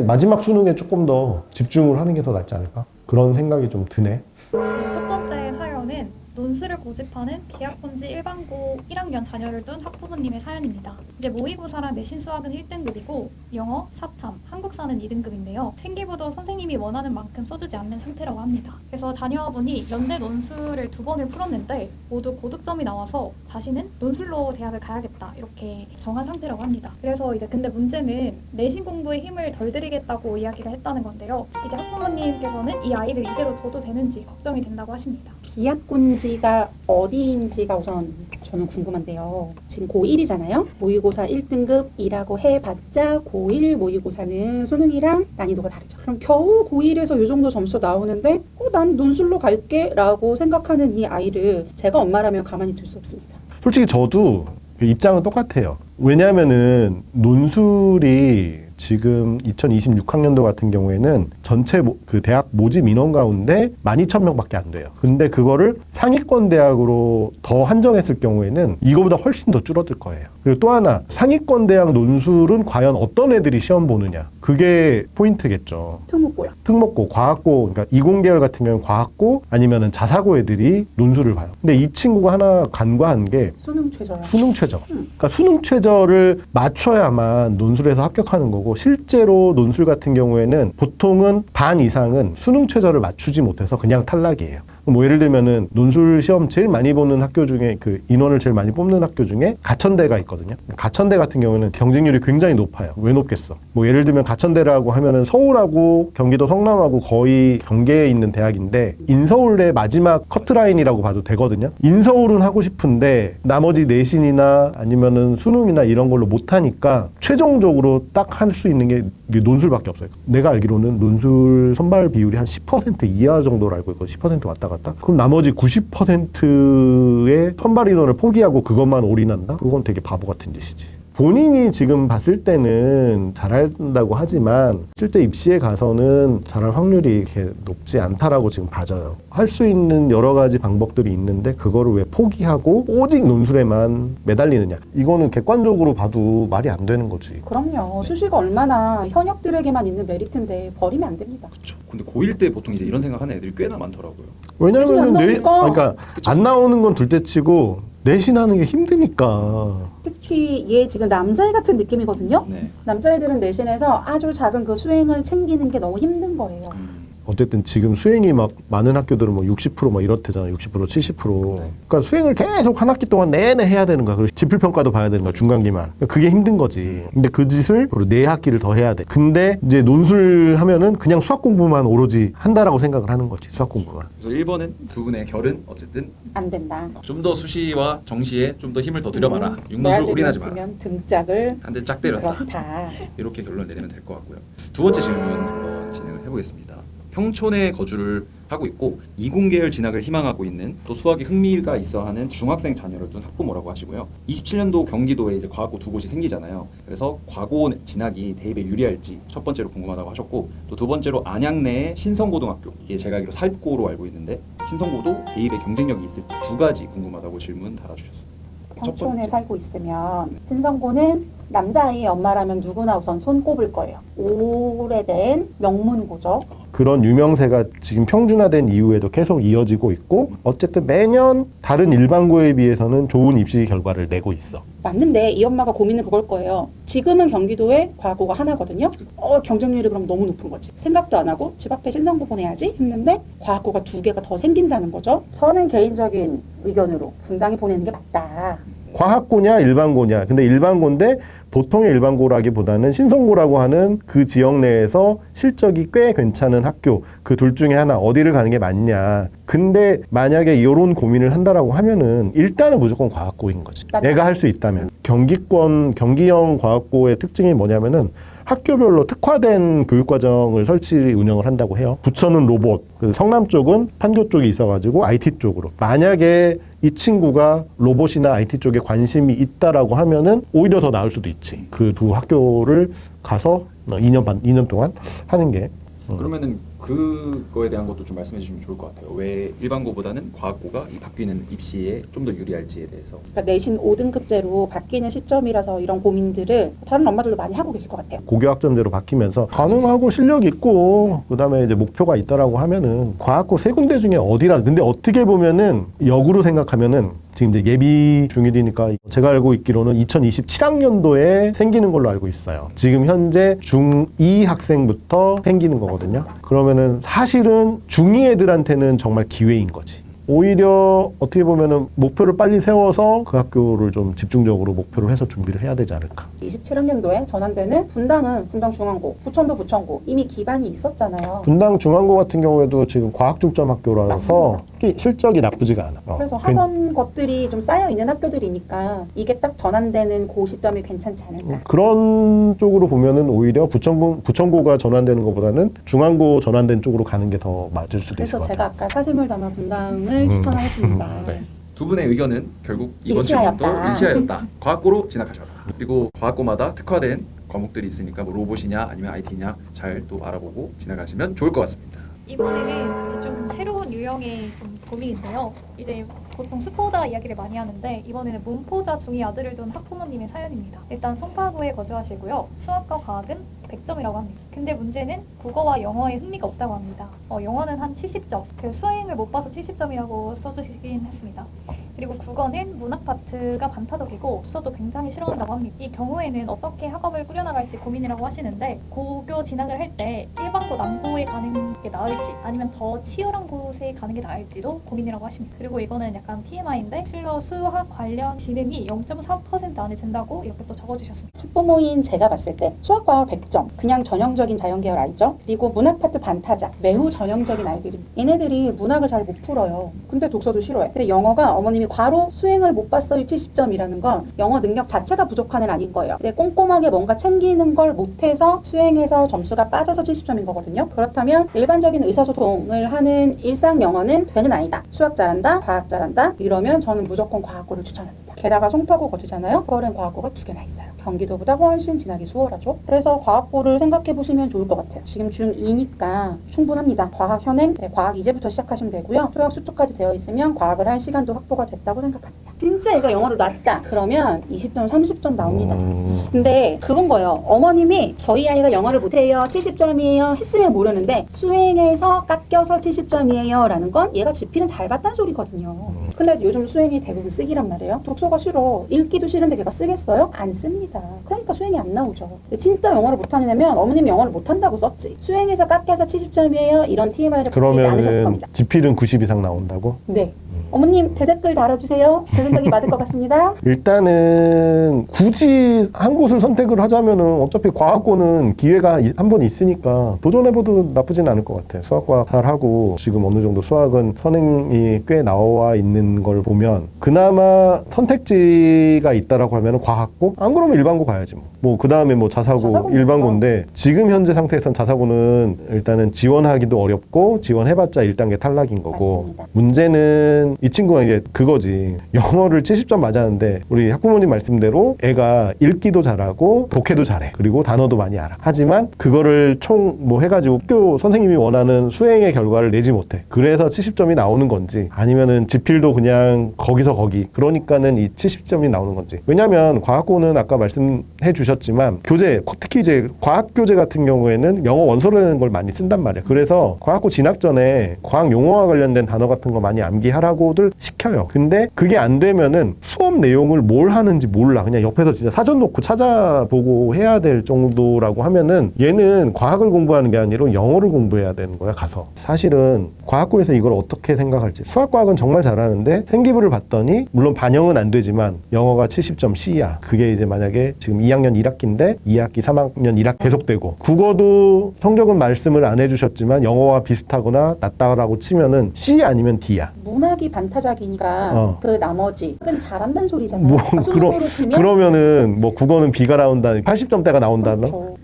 Speaker 1: 마지막 수능에 조금 더 집중을 하는 게 더 낫지 않을까? 그런 생각이 좀 드네.
Speaker 4: 첫 번째 사연은 논술을 고집하는 비학군지 일반고 1학년 자녀를 둔 학부모님의 사연입니다. 이제 모의고사랑 내신 수학은 1등급이고 영어, 사탐, 한국사는 2등급인데요. 생기부도 선생님이 원하는 만큼 써주지 않는 상태라고 합니다. 그래서 자녀분이 연대 논술을 2번을 풀었는데 모두 고득점이 나와서 자신은 논술로 대학을 가야겠다 이렇게 정한 상태라고 합니다. 그래서 이제 근데 문제는 내신 공부에 힘을 덜 들이겠다고 이야기를 했다는 건데요. 이제 학부모님께서는 이 아이를 이대로 둬도 되는지 걱정이 된다고 하십니다.
Speaker 5: 비학군지가 어디인지가 우선 저는 궁금한데요. 지금 고1이잖아요. 모의고사 1등급이라고 해봤자 고1 모의고사는 수능이랑 난이도가 다르죠. 그럼 겨우 고1에서 이 정도 점수 나오는데 난 논술로 갈게 라고 생각하는 이 아이를 제가 엄마라면 가만히 둘 수 없습니다.
Speaker 1: 솔직히 저도 입장은 똑같아요. 왜냐하면은 논술이 지금 2026학년도 같은 경우에는 전체 그 대학 모집 인원 가운데 12,000명밖에 안 돼요. 근데 그거를 상위권 대학으로 더 한정했을 경우에는 이거보다 훨씬 더 줄어들 거예요. 그리고 또 하나, 상위권 대학 논술은 과연 어떤 애들이 시험 보느냐. 그게 포인트겠죠.
Speaker 5: 특목고요.
Speaker 1: 특목고, 과학고, 그러니까 이공계열 같은 경우는 과학고 아니면은 자사고 애들이 논술을 봐요. 근데 이 친구가 하나 간과한 게
Speaker 5: 수능 최저요.
Speaker 1: 수능 최저. 그러니까 수능 최저를 맞춰야만 논술에서 합격하는 거고, 실제로 논술 같은 경우에는 보통은 반 이상은 수능 최저를 맞추지 못해서 그냥 탈락이에요. 뭐 예를 들면은 논술 시험 제일 많이 보는 학교 중에 그 인원을 제일 많이 뽑는 학교 중에 가천대가 있거든요. 가천대 같은 경우는 경쟁률이 굉장히 높아요. 왜 높겠어? 뭐 예를 들면 가천대라고 하면은 서울하고 경기도 성남하고 거의 경계에 있는 대학인데 인서울의 마지막 커트라인이라고 봐도 되거든요. 인서울은 하고 싶은데 나머지 내신이나 아니면은 수능이나 이런 걸로 못하니까 최종적으로 딱 할 수 있는 게 논술밖에 없어요. 내가 알기로는 논술 선발 비율이 한 10% 이하 정도로 알고 있고 10% 왔다 갔다. 그럼 나머지 90%의 선발 인원을 포기하고 그것만 올인한다? 그건 되게 바보 같은 짓이지. 본인이 지금 봤을 때는 잘한다고 하지만 실제 입시에 가서는 잘할 확률이 이렇게 높지 않다라고 지금 봐져요. 할 수 있는 여러 가지 방법들이 있는데 그거를 왜 포기하고 오직 논술에만 매달리느냐. 이거는 객관적으로 봐도 말이 안 되는 거지.
Speaker 5: 그럼요. 수시가 얼마나 현역들에게만 있는 메리트인데 버리면 안 됩니다.
Speaker 2: 그렇죠. 근데 고1 때 보통 이제 이런 생각하는 애들이 꽤나 많더라고요.
Speaker 1: 왜냐하면
Speaker 5: 안 나오니까.
Speaker 1: 그러니까 안 나오는 건 둘째치고 내신하는 게 힘드니까.
Speaker 5: 특히 얘 지금 남자애 같은 느낌이거든요.
Speaker 2: 네.
Speaker 5: 남자애들은 내신에서 아주 작은 그 수행을 챙기는 게 너무 힘든 거예요.
Speaker 1: 어쨌든 지금 수행이 막 많은 학교들은 뭐 60% 이렇대잖아. 60%, 70%.
Speaker 2: 네.
Speaker 1: 그러니까 수행을 계속 한 학기 동안 내내 해야 되는 거야. 그리고 지필 평가도 봐야 되는 거야. 중간기만. 그러니까 그게 힘든 거지. 근데 그 짓을 그리고 네 학기를 더 해야 돼. 근데 이제 논술 하면은 그냥 수학 공부만 오로지 한다라고 생각을 하는 거지. 수학 공부만.
Speaker 2: 그래서 1번은 두 분의 결은 어쨌든
Speaker 5: 안 된다.
Speaker 2: 좀 더 수시와 정시에 좀 더 힘을 더 들여봐라.
Speaker 5: 너야
Speaker 2: 육문술 올인하지 마라.
Speaker 5: 들였으면 등짝을
Speaker 2: 한 대 짝 때렸다.
Speaker 5: 그렇다.
Speaker 2: 이렇게 결론을 내리면 될 것 같고요. 두 번째 질문 한번 진행을 해보겠습니다. 평촌에 거주를 하고 있고 이공계열 진학을 희망하고 있는 또 수학에 흥미가 있어하는 중학생 자녀를 둔 학부모라고 하시고요. 27년도 경기도에 이제 과학고 두 곳이 생기잖아요. 그래서 과고 진학이 대입에 유리할지 첫 번째로 궁금하다고 하셨고 또 두 번째로 안양 내의 신성고등학교 이게 제가 알기로 사립고로 알고 있는데 신성고도 대입에 경쟁력이 있을지 두 가지 궁금하다고 질문 달아주셨습니다. 첫
Speaker 5: 평촌에
Speaker 2: 번째.
Speaker 5: 살고 있으면 신성고는 남자아이의 엄마라면 누구나 우선 손 꼽을 거예요. 오래된 명문고죠.
Speaker 1: 그런 유명세가 지금 평준화된 이후에도 계속 이어지고 있고 어쨌든 매년 다른 일반고에 비해서는 좋은 입시 결과를 내고 있어.
Speaker 5: 맞는데 이 엄마가 고민은 그걸 거예요. 지금은 경기도에 과고가 하나거든요. 경쟁률이 그럼 너무 높은 거지. 생각도 안 하고 집 앞에 신성고 보내야지 했는데 과고가 두 개가 더 생긴다는 거죠. 저는 개인적인 의견으로 분당에 보내는 게 맞다.
Speaker 1: 과학고냐 일반고냐. 근데 일반고인데 보통의 일반고라기보다는 신성고라고 하는 그 지역 내에서 실적이 꽤 괜찮은 학교 그 둘 중에 하나 어디를 가는 게 맞냐. 근데 만약에 이런 고민을 한다라고 하면은 일단은 무조건 과학고인 거지.
Speaker 5: 맞아.
Speaker 1: 내가 할 수 있다면. 경기형 과학고의 특징이 뭐냐면은 학교별로 특화된 교육과정을 운영을 한다고 해요. 부천은 로봇, 그 성남 쪽은 판교 쪽이 있어가지고 IT 쪽으로. 만약에 이 친구가 로봇이나 IT 쪽에 관심이 있다라고 하면은 오히려 더 나을 수도 있지. 그 두 학교를 가서 2년 동안 하는 게.
Speaker 2: 그러면은 그거에 대한 것도 좀 말씀해 주시면 좋을 것 같아요. 왜 일반고보다는 과학고가 이 바뀌는 입시에 좀 더 유리할지에 대해서.
Speaker 5: 그러니까 내신 5등급제로 바뀌는 시점이라서 이런 고민들을 다른 엄마들도 많이 하고 계실 것 같아요.
Speaker 1: 고교학점제로 바뀌면서 가능하고 실력 있고 그다음에 이제 목표가 있다라고 하면은 과학고 세 군데 중에 어디라. 근데 어떻게 보면은 역으로 생각하면은 지금 이제 예비 중1이니까 제가 알고 있기로는 2027학년도에 생기는 걸로 알고 있어요. 지금 현재 중2 학생부터 생기는 거거든요. 그러면은 사실은 중2 애들한테는 정말 기회인 거지. 오히려 어떻게 보면은 목표를 빨리 세워서 그 학교를 좀 집중적으로 목표를 해서 준비를 해야 되지 않을까.
Speaker 5: 27학년도에 전환되는 분당은 분당중앙고, 부천도 부천고 이미 기반이 있었잖아요.
Speaker 1: 분당 중앙고 같은 경우에도 지금 과학 중점 학교라서 실적이 나쁘지가 않아.
Speaker 5: 그래서 하던 것들이 좀 쌓여 있는 학교들이니까 이게 딱 전환되는 그 시점이 괜찮지 않을까.
Speaker 1: 그런 쪽으로 보면은 오히려 부천고가 전환되는 것보다는 중앙고 전환된 쪽으로 가는 게 더 맞을 수도 있을
Speaker 5: 그래서
Speaker 1: 것
Speaker 5: 제가
Speaker 1: 같아요.
Speaker 5: 아까 사심을 담아 분당을 추천하겠습니다.
Speaker 1: 네.
Speaker 2: 두 분의 의견은 결국 이번
Speaker 5: 일치하였다.
Speaker 2: 질문도 일치하였다. 과학고로 진학하셔라. 그리고 과학고마다 특화된 과목들이 있으니까 뭐 로봇이냐 아니면 IT냐 잘 또 알아보고 지나가시면 좋을 것 같습니다.
Speaker 4: 이번에는 이제 좀 새로운 유형의 좀 고민인데요. 이제 보통 수포자 이야기를 많이 하는데 이번에는 문포자 중2 아들을 둔 학부모님의 사연입니다. 일단 송파구에 거주하시고요. 수학과 과학은 100점이라고 합니다. 근데 문제는 국어와 영어에 흥미가 없다고 합니다. 영어는 한 70점, 수행을 못 봐서 70점이라고 써주시긴 했습니다. 그리고 국어는 문학 파트가 반타적이고 수어도 굉장히 싫어한다고 합니다. 이 경우에는 어떻게 학업을 꾸려나갈지 고민이라고 하시는데 고교 진학을 할 때 일반고 남고에 가는 게 나을지 아니면 더 치열한 곳에 가는 게 나을지도 고민이라고 하십니다. 그리고 이거는 약간 TMI인데 실로 수학 관련 지능이 0.4% 안에 든다고 이렇게 또 적어주셨습니다.
Speaker 5: 학부모인 제가 봤을 때 수학과학 100점, 그냥 전형적인 자연계열 아이죠. 그리고 문학 파트 반타작, 매우 전형적인 아이들입니다. 얘네들이 문학을 잘 못 풀어요. 근데 독서도 싫어해. 근데 영어가 어머님이 과로 수행을 못 봤어요 70점이라는 건 영어 능력 자체가 부족한은 아닌 거예요. 근데 꼼꼼하게 뭔가 챙기는 걸 못해서 수행해서 점수가 빠져서 70점인 거거든요. 그렇다면 일반적인 의사소통을 하는 일상 영어는 되는 아이다. 수학 잘한다, 과학 잘한다. 이러면 저는 무조건 과학고를 추천합니다. 게다가 송파구 거주잖아요. 서울엔 과학고가 2개나 있어요. 경기도보다 훨씬 진학이 수월하죠. 그래서 과학고를 생각해보시면 좋을 것 같아요. 지금 중2니까 충분합니다. 과학 현행, 과학 이제부터 시작하시면 되고요. 수학 수투까지 되어 있으면 과학을 할 시간도 확보가 됐다고 생각합니다. 진짜 이거 영어로 놨다 그러면 20점, 30점 나옵니다. 근데 그건 거예요. 어머님이 저희 아이가 영어를 못해요 70점이에요 했으면 모르는데 수행에서 깎여서 70점이에요 라는 건 얘가 지필은 잘 봤단 소리거든요. 근데 요즘 수행이 대부분 쓰기란 말이에요. 독서가 싫어, 읽기도 싫은데 걔가 쓰겠어요? 안 씁니다. 그러니까 수행이 안 나오죠. 근데 진짜 영어를 못하는 애면 어머님이 영어를 못한다고 썼지 수행에서 깎여서 70점이에요 이런 TMI를 붙이지 않으셨을
Speaker 1: 그러면은
Speaker 5: 겁니다.
Speaker 1: 지필은 90 이상 나온다고?
Speaker 5: 네. 어머님 대댓글 달아주세요. 제 생각이 맞을 것 같습니다.
Speaker 1: 일단은 굳이 한 곳을 선택을 하자면은 어차피 과학고는 기회가 한 번 있으니까 도전해봐도 나쁘진 않을 것 같아. 수학과 잘하고 지금 어느 정도 수학은 선행이 꽤 나와 있는 걸 보면 그나마 선택지가 있다라고 하면은 과학고, 안 그러면 일반고 가야지 뭐 그 다음에 뭐 자사고 일반고인데 지금 현재 상태에선 자사고는 일단은 지원하기도 어렵고 지원해봤자 1단계 탈락인 거고.
Speaker 5: 맞습니다.
Speaker 1: 문제는 이 친구가 이제 그거지. 영어를 70점 맞았는데 우리 학부모님 말씀대로 애가 읽기도 잘하고 독해도 잘해. 그리고 단어도 많이 알아. 하지만 그거를 총 뭐 해가지고 학교 선생님이 원하는 수행의 결과를 내지 못해. 그래서 70점이 나오는 건지 아니면은 지필도 그냥 거기서 거기. 그러니까는 이 70점이 나오는 건지. 왜냐면 과학고는 아까 말씀해 주셨지만 교재, 특히 이제 과학 교재 같은 경우에는 영어 원서라는 걸 많이 쓴단 말이야. 그래서 과학고 진학 전에 과학 용어와 관련된 단어 같은 거 많이 암기하라고들 시켜요. 근데 그게 안 되면은 수업 내용을 뭘 하는지 몰라. 그냥 옆에서 진짜 사전 놓고 찾아보고 해야 될 정도라고 하면은 얘는 과학을 공부하는 게 아니라 영어를 공부해야 되는 거야, 가서. 사실은 과학고에서 이걸 어떻게 생각할지. 수학과학은 정말 잘하는데 생기부를 봤더니 물론 반영은 안 되지만 영어가 70점 C야. 그게 이제 만약에 지금 2학년 1학기인데 2학기, 3학년 1학기 계속되고 국어도 성적은 말씀을 안 해주셨지만 영어와 비슷하거나 낮다라고 치면은 C 아니면 D야.
Speaker 5: 문학이 반타작이니까 그 나머지는 잘한다는 소리잖아요.
Speaker 1: 뭐
Speaker 5: 수능으로 치면
Speaker 1: 그러면은 뭐 국어는 B가 나온다, 80점대가 나온다는?
Speaker 5: 그렇죠.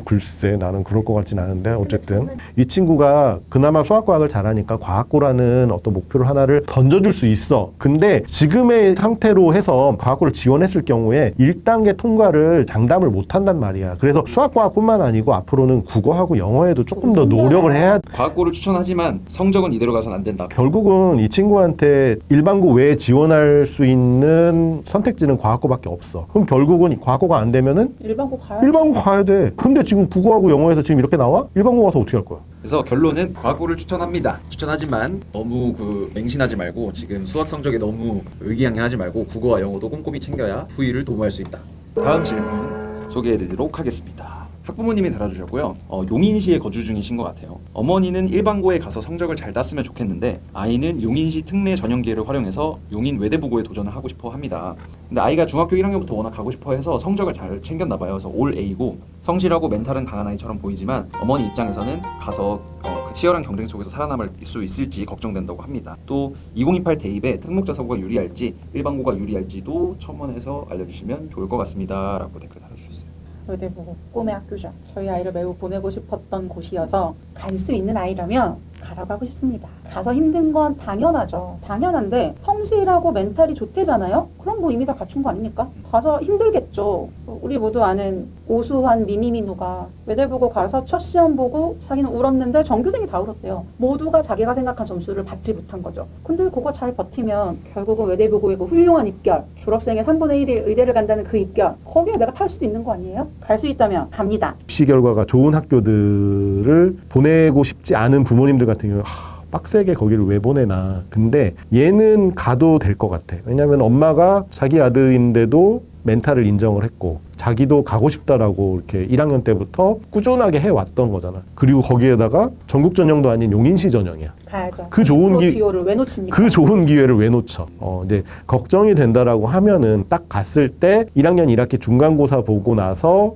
Speaker 1: 글쎄, 나는 그럴 것 같진 않은데 어쨌든 이 친구가 그나마 수학과학을 잘하니까 과학고라는 어떤 목표를 하나를 던져줄 수 있어. 근데 지금의 상태로 해서 과학고를 지원했을 경우에 1단계 통과를 장담을 못한단 말이야. 그래서 수학과학뿐만 아니고 앞으로는 국어하고 영어에도 조금 더 노력을 해야.
Speaker 2: 과학고를 추천하지만 성적은 이대로 가서는 안 된다.
Speaker 1: 결국은 이 친구한테 일반고 외에 지원할 수 있는 선택지는 과학고밖에 없어. 그럼 결국은 과학고가 안 되면은
Speaker 5: 일반고 가야
Speaker 1: 일반고 가야 돼. 근데 지금 국어하고 영어에서 지금 이렇게 나와? 일반고 가서 어떻게 할 거야?
Speaker 2: 그래서 결론은 과학고를 추천합니다. 추천하지만 너무 맹신하지 말고 지금 수학 성적에 너무 의기양양하지 말고 국어와 영어도 꼼꼼히 챙겨야 후위를 도모할 수 있다. 다음 질문 소개해드리도록 하겠습니다. 학부모님이 달아주셨고요. 용인시에 거주 중이신 것 같아요. 어머니는 일반고에 가서 성적을 잘 땄으면 좋겠는데 아이는 용인시 특례 전형기회를 활용해서 용인 외대부고에 도전을 하고 싶어 합니다. 근데 아이가 중학교 1학년부터 워낙 가고 싶어 해서 성적을 잘 챙겼나 봐요. 그래서 올 A고 성실하고 멘탈은 강한 아이처럼 보이지만 어머니 입장에서는 가서 그 치열한 경쟁 속에서 살아남을 수 있을지 걱정된다고 합니다. 또 2028 대입에 특목자사고가 유리할지 일반고가 유리할지도 첨언해서 알려주시면 좋을 것 같습니다. 라고 댓글 달아주셨어요.
Speaker 5: 외대부고 꿈의 학교죠. 저희 아이를 매우 보내고 싶었던 곳이어서 갈 수 있는 아이라면 가라고 하고 싶습니다. 가서 힘든 건 당연하죠. 당연한데 성실하고 멘탈이 좋대잖아요. 그럼 뭐 이미 다 갖춘 거 아닙니까? 가서 힘들겠죠. 우리 모두 아는 오수환 미미민호가 외대부고 가서 첫 시험 보고 자기는 울었는데 전교생이 다 울었대요. 모두가 자기가 생각한 점수를 받지 못한 거죠. 근데 그거 잘 버티면 결국은 외대부고의 그 훌륭한 입결, 졸업생의 3분의 1이 의대를 간다는 그 입결, 거기에 내가 탈 수도 있는 거 아니에요? 갈 수 있다면 갑니다.
Speaker 1: 입시 결과가 좋은 학교들을 보내고 싶지 않은 부모님들 같은 경우 빡세게 거기를 왜 보내나. 근데 얘는 가도 될 것 같아. 왜냐하면 엄마가 자기 아들인데도 멘탈을 인정을 했고 자기도 가고 싶다라고 이렇게 1학년 때부터 꾸준하게 해왔던 거잖아. 그리고 거기에다가 전국 전형도 아닌 용인시 전형이야.
Speaker 5: 가야죠.
Speaker 1: 그 좋은
Speaker 5: 기회를 왜 놓칩니까?
Speaker 1: 그 좋은 기회를 왜 놓쳐? 이제 걱정이 된다라고 하면은 딱 갔을 때 1학년 1학기 중간고사 보고 나서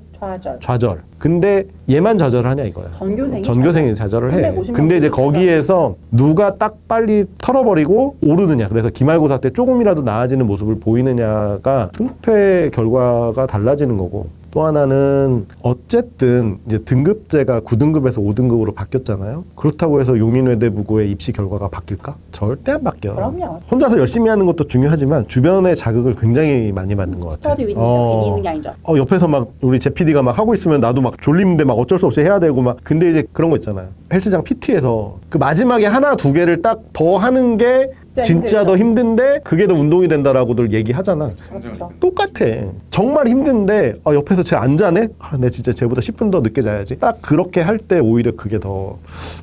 Speaker 1: 좌절. 근데 얘만 좌절하냐 이거야. 전교생이 좌절을 해.
Speaker 5: 350명
Speaker 1: 근데 이제 거기에서 누가 딱 빨리 털어버리고 오르느냐. 그래서 기말고사 때 조금이라도 나아지는 모습을 보이느냐가 승패 결과가 달라지는 거고. 또 하나는 어쨌든 이제 등급제가 9등급에서 5등급으로 바뀌었잖아요. 그렇다고 해서 용인외대부고의 입시 결과가 바뀔까? 절대 안 바뀌어.
Speaker 5: 그럼요.
Speaker 1: 혼자서 열심히 하는 것도 중요하지만 주변의 자극을 굉장히 많이 받는 것 같아.
Speaker 5: 스터디 윈이 있는 게 아니죠.
Speaker 1: 옆에서 막 우리 제 PD가 막 하고 있으면 나도 막 졸리는데 막 어쩔 수 없이 해야 되고 막. 근데 이제 그런 거 있잖아요. 헬스장 PT에서 그 마지막에 하나 두 개를 딱 더 하는 게 진짜 더 힘든데 그게 더 운동이 된다라고들 얘기하잖아.
Speaker 5: 그렇죠.
Speaker 1: 똑같아. 정말 힘든데 옆에서 쟤 안 자네? 내 진짜 쟤보다 10분 더 늦게 자야지. 딱 그렇게 할 때 오히려 그게 더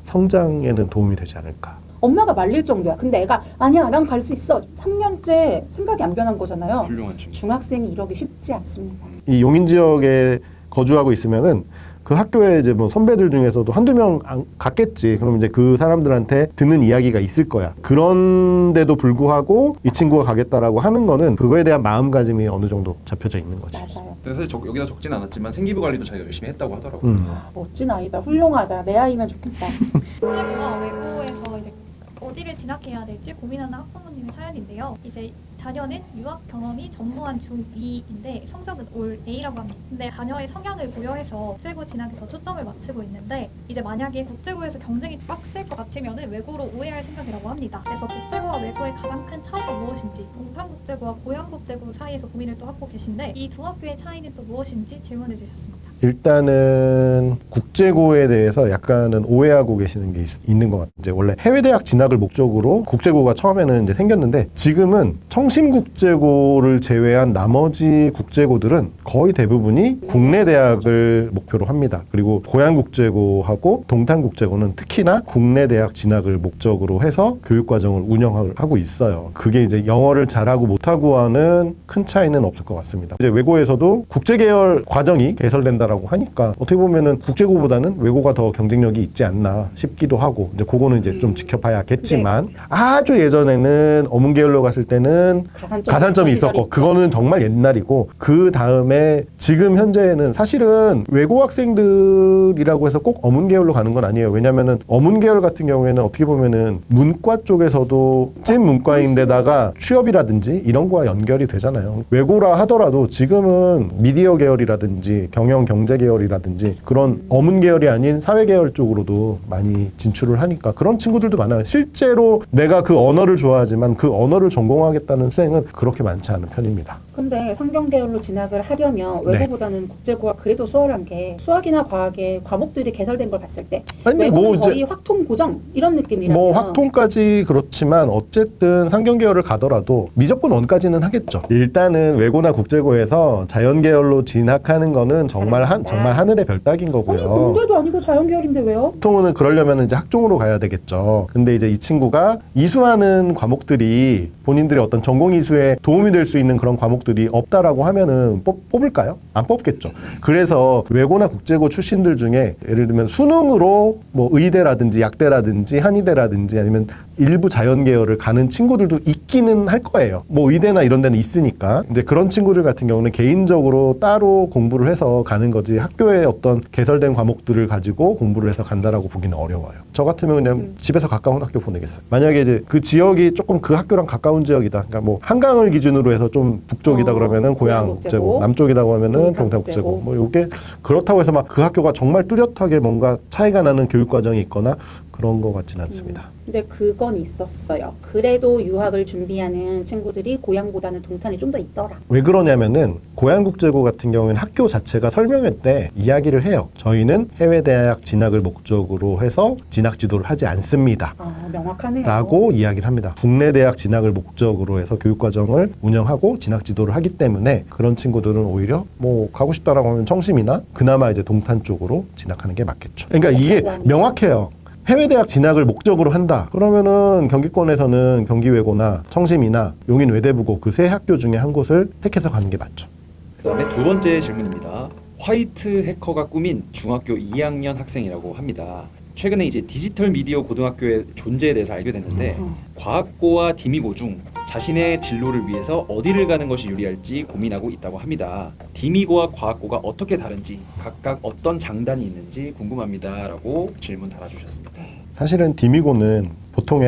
Speaker 1: 성장에는 도움이 되지 않을까.
Speaker 5: 엄마가 말릴 정도야. 근데 애가 아니야 난 갈 수 있어. 3년째 생각이 안 변한 거잖아요.
Speaker 3: 훌륭한 친구.
Speaker 5: 중학생이 이러기 쉽지 않습니다.
Speaker 1: 이 용인 지역에 거주하고 있으면은 그 학교에 이제 뭐 선배들 중에서도 한두 명 갔겠지. 그럼 이제 그 사람들한테 듣는 이야기가 있을 거야. 그런데도 불구하고 이 친구가 가겠다라고 하는 거는 그거에 대한 마음가짐이 어느 정도 잡혀져 있는 거지.
Speaker 5: 맞아요.
Speaker 3: 근데 사실 여기다 적진 않았지만 생기부 관리도 자기가 열심히 했다고 하더라고요.
Speaker 5: 멋진 아이다. 훌륭하다. 내 아이면 좋겠다.
Speaker 4: 국제고와 외고에서 이제 어디를 진학해야 될지 고민하는 학부모님의 사연인데요. 이제 자녀는 유학 경험이 전무한 중2인데 성적은 올 A라고 합니다. 근데 자녀의 성향을 고려해서 국제고 진학에 더 초점을 맞추고 있는데 이제 만약에 국제고에서 경쟁이 빡셀 것 같으면 외고로 우회할 생각이라고 합니다. 그래서 국제고와 외고의 가장 큰 차이가 무엇인지 동탄국제고와 고양국제고 사이에서 고민을 또 하고 계신데 이 두 학교의 차이는 또 무엇인지 질문해 주셨습니다.
Speaker 1: 일단은 국제고에 대해서 약간은 오해하고 계시는 게 있는 것 같아요. 이제 원래 해외대학 진학을 목적으로 국제고가 처음에는 이제 생겼는데 지금은 청심국제고를 제외한 나머지 국제고들은 거의 대부분이 국내 대학을 목표로 합니다. 그리고 고양국제고하고 동탄국제고는 특히나 국내 대학 진학을 목적으로 해서 교육과정을 운영하고 있어요. 그게 이제 영어를 잘하고 못하고 하는 큰 차이는 없을 것 같습니다. 이제 외고에서도 국제계열 과정이 개설된다라고 하니까 어떻게 보면은 국제고보다는 외고가 더 경쟁력이 있지 않나 싶기도 하고 이제 그거는 이제 좀 지켜봐야겠지만 아주 예전에는 어문계열로 갔을 때는 가산점이 있었고 그거는 정말 옛날이고 그 다음에 지금 현재는 사실은 외고 학생들이라고 해서 꼭 어문계열로 가는 건 아니에요. 왜냐면은 어문계열 같은 경우에는 어떻게 보면은 문과 쪽에서도 찐 문과인데다가 취업이라든지 이런 거와 연결이 되잖아요. 외고라 하더라도 지금은 미디어 계열이라든지 경제 계열이라든지 그런 어문 계열이 아닌 사회 계열 쪽으로도 많이 진출을 하니까 그런 친구들도 많아요. 실제로 내가 그 언어를 좋아하지만 그 언어를 전공하겠다는 생은 그렇게 많지 않은 편입니다.
Speaker 5: 근데 상경계열로 진학을 하려면 외고보다는 국제고가 그래도 수월한 게 수학이나 과학의 과목들이 개설된 걸 봤을 때 외고는 거의 확통 고정 이런 느낌이라면
Speaker 1: 뭐 확통까지 그렇지만 어쨌든 상경계열을 가더라도 미적분 원까지는 하겠죠. 일단은 외고나 국제고에서 자연계열로 진학하는 거는 정말 하늘의 별 따기인 거고요.
Speaker 5: 아니 공대도 아니고 자연계열인데 왜요?
Speaker 1: 보통은 그러려면 이제 학종으로 가야 되겠죠. 근데 이제 이 친구가 이수하는 과목들이 본인들의 어떤 전공 이수에 도움이 될 수 있는 그런 과목들이 없다라고 하면은 뽑을까요? 안 뽑겠죠. 그래서 외고나 국제고 출신들 중에 예를 들면 수능으로 뭐 의대라든지 약대라든지 한의대라든지 아니면 일부 자연계열을 가는 친구들도 있기는 할 거예요. 뭐 의대나 이런 데는 있으니까. 이제 그런 친구들 같은 경우는 개인적으로 따로 공부를 해서 가는 거지 학교에 어떤 개설된 과목들을 가지고 공부를 해서 간다라고 보기는 어려워요. 저 같으면 그냥 집에서 가까운 학교 보내겠어요. 만약에 이제 그 지역이 조금 그 학교랑 가까운 지역이다. 그러니까 뭐 한강을 기준으로 해서 좀 북쪽이다 그러면은 고양국제고, 남쪽이라고 하면은 동탄국제고. 뭐 요게 그렇다고 해서 막 그 학교가 정말 뚜렷하게 뭔가 차이가 나는 교육 과정이 있거나 그런 것 같지는 않습니다.
Speaker 5: 근데 그건 있었어요. 그래도 유학을 준비하는 친구들이 고향보다는 동탄이 좀 더 있더라.
Speaker 1: 왜 그러냐면은 고양국제고 같은 경우에는 학교 자체가 설명회 때 이야기를 해요. 저희는 해외 대학 진학을 목적으로 해서 진학 지도를 하지 않습니다.
Speaker 5: 명확하네요.
Speaker 1: 라고 이야기를 합니다. 국내 대학 진학을 목적으로 해서 교육과정을 운영하고 진학 지도를 하기 때문에 그런 친구들은 오히려 뭐 가고 싶다라고 하면 청심이나 그나마 이제 동탄 쪽으로 진학하는 게 맞겠죠. 그러니까 이게 명확해요. 해외 대학 진학을 목적으로 한다. 그러면은 경기권에서는 경기외고나 청심이나 용인 외대부고 그 세 학교 중에 한 곳을 택해서 가는 게 맞죠.
Speaker 2: 그다음에 두 번째 질문입니다. 화이트 해커가 꾸민 중학교 2학년 학생이라고 합니다. 최근에 이제 디지털 미디어 고등학교의 존재에 대해서 알게 됐는데 과학고와 디미고 중 자신의 진로를 위해서 어디를 가는 것이 유리할지 고민하고 있다고 합니다. 디미고와 과학고가 어떻게 다른지 각각 어떤 장단이 있는지 궁금합니다라고 질문 달아주셨습니다.
Speaker 1: 사실은 디미고는 보통의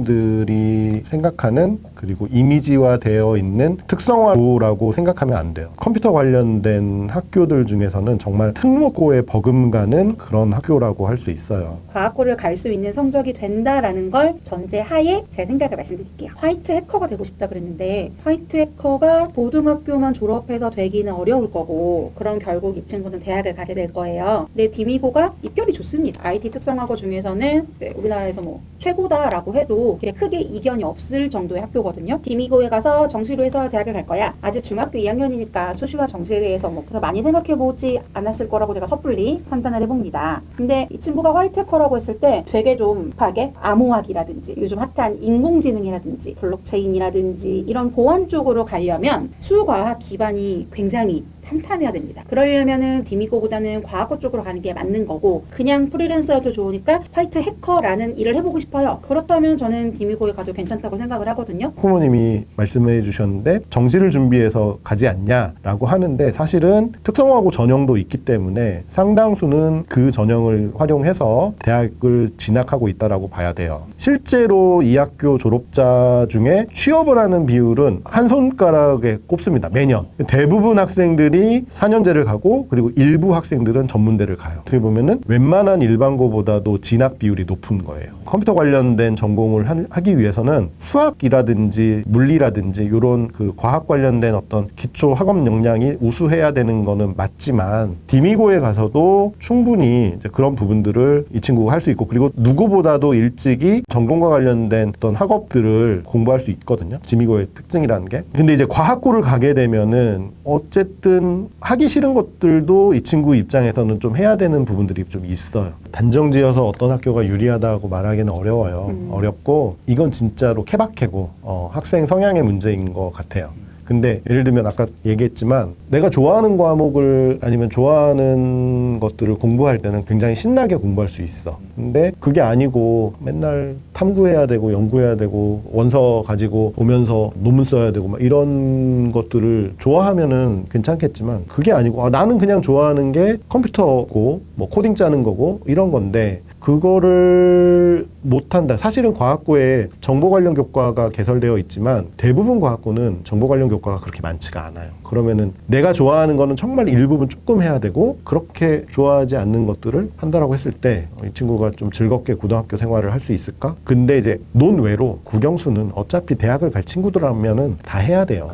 Speaker 1: 학부모님들이 생각하는 그리고 이미지화되어 있는 특성화고라고 생각하면 안 돼요. 컴퓨터 관련된 학교들 중에서는 정말 특목고에 버금가는 그런 학교라고 할 수 있어요.
Speaker 5: 과학고를 갈 수 있는 성적이 된다라는 걸 전제하에 제 생각을 말씀드릴게요. 화이트 해커가 되고 싶다 그랬는데 화이트 해커가 고등학교만 졸업해서 되기는 어려울 거고 그럼 결국 이 친구는 대학을 가게 될 거예요. 근데 디미고가 입결이 좋습니다. IT 특성화고 중에서는 이제 우리나라에서 뭐 최고다라고 해도 크게 이견이 없을 정도의 학교거든요. 디미고에 가서 정시로 해서 대학을 갈 거야. 아직 중학교 2학년이니까 수시와 정시에 대해서 뭐 많이 생각해보지 않았을 거라고 제가 섣불리 판단을 해봅니다. 근데 이 친구가 화이트 해커라고 했을 때 되게 좀 급하게 암호학이라든지 요즘 핫한 인공지능이라든지 블록체인이라든지 이런 보안 쪽으로 가려면 수과학 기반이 굉장히 탄탄해야 됩니다. 그러려면은 디미고보다는 과학고 쪽으로 가는 게 맞는 거고 그냥 프리랜서여도 좋으니까 화이트 해커라는 일을 해보고 싶어요. 그렇다면 저는 디미고에 가도 괜찮다고 생각을 하거든요.
Speaker 1: 부모님이 말씀해 주셨는데 정시를 준비해서 가지 않냐라고 하는데 사실은 특성화고 전형도 있기 때문에 상당수는 그 전형을 활용해서 대학을 진학하고 있다라고 봐야 돼요. 실제로 이 학교 졸업자 중에 취업을 하는 비율은 한 손가락에 꼽습니다. 매년. 대부분 학생들이 4년제를 가고 그리고 일부 학생들은 전문대를 가요. 어떻게 보면은 웬만한 일반고보다도 진학 비율이 높은 거예요. 컴퓨터 관련된 전공을 하기 위해서는 수학이라든지 물리라든지 이런 그 과학 관련된 어떤 기초 학업 역량이 우수해야 되는 거는 맞지만 디미고에 가서도 충분히 이제 그런 부분들을 이 친구가 할 수 있고 그리고 누구보다도 일찍이 전공과 관련된 어떤 학업들을 공부할 수 있거든요. 디미고의 특징이라는 게. 근데 이제 과학고를 가게 되면은 어쨌든 하기 싫은 것들도 이 친구 입장에서는 좀 해야 되는 부분들이 좀 있어요. 단정지어서 어떤 학교가 유리하다고 말하기는 어려워요. 어렵고 이건 진짜로 케바케고 학생 성향의 문제인 것 같아요. 근데 예를 들면 아까 얘기했지만 내가 좋아하는 과목을 아니면 좋아하는 것들을 공부할 때는 굉장히 신나게 공부할 수 있어. 근데 그게 아니고 맨날 탐구해야 되고 연구해야 되고 원서 가지고 오면서 논문 써야 되고 막 이런 것들을 좋아하면은 괜찮겠지만 그게 아니고 나는 그냥 좋아하는 게 컴퓨터고 뭐 코딩 짜는 거고 이런 건데 그거를 못한다. 사실은 과학고에 정보 관련 교과가 개설되어 있지만 대부분 과학고는 정보 관련 교과가 그렇게 많지가 않아요. 그러면은 내가 좋아하는 거는 정말 일부분 조금 해야 되고 그렇게 좋아하지 않는 것들을 한다라고 했을 때 이 친구가 좀 즐겁게 고등학교 생활을 할 수 있을까? 근데 이제 논외로 국영수는 어차피 대학을 갈 친구들이라면은 다 해야 돼요.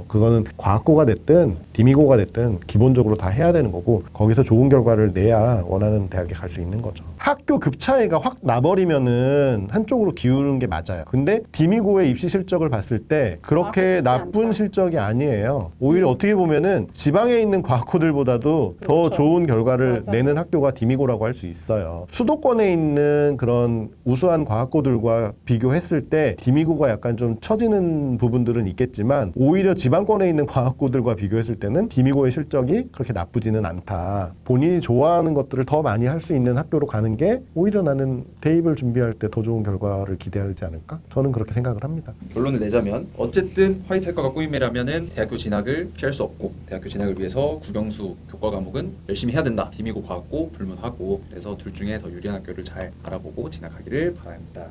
Speaker 1: 그거는 과학고가 됐든 디미고가 됐든 기본적으로 다 해야 되는 거고 거기서 좋은 결과를 내야 원하는 대학에 갈 수 있는 거죠. 학교 급 차이가 확 나버리면은 한쪽으로 기우는 게 맞아요. 근데 디미고의 입시 실적을 봤을 때 그렇게 나쁜 실적이 아니에요. 오히려 어떻게 보면은 지방에 있는 과학고들보다도 더
Speaker 5: 그렇죠.
Speaker 1: 좋은 결과를
Speaker 5: 맞아요.
Speaker 1: 내는 학교가 디미고라고 할 수 있어요. 수도권에 있는 그런 우수한 과학고들과 비교했을 때 디미고가 약간 좀 처지는 부분들은 있겠지만 오히려 지방권에 있는 과학고들과 비교했을 때는 디미고의 실적이 그렇게 나쁘지는 않다. 본인이 좋아하는 것들을 더 많이 할 수 있는 학교로 가는 게 오히려 나는 대입을 준비할 때 더 좋은 결과를 기대하지 않을까? 저는 그렇게 생각을 합니다.
Speaker 2: 결론을 내자면 어쨌든 화이트 해커가 꾸임이라면은 대학교 진학을 피할 수 없고 대학교 진학을 위해서 국영수 교과 과목은 열심히 해야 된다. 디미고 과학고 불문하고 그래서 둘 중에 더 유리한 학교를 잘 알아보고 진학하기를 바랍니다.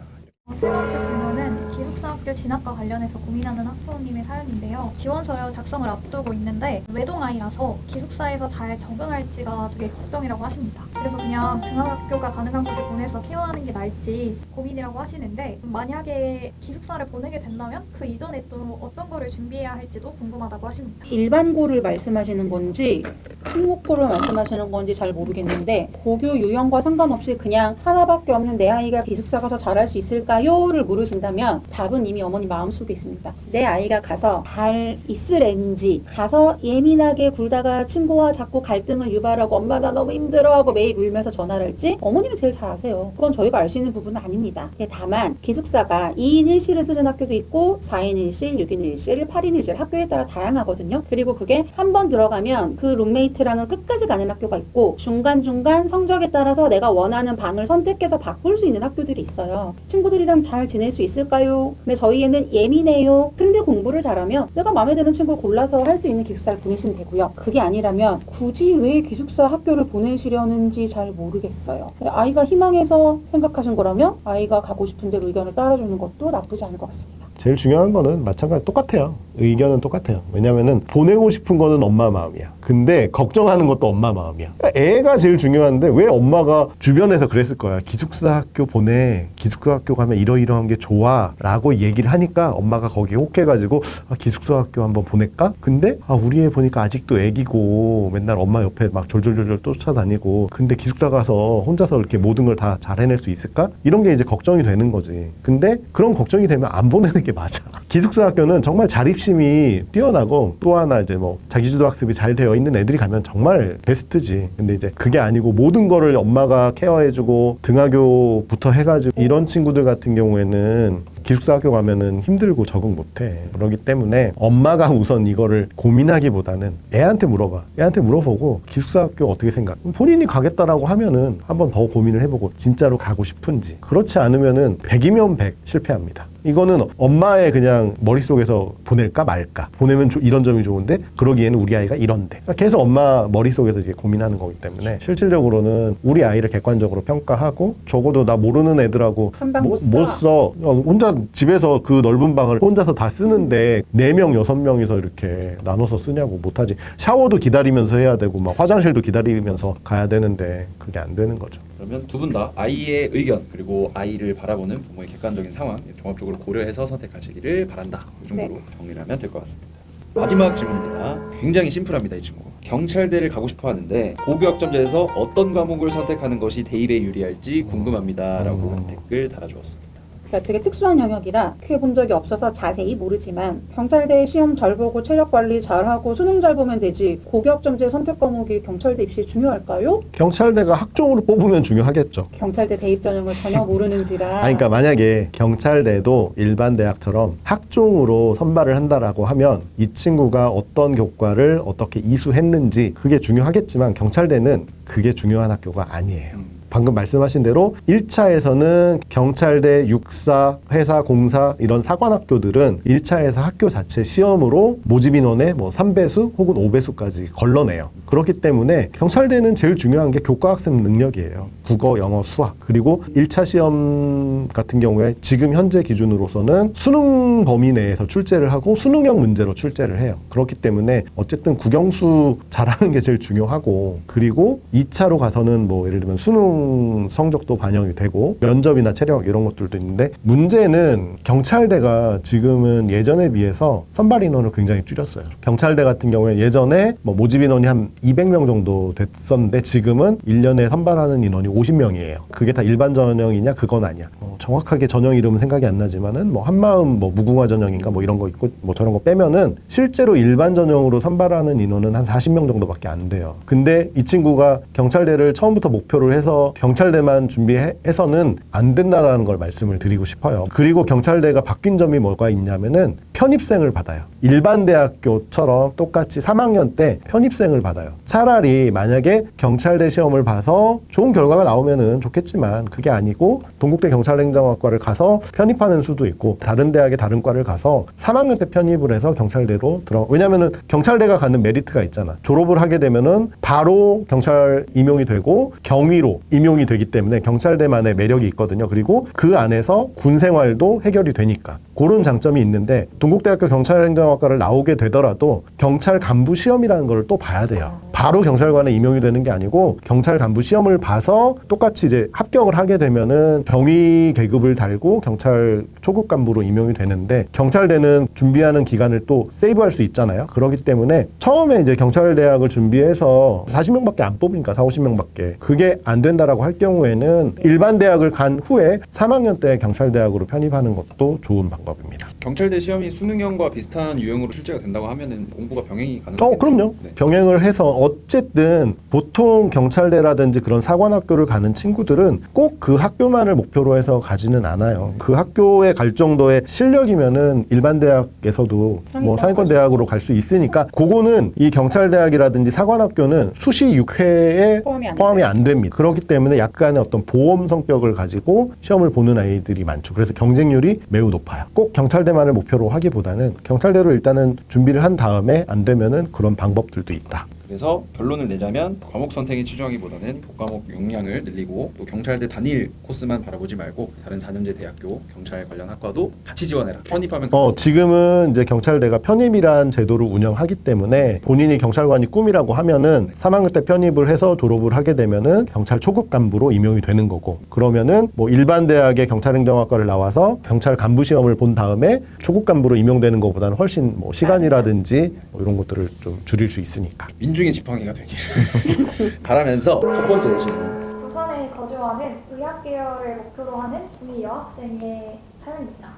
Speaker 4: 세 번째 질문은 기숙사학교 진학과 관련해서 고민하는 학부모님의 사연인데요. 지원서 작성을 앞두고 있는데 외동아이라서 기숙사에서 잘 적응할지가 되게 걱정이라고 하십니다. 그래서 그냥 등하학교가 가능한 곳에 보내서 케어하는 게 나을지 고민이라고 하시는데, 만약에 기숙사를 보내게 된다면 그 이전에 또 어떤 거를 준비해야 할지도 궁금하다고 하십니다.
Speaker 5: 일반고를 말씀하시는 건지 특목고를 말씀하시는 건지 잘 모르겠는데, 고교 유형과 상관없이 그냥 하나밖에 없는 내 아이가 기숙사 가서 잘할 수 있을까요? 를 물으신다면 답은 이미 어머니 마음속에 있습니다. 내 아이가 가서 잘 있을는지, 가서 예민하게 굴다가 친구와 자꾸 갈등을 유발하고 엄마 나 너무 힘들어하고 매일 울면서 전화를 할지 어머님이 제일 잘 아세요. 그건 저희가 알 수 있는 부분은 아닙니다. 다만 기숙사가 2인 1실을 쓰는 학교도 있고 4인 1실, 6인 1실, 8인 1실 학교에 따라 다양하거든요. 그리고 그게 한 번 들어가면 그 룸메이트랑은 끝까지 가는 학교가 있고, 중간중간 성적에 따라서 내가 원하는 방을 선택해서 바꿀 수 있는 학교들이 있어요. 친구들이랑 잘 지낼 수 있을까요? 근데 저희 애는 예민해요. 근데 공부를 잘하면 내가 마음에 드는 친구 골라서 할 수 있는 기숙사를 보내시면 되고요. 그게 아니라면 굳이 왜 기숙사 학교를 보내시려는지 잘 모르겠어요. 아이가 희망해서 생각하신 거라면 아이가 가고 싶은 대로 의견을 따라주는 것도 나쁘지 않을 것 같습니다.
Speaker 1: 제일 중요한 거는 마찬가지 똑같아요. 의견은 똑같아요. 왜냐면은 보내고 싶은 거는 엄마 마음이야. 근데 걱정하는 것도 엄마 마음이야. 그러니까 애가 제일 중요한데 왜 엄마가 주변에서 그랬을 거야. 기숙사 학교 보내. 기숙사 학교 가면 이러이러한 게 좋아. 라고 얘기를 하니까 엄마가 거기에 혹해가지고 기숙사 학교 한번 보낼까? 근데 우리 애 보니까 아직도 애기고 맨날 엄마 옆에 막 졸졸졸 쫓아다니고, 근데 기숙사 가서 혼자서 이렇게 모든 걸 다 잘 해낼 수 있을까? 이런 게 이제 걱정이 되는 거지. 근데 그런 걱정이 되면 안 보내는 게 맞아. 기숙사 학교는 정말 자립심이 뛰어나고, 또 하나 이제 뭐 자기주도 학습이 잘 되어 있는 애들이 가면 정말 베스트지. 근데 이제 그게 아니고 모든 거를 엄마가 케어해주고 등하교부터 해가지고 이런 친구들 같은 경우에는 기숙사 학교 가면은 힘들고 적응 못해. 그렇기 때문에 엄마가 우선 이거를 고민하기보다는 애한테 물어봐. 애한테 물어보고 기숙사 학교 어떻게 생각? 본인이 가겠다라고 하면은 한번 더 고민을 해보고 진짜로 가고 싶은지. 그렇지 않으면은 100이면 100 실패합니다. 이거는 엄마의 그냥 머릿속에서 보낼까 말까. 보내면 이런 점이 좋은데 그러기에는 우리 아이가 이런데. 그러니까 계속 엄마 머릿속에서 이게 고민하는 거기 때문에 실질적으로는 우리 아이를 객관적으로 평가하고, 적어도 나 모르는 애들하고
Speaker 5: 한방 못
Speaker 1: 써. 혼자 집에서 그 넓은 방을 혼자서 다 쓰는데 4명, 6명이서 이렇게 나눠서 쓰냐고. 못하지. 샤워도 기다리면서 해야 되고 막 화장실도 기다리면서 가야 되는데 그게 안 되는 거죠.
Speaker 3: 그러면 두 분 다 아이의 의견 그리고 아이를 바라보는 부모의 객관적인 상황 종합적으로 고려해서 선택하시기를 바란다. 이 정도로 정리를 하면 될 것 같습니다. 마지막 질문입니다. 굉장히 심플합니다. 이 친구. 경찰대를 가고 싶어 하는데 고교학점제에서 어떤 과목을 선택하는 것이 대입에 유리할지 궁금합니다. 라고 댓글 달아주었습니다.
Speaker 5: 그러니까 되게 특수한 영역이라 해본 적이 없어서 자세히 모르지만, 경찰대 시험 잘 보고 체력 관리 잘하고 수능 잘 보면 되지 고교학점제 선택 과목이 경찰대 입시에 중요할까요?
Speaker 1: 경찰대가 학종으로 뽑으면 중요하겠죠.
Speaker 5: 경찰대 대입 전형을 전혀 모르는지라.
Speaker 1: 그러니까 만약에 경찰대도 일반 대학처럼 학종으로 선발을 한다라고 하면 이 친구가 어떤 교과를 어떻게 이수했는지 그게 중요하겠지만, 경찰대는 그게 중요한 학교가 아니에요. 방금 말씀하신 대로 1차에서는 경찰대, 육사, 회사, 공사 이런 사관학교들은 1차에서 학교 자체 시험으로 모집 인원의 3배수 혹은 5배수까지 걸러내요. 그렇기 때문에 경찰대는 제일 중요한 게 교과 학습 능력이에요. 국어, 영어, 수학. 그리고 1차 시험 같은 경우에 지금 현재 기준으로서는 수능 범위 내에서 출제를 하고 수능형 문제로 출제를 해요. 그렇기 때문에 어쨌든 국영수 잘하는 게 제일 중요하고, 그리고 2차로 가서는 예를 들면 수능 성적도 반영이 되고 면접이나 체력 이런 것들도 있는데, 문제는 경찰대가 지금은 예전에 비해서 선발 인원을 굉장히 줄였어요. 경찰대 같은 경우에 예전에 모집 인원이 한 200명 정도 됐었는데 지금은 1년에 선발하는 인원이 50명이에요. 그게 다 일반 전형이냐? 그건 아니야. 정확하게 전형 이름은 생각이 안 나지만은 한마음 무궁화 전형인가 이런 거 있고 저런 거 빼면은 실제로 일반 전형으로 선발하는 인원은 한 40명 정도밖에 안 돼요. 근데 이 친구가 경찰대를 처음부터 목표를 해서 경찰대만 준비해서는 안 된다라는 걸 말씀을 드리고 싶어요. 그리고 경찰대가 바뀐 점이 뭐가 있냐면은 편입생을 받아요. 일반 대학교처럼 똑같이 3학년 때 편입생을 받아요. 차라리 만약에 경찰대 시험을 봐서 좋은 결과가 나오면은 좋겠지만 그게 아니고 동국대 경찰행정학과를 가서 편입하는 수도 있고 다른 대학의 다른 과를 가서 3학년 때 편입을 해서 경찰대로 왜냐면은 경찰대가 갖는 메리트가 있잖아. 졸업을 하게 되면은 바로 경찰 임용이 되고 경위로 임용이 되기 때문에 경찰대만의 매력이 있거든요. 그리고 그 안에서 군 생활도 해결이 되니까 그런 장점이 있는데 동국대학교 경찰행정학과를 나오게 되더라도 경찰 간부 시험이라는 걸 또 봐야 돼요. 바로 경찰관에 임용이 되는 게 아니고 경찰 간부 시험을 봐서 똑같이 이제 합격을 하게 되면은 병위 계급을 달고 경찰 초급 간부로 임용이 되는데 경찰대는 준비하는 기간을 또 세이브할 수 있잖아요. 그렇기 때문에 처음에 이제 경찰대학을 준비해서 40명밖에 안 뽑으니까 40-50명밖에 그게 안 된다라고 할 경우에는 일반 대학을 간 후에 3학년 때 경찰대학으로 편입하는 것도 좋은 방법입니다.
Speaker 6: 경찰대 시험이 수능형과 비슷한 유형으로 출제가 된다고 하면은 공부가 병행이 가능하겠네요.
Speaker 1: 그럼요.
Speaker 6: 네.
Speaker 1: 병행을 해서 어쨌든 보통 경찰대라든지 그런 사관학교를 가는 친구들은 꼭 그 학교만을 목표로 해서 가지는 않아요. 그 학교에 갈 정도의 실력이면은 일반 대학에서도 뭐 상위권 대학으로 갈 수 있으니까 그거는 이 경찰대학이라든지 사관학교는 수시 6회에 포함이 안 됩니다. 그렇기 때문에 약간의 어떤 보험 성격을 가지고 시험을 보는 아이들이 많죠. 그래서 경쟁률이 매우 높아요. 꼭 경찰대만을 목표로 하기보다는 경찰대로 일단은 준비를 한 다음에 안 되면은 그런 방법들도 있다.
Speaker 6: 그래서 결론을 내자면 과목 선택에 치중하기보다는 교과목 용량을 늘리고 또 경찰대 단일 코스만 바라보지 말고 다른 4년제 대학교 경찰 관련 학과도 같이 지원해라. 편입하면
Speaker 1: 지금은 이제 경찰대가 편입이란 제도를 운영하기 때문에 본인이 경찰관이 꿈이라고 하면은 3학년 때 편입을 해서 졸업을 하게 되면은 경찰 초급 간부로 임용이 되는 거고 그러면은 뭐 일반 대학의 경찰행정학과를 나와서 경찰 간부 시험을 본 다음에 초급 간부로 임용되는 것보다는 훨씬 뭐 시간이라든지 뭐 이런 것들을 좀 줄일 수 있으니까.
Speaker 6: 민중의 지팡이가 되기를 바라면서
Speaker 3: 첫 번째 질문.
Speaker 4: 부산에 거주하는 의학 계열을 목표로 하는 중2 여학생의 사연입니다.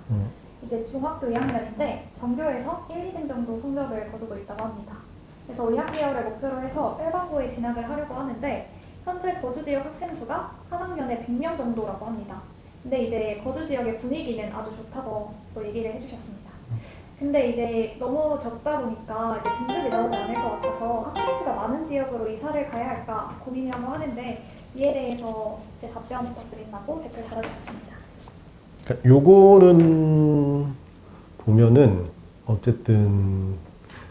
Speaker 4: 이제 중학교 2학년인데 전교에서 1, 2등 정도 성적을 거두고 있다고 합니다. 그래서 의학 계열을 목표로 해서 일반고에 진학을 하려고 하는데 현재 거주 지역 학생 수가 한 학년에 100명 정도라고 합니다. 근데 이제 거주 지역의 분위기는 아주 좋다고 또 얘기를 해주셨습니다. 근데 이제 너무 적다 보니까 이제 등급이 나오지 않을 것 같아서 학생 수가 많은 지역으로 이사를 가야 할까 고민이라고 하는데 이에 대해서 이제 답변 부탁드린다고 댓글 달아주셨습니다.
Speaker 1: 그러니까 요거는 보면은 어쨌든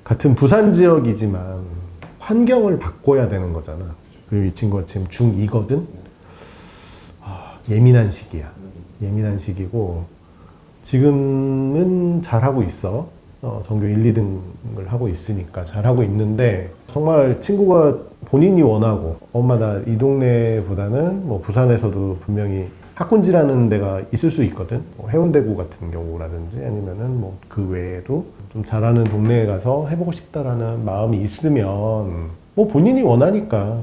Speaker 1: 같은 부산 지역이지만 환경을 바꿔야 되는 거잖아. 그리고 이 친구가 지금 중2거든. 예민한 시기야. 예민한 시기고 지금은 잘하고 있어. 전교 1, 2등을 하고 있으니까 잘하고 있는데 정말 친구가 본인이 원하고 엄마 나 이 동네보다는 뭐 부산에서도 분명히 학군지라는 데가 있을 수 있거든. 뭐 해운대구 같은 경우라든지 아니면은 뭐 그 외에도 좀 잘하는 동네에 가서 해보고 싶다라는 마음이 있으면 뭐 본인이 원하니까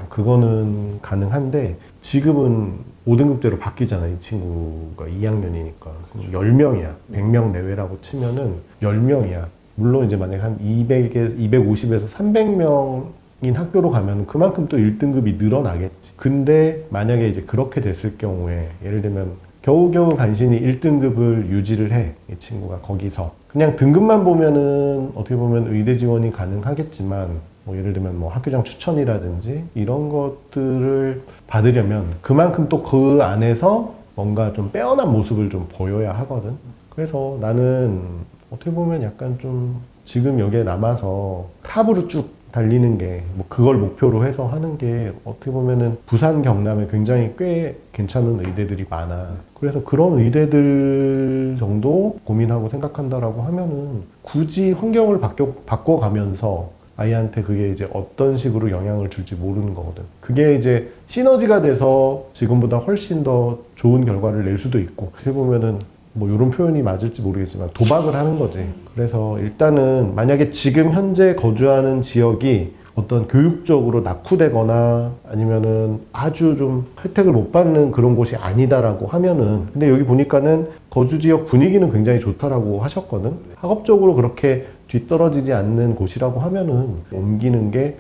Speaker 1: 그거는 가능한데 지금은 5등급제로 바뀌잖아. 이 친구가 2학년이니까 10명이야. 100명 내외라고 치면은 10명이야. 물론 이제 만약에 한 250에서 300명인 학교로 가면 그만큼 또 1등급이 늘어나겠지. 근데 만약에 이제 그렇게 됐을 경우에 예를 들면 겨우겨우 간신히 1등급을 유지를 해. 이 친구가 거기서. 그냥 등급만 보면은 어떻게 보면 의대 지원이 가능하겠지만 뭐 예를 들면 뭐 학교장 추천이라든지 이런 것들을 받으려면 그만큼 또 그 안에서 뭔가 좀 빼어난 모습을 좀 보여야 하거든. 그래서 나는 어떻게 보면 약간 좀 지금 여기에 남아서 탑으로 쭉 달리는 게 뭐 그걸 목표로 해서 하는 게 어떻게 보면은 부산 경남에 굉장히 꽤 괜찮은 의대들이 많아. 그래서 그런 의대들 정도 고민하고 생각한다라고 하면은 굳이 환경을 바꿔가면서 아이한테 그게 이제 어떤 식으로 영향을 줄지 모르는 거거든. 그게 이제 시너지가 돼서 지금보다 훨씬 더 좋은 결과를 낼 수도 있고 어떻게 보면은 뭐 이런 표현이 맞을지 모르겠지만 도박을 하는 거지. 그래서 일단은 만약에 지금 현재 거주하는 지역이 어떤 교육적으로 낙후되거나 아니면은 아주 좀 혜택을 못 받는 그런 곳이 아니다라고 하면은 근데 여기 보니까는 거주 지역 분위기는 굉장히 좋다라고 하셨거든. 학업적으로 그렇게 뒤떨어지지 않는 곳이라고 하면은 옮기는 게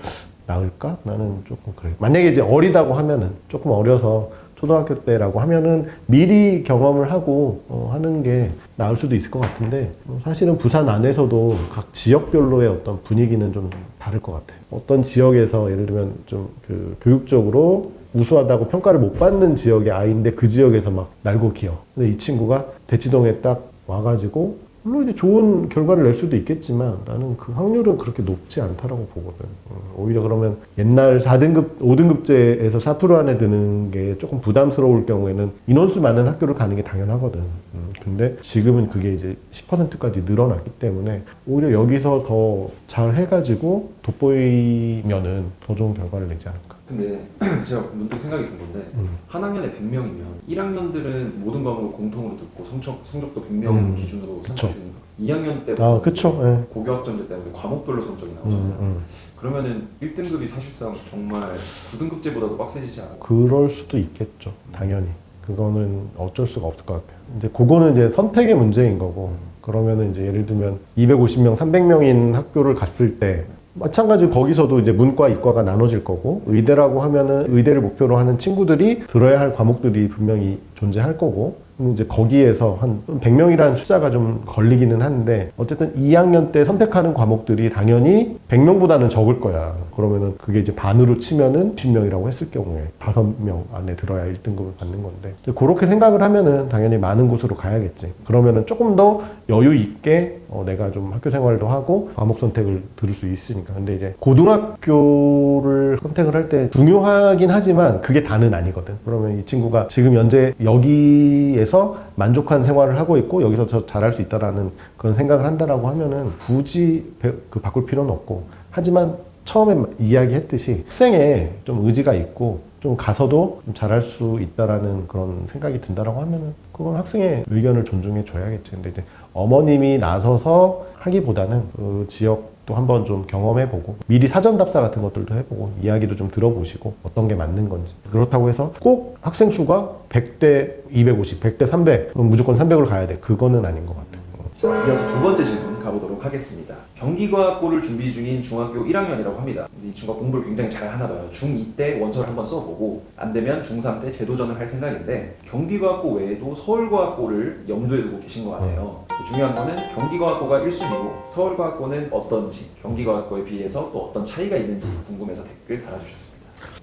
Speaker 1: 나을까? 나는 조금 그래. 만약에 이제 어리다고 하면은 조금 어려서 초등학교 때라고 하면은 미리 경험을 하고 하는 게 나을 수도 있을 것 같은데 사실은 부산 안에서도 각 지역별로의 어떤 분위기는 좀 다를 것 같아요. 어떤 지역에서 예를 들면 좀 그 교육적으로 우수하다고 평가를 못 받는 지역의 아이인데 그 지역에서 막 날고 기어. 근데 이 친구가 대치동에 딱 와가지고 물론 이제 좋은 결과를 낼 수도 있겠지만 나는 그 확률은 그렇게 높지 않다라고 보거든. 오히려 그러면 옛날 4등급, 5등급제에서 4% 안에 드는 게 조금 부담스러울 경우에는 인원수 많은 학교를 가는 게 당연하거든. 근데 지금은 그게 이제 10%까지 늘어났기 때문에 오히려 여기서 더 잘 해가지고 돋보이면은 더 좋은 결과를 내지 않을까.
Speaker 3: 근데 제가 문득 생각이 든 건데 한 학년에 100명이면 1학년들은 모든 과목을 공통으로 듣고 성적도 100명 기준으로 산출되는 거. 2학년 때부터
Speaker 1: 그쵸. 예.
Speaker 3: 고교학점제 때문에 과목별로 성적이 나오잖아요. 그러면은 1등급이 사실상 정말 9등급제보다도 빡세지지 않아요?
Speaker 1: 그럴 수도 있겠죠. 당연히. 그거는 어쩔 수가 없을 것 같아요. 이제 그거는 이제 선택의 문제인 거고, 그러면은 이제 예를 들면 250명, 300명인 학교를 갔을 때 마찬가지로 거기서도 이제 문과, 이과가 나눠질 거고, 의대라고 하면은 의대를 목표로 하는 친구들이 들어야 할 과목들이 분명히 존재할 거고, 이제 거기에서 한 100명이라는 숫자가 좀 걸리기는 한데 어쨌든 2학년 때 선택하는 과목들이 당연히 100명보다는 적을 거야. 그러면은 그게 이제 반으로 치면은 10명이라고 했을 경우에 5명 안에 들어야 1등급을 받는 건데 그렇게 생각을 하면은 당연히 많은 곳으로 가야겠지. 그러면은 조금 더 여유 있게 내가 좀 학교 생활도 하고 과목 선택을 들을 수 있으니까. 근데 이제 고등학교를 선택을 할 때 중요하긴 하지만 그게 다는 아니거든. 그러면 이 친구가 지금 현재 여기에서 만족한 생활을 하고 있고 여기서 더 잘할 수 있다라는 그런 생각을 한다라고 하면은 굳이 바꿀 필요는 없고, 하지만 처음에 이야기했듯이 학생에 좀 의지가 있고 좀 가서도 좀 잘할 수 있다라는 그런 생각이 든다라고 하면은 그건 학생의 의견을 존중해 줘야겠지. 근데 이제 어머님이 나서서 하기보다는 그 지역도 한번 좀 경험해보고 미리 사전 답사 같은 것들도 해보고 이야기도 좀 들어보시고 어떤 게 맞는 건지. 그렇다고 해서 꼭 학생 수가 100대 250, 100대 300 그럼 무조건 300을 가야 돼. 그거는 아닌 것 같아요.
Speaker 3: 자, 이어서 두 번째 질문 가보도록 하겠습니다. 경기과학고를 준비 중인 중학교 1학년이라고 합니다. 이 친구가 공부를 굉장히 잘 하나 봐요. 중2 때 원서를 한번 써보고 안 되면 중3 때 재도전을 할 생각인데 경기과학고 외에도 서울과학고를 염두에 두고 계신 것 같아요. 중요한 거는 경기과학고가 1순위고 서울과학고는 어떤지, 경기과학고에 비해서 또 어떤 차이가 있는지 궁금해서 댓글 달아주셨습니다.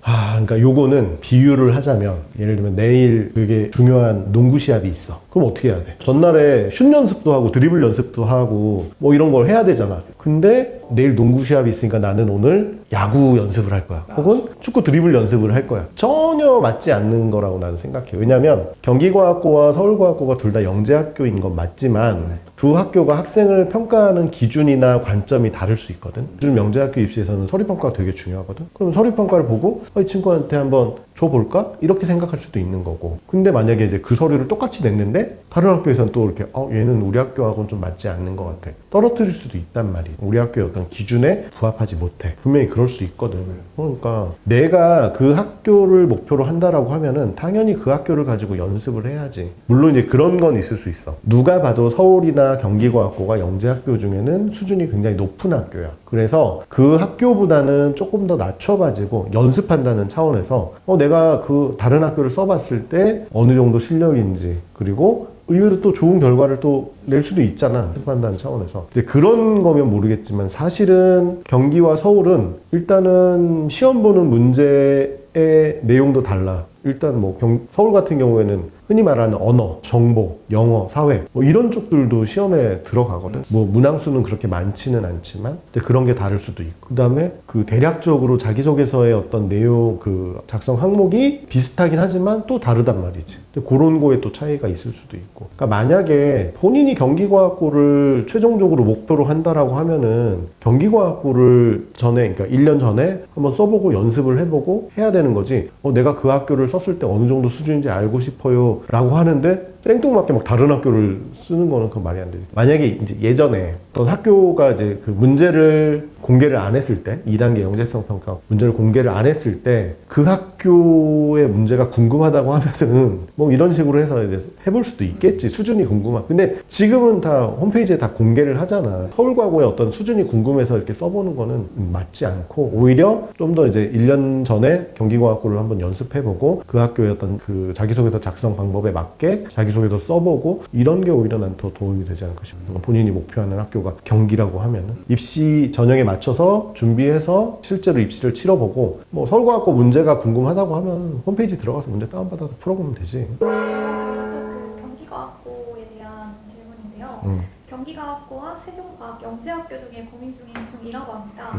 Speaker 1: 그러니까 요거는 비유를 하자면 예를 들면 내일 되게 중요한 농구 시합이 있어. 그럼 어떻게 해야 돼? 전날에 슛 연습도 하고 드리블 연습도 하고 뭐 이런 걸 해야 되잖아. 근데 내일 농구 시합이 있으니까 나는 오늘 야구 연습을 할 거야. 혹은 축구 드리블 연습을 할 거야. 전혀 맞지 않는 거라고 나는 생각해. 왜냐면 경기과학고와 서울과학고가 둘 다 영재학교인 건 맞지만 두 학교가 학생을 평가하는 기준이나 관점이 다를 수 있거든. 요즘 영재학교 입시에서는 서류평가가 되게 중요하거든. 그럼 서류평가를 보고 이 친구한테 한번 줘볼까? 이렇게 생각할 수도 있는 거고. 근데 만약에 이제 그 서류를 똑같이 냈는데 다른 학교에서는 또 이렇게 얘는 우리 학교하고는 좀 맞지 않는 것 같아. 떨어뜨릴 수도 있단 말이야. 우리 학교의 어떤 기준에 부합하지 못해. 분명히 그럴 수 있거든. 그러니까 내가 그 학교를 목표로 한다라고 하면은 당연히 그 학교를 가지고 연습을 해야지. 물론 이제 그런 건 있을 수 있어. 누가 봐도 서울이나 경기과학고가 영재학교 중에는 수준이 굉장히 높은 학교야. 그래서 그 학교보다는 조금 더 낮춰가지고 연습한다는 차원에서 내가 그 다른 학교를 써봤을 때 어느 정도 실력인지, 그리고 의외로 또 좋은 결과를 또 낼 수도 있잖아. 연습한다는 차원에서. 이제 그런 거면 모르겠지만 사실은 경기와 서울은 일단은 시험 보는 문제의 내용도 달라. 일단 뭐 서울 같은 경우에는 흔히 말하는 언어, 정보, 영어, 사회 뭐 이런 쪽들도 시험에 들어가거든. 뭐 문항수는 그렇게 많지는 않지만 그런 게 다를 수도 있고, 그 다음에 그 대략적으로 자기소개서의 어떤 내용 그 작성 항목이 비슷하긴 하지만 또 다르단 말이지. 그런 거에 또 차이가 있을 수도 있고. 그러니까 만약에 본인이 경기과학고를 최종적으로 목표로 한다라고 하면은 경기과학고를 전에, 그러니까 1년 전에 한번 써보고 연습을 해보고 해야 되는 거지. 내가 그 학교를 썼을 때 어느 정도 수준인지 알고 싶어요 라고 하는데 생뚱맞게 막 다른 학교를 쓰는 거는 그건 말이 안 되지. 만약에 이제 예전에 어떤 학교가 이제 그 문제를 공개를 안 했을 때, 2단계 영재성 평가 문제를 공개를 안 했을 때 그 학교의 문제가 궁금하다고 하면은 뭐 이런 식으로 해서 이제 해볼 수도 있겠지. 수준이 궁금한. 근데 지금은 다 홈페이지에 다 공개를 하잖아. 서울과고의 어떤 수준이 궁금해서 이렇게 써보는 거는 맞지 않고, 오히려 좀 더 이제 1년 전에 경기과학고를 한번 연습해보고 하고 그 학교의 어떤 그 자기소개서 작성 방법에 맞게 자기소개서 써보고 이런 게 오히려 난 더 도움이 되지 않을까 싶어요. 본인이 목표하는 학교가 경기라고 하면은 입시 전형에 맞춰서 준비해서 실제로 입시를 치러보고 뭐 서울과학고 문제가 궁금하다고 하면 홈페이지 들어가서 문제 다운받아서 풀어보면 되지.
Speaker 4: 제가 그 경기과학고에 대한 질문인데요. 경기과학고와 세종과학 영재학교 중에 고민 중인 중2라고 합니다.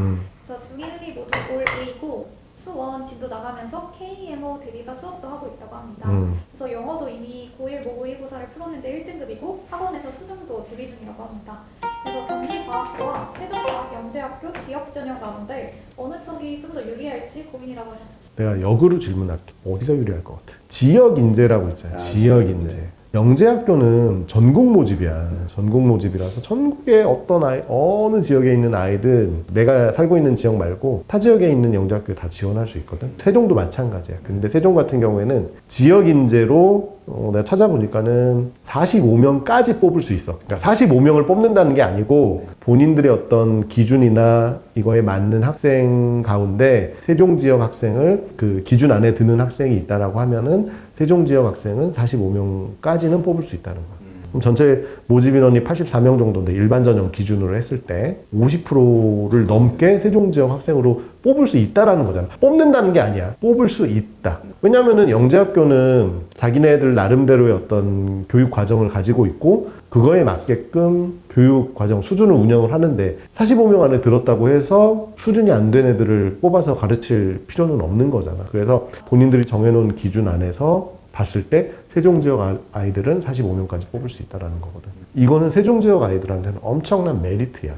Speaker 4: 그래서 중1, 2 모두 올 A고 수원 진도 나가면서 KMO 대비가 수업도 하고 있다고 합니다. 그래서 영어도 이미 고1 모의고사를 풀었는데 1등급이고 학원에서 수능도 대비 중이라고 합니다. 그래서 경기과학고와 세종과학 영재학교 지역 전형 가운데 어느 쪽이 좀 더 유리할지 고민이라고 하셨습니다.
Speaker 1: 내가 역으로 질문할게. 어디가 유리할 것 같아? 지역 인재라고 있잖아요. 지역 인재. 영재학교는 전국 모집이야. 전국 모집이라서 전국의 어떤 아이, 어느 지역에 있는 아이들, 내가 살고 있는 지역 말고 타 지역에 있는 영재학교에 다 지원할 수 있거든. 세종도 마찬가지야. 근데 세종 같은 경우에는 지역 인재로 내가 찾아보니까는 45명까지 뽑을 수 있어. 그러니까 45명을 뽑는다는 게 아니고 본인들의 어떤 기준이나 이거에 맞는 학생 가운데 세종 지역 학생을 그 기준 안에 드는 학생이 있다라고 하면은 세종 지역 학생은 45명까지는 뽑을 수 있다는 거야. 그럼 전체 모집 인원이 84명 정도인데 일반 전형 기준으로 했을 때 50%를 넘게 세종 지역 학생으로 뽑을 수 있다라는 거잖아. 뽑는다는 게 아니야. 뽑을 수 있다. 왜냐면은 영재학교는 자기네들 나름대로의 어떤 교육 과정을 가지고 있고 그거에 맞게끔 교육 과정 수준을 운영을 하는데 45명 안에 들었다고 해서 수준이 안 된 애들을 뽑아서 가르칠 필요는 없는 거잖아. 그래서 본인들이 정해놓은 기준 안에서 봤을 때 세종 지역 아이들은 45명까지 뽑을 수 있다는 거거든. 이거는 세종 지역 아이들한테는 엄청난 메리트야.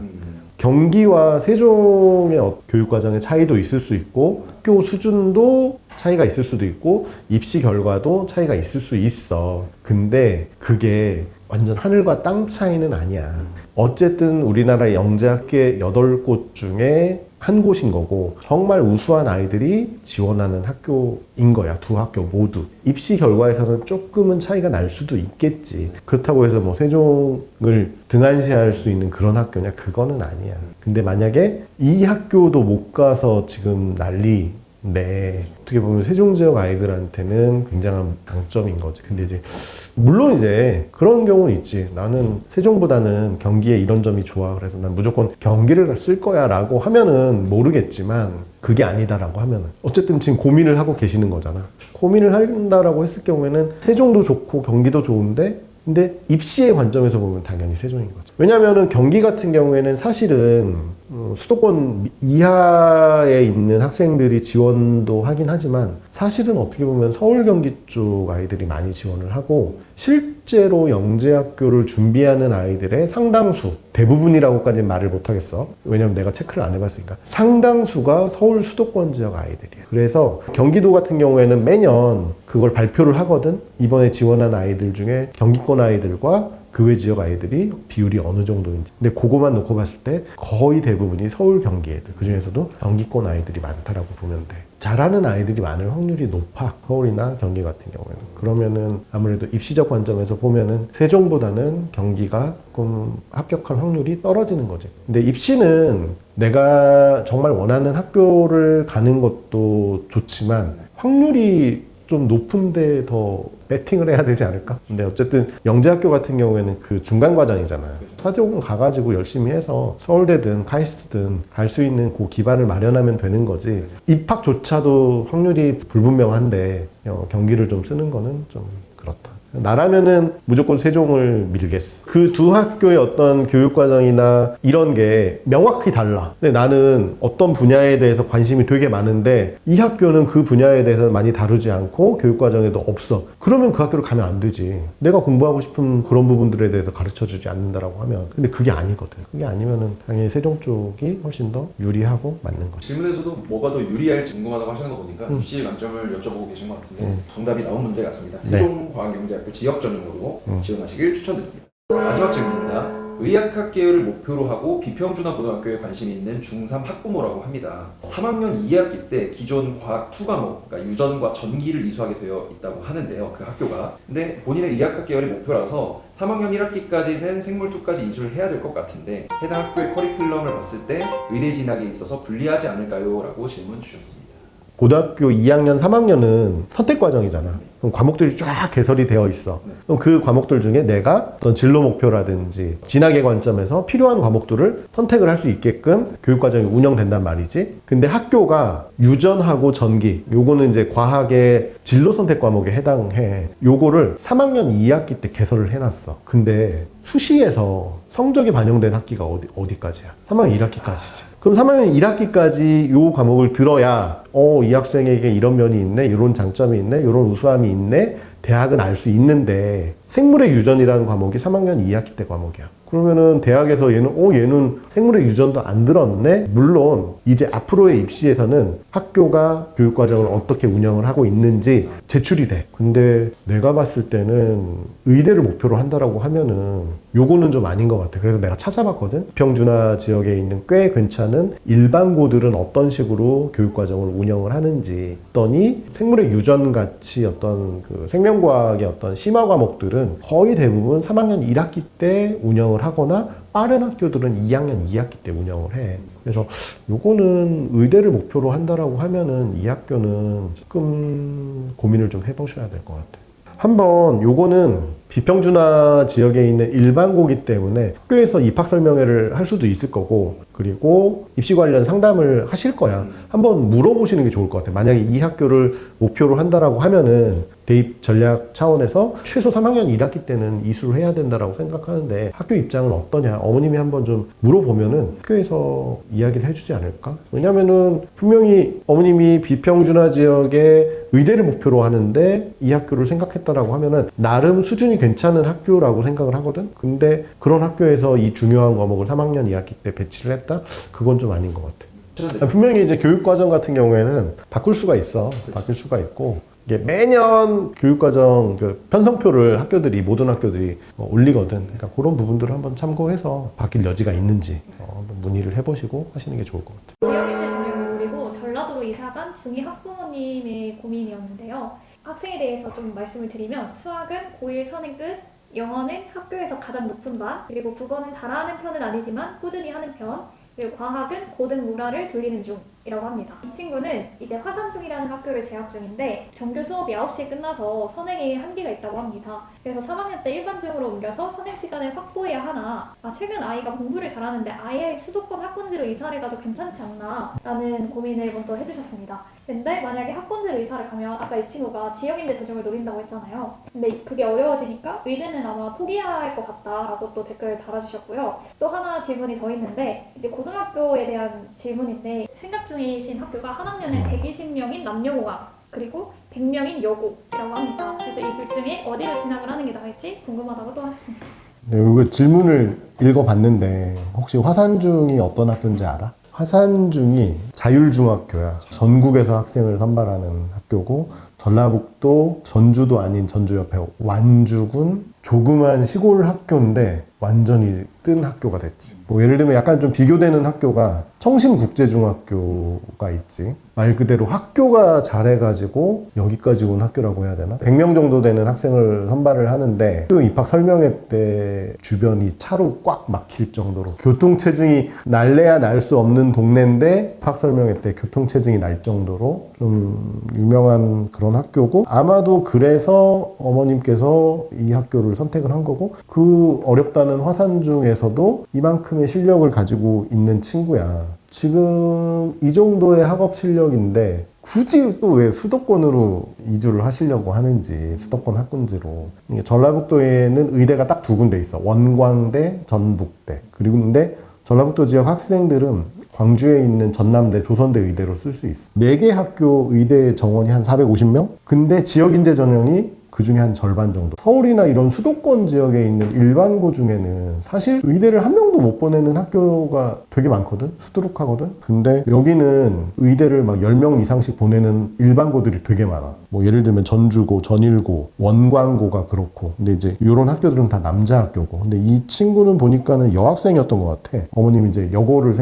Speaker 1: 경기와 세종의 교육 과정의 차이도 있을 수 있고 학교 수준도 차이가 있을 수도 있고 입시 결과도 차이가 있을 수 있어. 근데 그게 완전 하늘과 땅 차이는 아니야. 어쨌든 우리나라 영재학교의 8곳 중에 한 곳인 거고 정말 우수한 아이들이 지원하는 학교인 거야. 두 학교 모두. 입시 결과에서는 조금은 차이가 날 수도 있겠지. 그렇다고 해서 뭐 세종을 등한시할 수 있는 그런 학교냐? 그거는 아니야. 근데 만약에 이 학교도 못 가서 지금 난리인데 어떻게 보면 세종 지역 아이들한테는 굉장한 장점인 거지. 근데 이제 물론 이제 그런 경우는 있지. 나는 세종보다는 경기에 이런 점이 좋아. 그래서 난 무조건 경기를 쓸 거야 라고 하면은 모르겠지만 그게 아니다라고 하면은 어쨌든 지금 고민을 하고 계시는 거잖아. 고민을 한다라고 했을 경우에는 세종도 좋고 경기도 좋은데 근데 입시의 관점에서 보면 당연히 세종인 거죠. 왜냐면은 경기 같은 경우에는 사실은 수도권 이하에 있는 학생들이 지원도 하긴 하지만 사실은 어떻게 보면 서울 경기 쪽 아이들이 많이 지원을 하고 실제로 영재학교를 준비하는 아이들의 상당수, 대부분이라고까지는 말을 못하겠어. 왜냐면 내가 체크를 안 해봤으니까. 상당수가 서울 수도권 지역 아이들이야. 그래서 경기도 같은 경우에는 매년 그걸 발표를 하거든. 이번에 지원한 아이들 중에 경기권 아이들과 그 외 지역 아이들이 비율이 어느 정도인지. 근데 그거만 놓고 봤을 때 거의 대부분이 서울 경기 애들. 그 중에서도 경기권 아이들이 많다라고 보면 돼. 잘하는 아이들이 많을 확률이 높아. 서울이나 경기 같은 경우에는. 그러면은 아무래도 입시적 관점에서 보면은 세종보다는 경기가 조금 합격할 확률이 떨어지는 거지. 근데 입시는 내가 정말 원하는 학교를 가는 것도 좋지만 확률이 좀 높은데 더 배팅을 해야 되지 않을까? 근데 어쨌든 영재학교 같은 경우에는 그 중간 과정이잖아. 사교육은 가가지고 열심히 해서 서울대든 카이스트든 갈 수 있는 그 기반을 마련하면 되는 거지. 입학조차도 확률이 불분명한데 경기를 좀 쓰는 거는 좀 그렇다. 나라면은 무조건 세종을 밀겠어. 그 두 학교의 어떤 교육과정이나 이런 게 명확히 달라. 근데 나는 어떤 분야에 대해서 관심이 되게 많은데 이 학교는 그 분야에 대해서 많이 다루지 않고 교육과정에도 없어. 그러면 그 학교를 가면 안 되지. 내가 공부하고 싶은 그런 부분들에 대해서 가르쳐주지 않는다라고 하면. 근데 그게 아니거든. 그게 아니면은 당연히 세종 쪽이 훨씬 더 유리하고 맞는 거지.
Speaker 6: 질문에서도 뭐가 더 유리할지 궁금하다고 하시는 거 보니까 입시의 관점을 여쭤보고 계신 것 같은데 정답이 나온 문제 같습니다. 세종과학영재학교 지역 전형으로 지원하시길 추천드립니다. 마지막 질문입니다. 의학학 계열을 목표로 하고 비평준화 고등학교에 관심이 있는 중3 학부모라고 합니다. 3학년 2학기 때 기존 과학 2과목, 그러니까 유전과 전기를 이수하게 되어 있다고 하는데요. 그 학교가. 근데 본인의 의학학 계열이 목표라서 3학년 1학기까지는 생물 2까지 이수를 해야 될 것 같은데 해당 학교의 커리큘럼을 봤을 때 의대 진학에 있어서 불리하지 않을까요? 라고 질문 주셨습니다.
Speaker 1: 고등학교 2학년, 3학년은 선택 과정이잖아. 그럼 과목들이 쫙 개설이 되어 있어. 그럼 그 과목들 중에 내가 어떤 진로 목표라든지 진학의 관점에서 필요한 과목들을 선택을 할 수 있게끔 교육 과정이 운영된단 말이지. 근데 학교가 유전하고 전기, 요거는 이제 과학의 진로 선택 과목에 해당해. 요거를 3학년 2학기 때 개설을 해놨어. 근데 수시에서 성적이 반영된 학기가 어디까지야? 3학년 1학기까지지. 그럼 3학년 1학기까지 요 과목을 들어야 이 학생에게 이런 면이 있네, 이런 장점이 있네, 이런 우수함이 있네, 대학은 알 수 있는데 생물의 유전이라는 과목이 3학년 2학기 때 과목이야. 그러면은 대학에서 얘는 생물의 유전도 안 들었네? 물론 이제 앞으로의 입시에서는 학교가 교육과정을 어떻게 운영을 하고 있는지 제출이 돼. 근데 내가 봤을 때는 의대를 목표로 한다라고 하면은 요거는 좀 아닌 것 같아. 그래서 내가 찾아봤거든. 평준화 지역에 있는 꽤 괜찮은 일반고들은 어떤 식으로 교육과정을 운영을 하는지 했더니 생물의 유전 같이 어떤 그 생명과학의 어떤 심화 과목들은 거의 대부분 3학년 1학기 때 운영을 하거나 빠른 학교들은 2학년 2학기 때 운영을 해. 그래서 요거는 의대를 목표로 한다라고 하면은 이 학교는 조금 고민을 좀 해보셔야 될 것 같아. 한번 요거는 비평준화 지역에 있는 일반고기 때문에 학교에서 입학 설명회를 할 수도 있을 거고, 그리고 입시 관련 상담을 하실 거야. 한번 물어보시는 게 좋을 것 같아. 만약에 이 학교를 목표로 한다라고 하면은 대입 전략 차원에서 최소 3학년 1학기 때는 이수를 해야 된다라고 생각하는데 학교 입장은 어떠냐? 어머님이 한번 좀 물어보면은 학교에서 이야기를 해주지 않을까? 왜냐면은 분명히 어머님이 비평준화 지역에 의대를 목표로 하는데 이 학교를 생각했다라고 하면은 나름 수준이 괜찮은 학교라고 생각을 하거든? 근데 그런 학교에서 이 중요한 과목을 3학년 2학기 때 배치를 했다? 그건 좀 아닌 것 같아. 분명히 이제 교육과정 같은 경우에는 바꿀 수가 있어. 바뀔 수가 있고, 이게 매년 교육과정 그 편성표를 모든 학교들이 올리거든. 그러니까 그런 부분들을 한번 참고해서 바뀔 여지가 있는지 한번 문의를 해보시고 하시는 게 좋을 것 같아요.
Speaker 4: 지역인재 전형을 노리고 전라도로 이사간 중2 학부모님의 고민이었는데요. 학생에 대해서 좀 말씀을 드리면 수학은 고1 선행 끝, 영어는 학교에서 가장 높은 반, 그리고 국어는 잘하는 편은 아니지만 꾸준히 하는 편, 그리고 과학은 고등 문화를 돌리는 중이라고 합니다. 이 친구는 이제 화산중이라는 학교를 재학 중인데 정규 수업이 9시에 끝나서 선행에 한계가 있다고 합니다. 그래서 3학년 때 일반중으로 옮겨서 선행 시간을 확보해야 하나, 최근 아이가 공부를 잘하는데 아예 수도권 학군지로 이사를 가도 괜찮지 않나 라는 고민을 먼저 해주셨습니다. 근데 만약에 학군지로 이사를 가면 아까 이 친구가 지역인재 전형을 노린다고 했잖아요. 근데 그게 어려워지니까 의대는 아마 포기해야 할 것 같다라고 또 댓글 달아주셨고요. 또 하나 질문이 더 있는데 이제 고등학교에 대한 질문인데 생각 중이신 학교가 한 학년에 120명인 남녀공학 그리고 100명인 여고라고 합니다. 그래서 이 둘 중에 어디로 진학을 하는 게 나을지 궁금하다고 또 하셨습니다.
Speaker 1: 네, 이거 질문을 읽어봤는데 혹시 화산중이 어떤 학교인지 알아? 화산중이 자율중학교야. 전국에서 학생을 선발하는 학교고, 전라북도 전주도 아닌 전주 옆에 완주군 조그만 시골 학교인데 완전히 뜬 학교가 됐지. 뭐 예를 들면 약간 좀 비교되는 학교가 청심국제중학교가 있지. 말 그대로 학교가 잘해가지고 여기까지 온 학교라고 해야 되나? 100명 정도 되는 학생을 선발을 하는데 학교 입학 설명회 때 주변이 차로 꽉 막힐 정도로 교통체증이 날래야 날 수 없는 동네인데 입학 설명회 때 교통체증이 날 정도로 좀 유명한 그런 학교고, 아마도 그래서 어머님께서 이 학교를 선택을 한 거고, 그 어렵다는 화산중에서도 이만큼의 실력을 가지고 있는 친구야. 지금 이 정도의 학업 실력인데 굳이 또 왜 수도권으로 이주를 하시려고 하는지, 수도권 학군지로. 전라북도에는 의대가 딱 두 군데 있어. 원광대, 전북대. 그리고 근데 전라북도 지역 학생들은 광주에 있는 전남대, 조선대 의대로 쓸 수 있어. 4개 학교 의대 정원이 한 450명? 근데 지역인재 전형이 그 중에 한 절반 정도. 서울이나 이런 수도권 지역에 있는 일반고 중에는 사실 의대를 한 명도 못 보내는 학교가 되게 많거든? 수두룩하거든? 근데 여기는 의대를 막 10명 이상씩 보내는 일반고들이 되게 많아. 뭐 예를 들면 전주고, 전일고, 원광고가 그렇고. 근데 이제 이런 학교들은 다 남자 학교고. 근데 이 친구는 보니까는 여학생이었던 것 같아. 어머님이 이제 여고를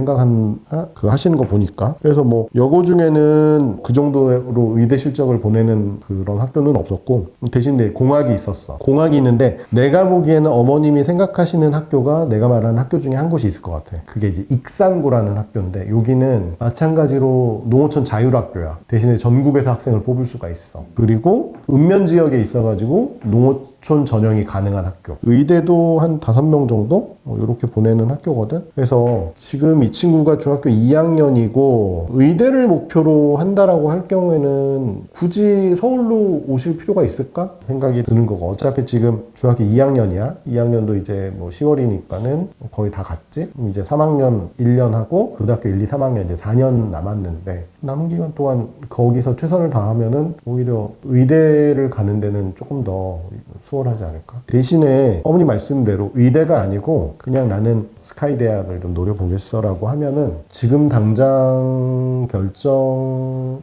Speaker 1: 하시는 거 보니까. 그래서 뭐 여고 중에는 그 정도로 의대 실적을 보내는 그런 학교는 없었고, 대신 대신 내 공학이 있었어. 공학이 있는데 내가 보기에는 어머님이 생각하시는 학교가 내가 말하는 학교 중에 한 곳이 있을 것 같아. 그게 이제 익산고라는 학교인데 여기는 마찬가지로 농어촌 자율학교야. 대신에 전국에서 학생을 뽑을 수가 있어. 그리고 읍면 지역에 있어가지고 농어촌 전형이 가능한 학교. 의대도 한 5명 정도? 이렇게 보내는 학교거든. 그래서 지금 이 친구가 중학교 2학년이고 의대를 목표로 한다라고 할 경우에는 굳이 서울로 오실 필요가 있을까? 생각이 드는 거고. 어차피 지금 중학교 2학년이야. 2학년도 이제 뭐 10월이니까는 거의 다 갔지. 그럼 이제 3학년 1년 하고 고등학교 1, 2, 3학년 이제 4년 남았는데 남은 기간 동안 거기서 최선을 다하면은 오히려 의대를 가는 데는 조금 더 수월하지 않을까? 대신에 어머니 말씀대로 의대가 아니고 그냥 나는 스카이 대학을 좀 노려보겠어라고 하면은 지금 당장 결정을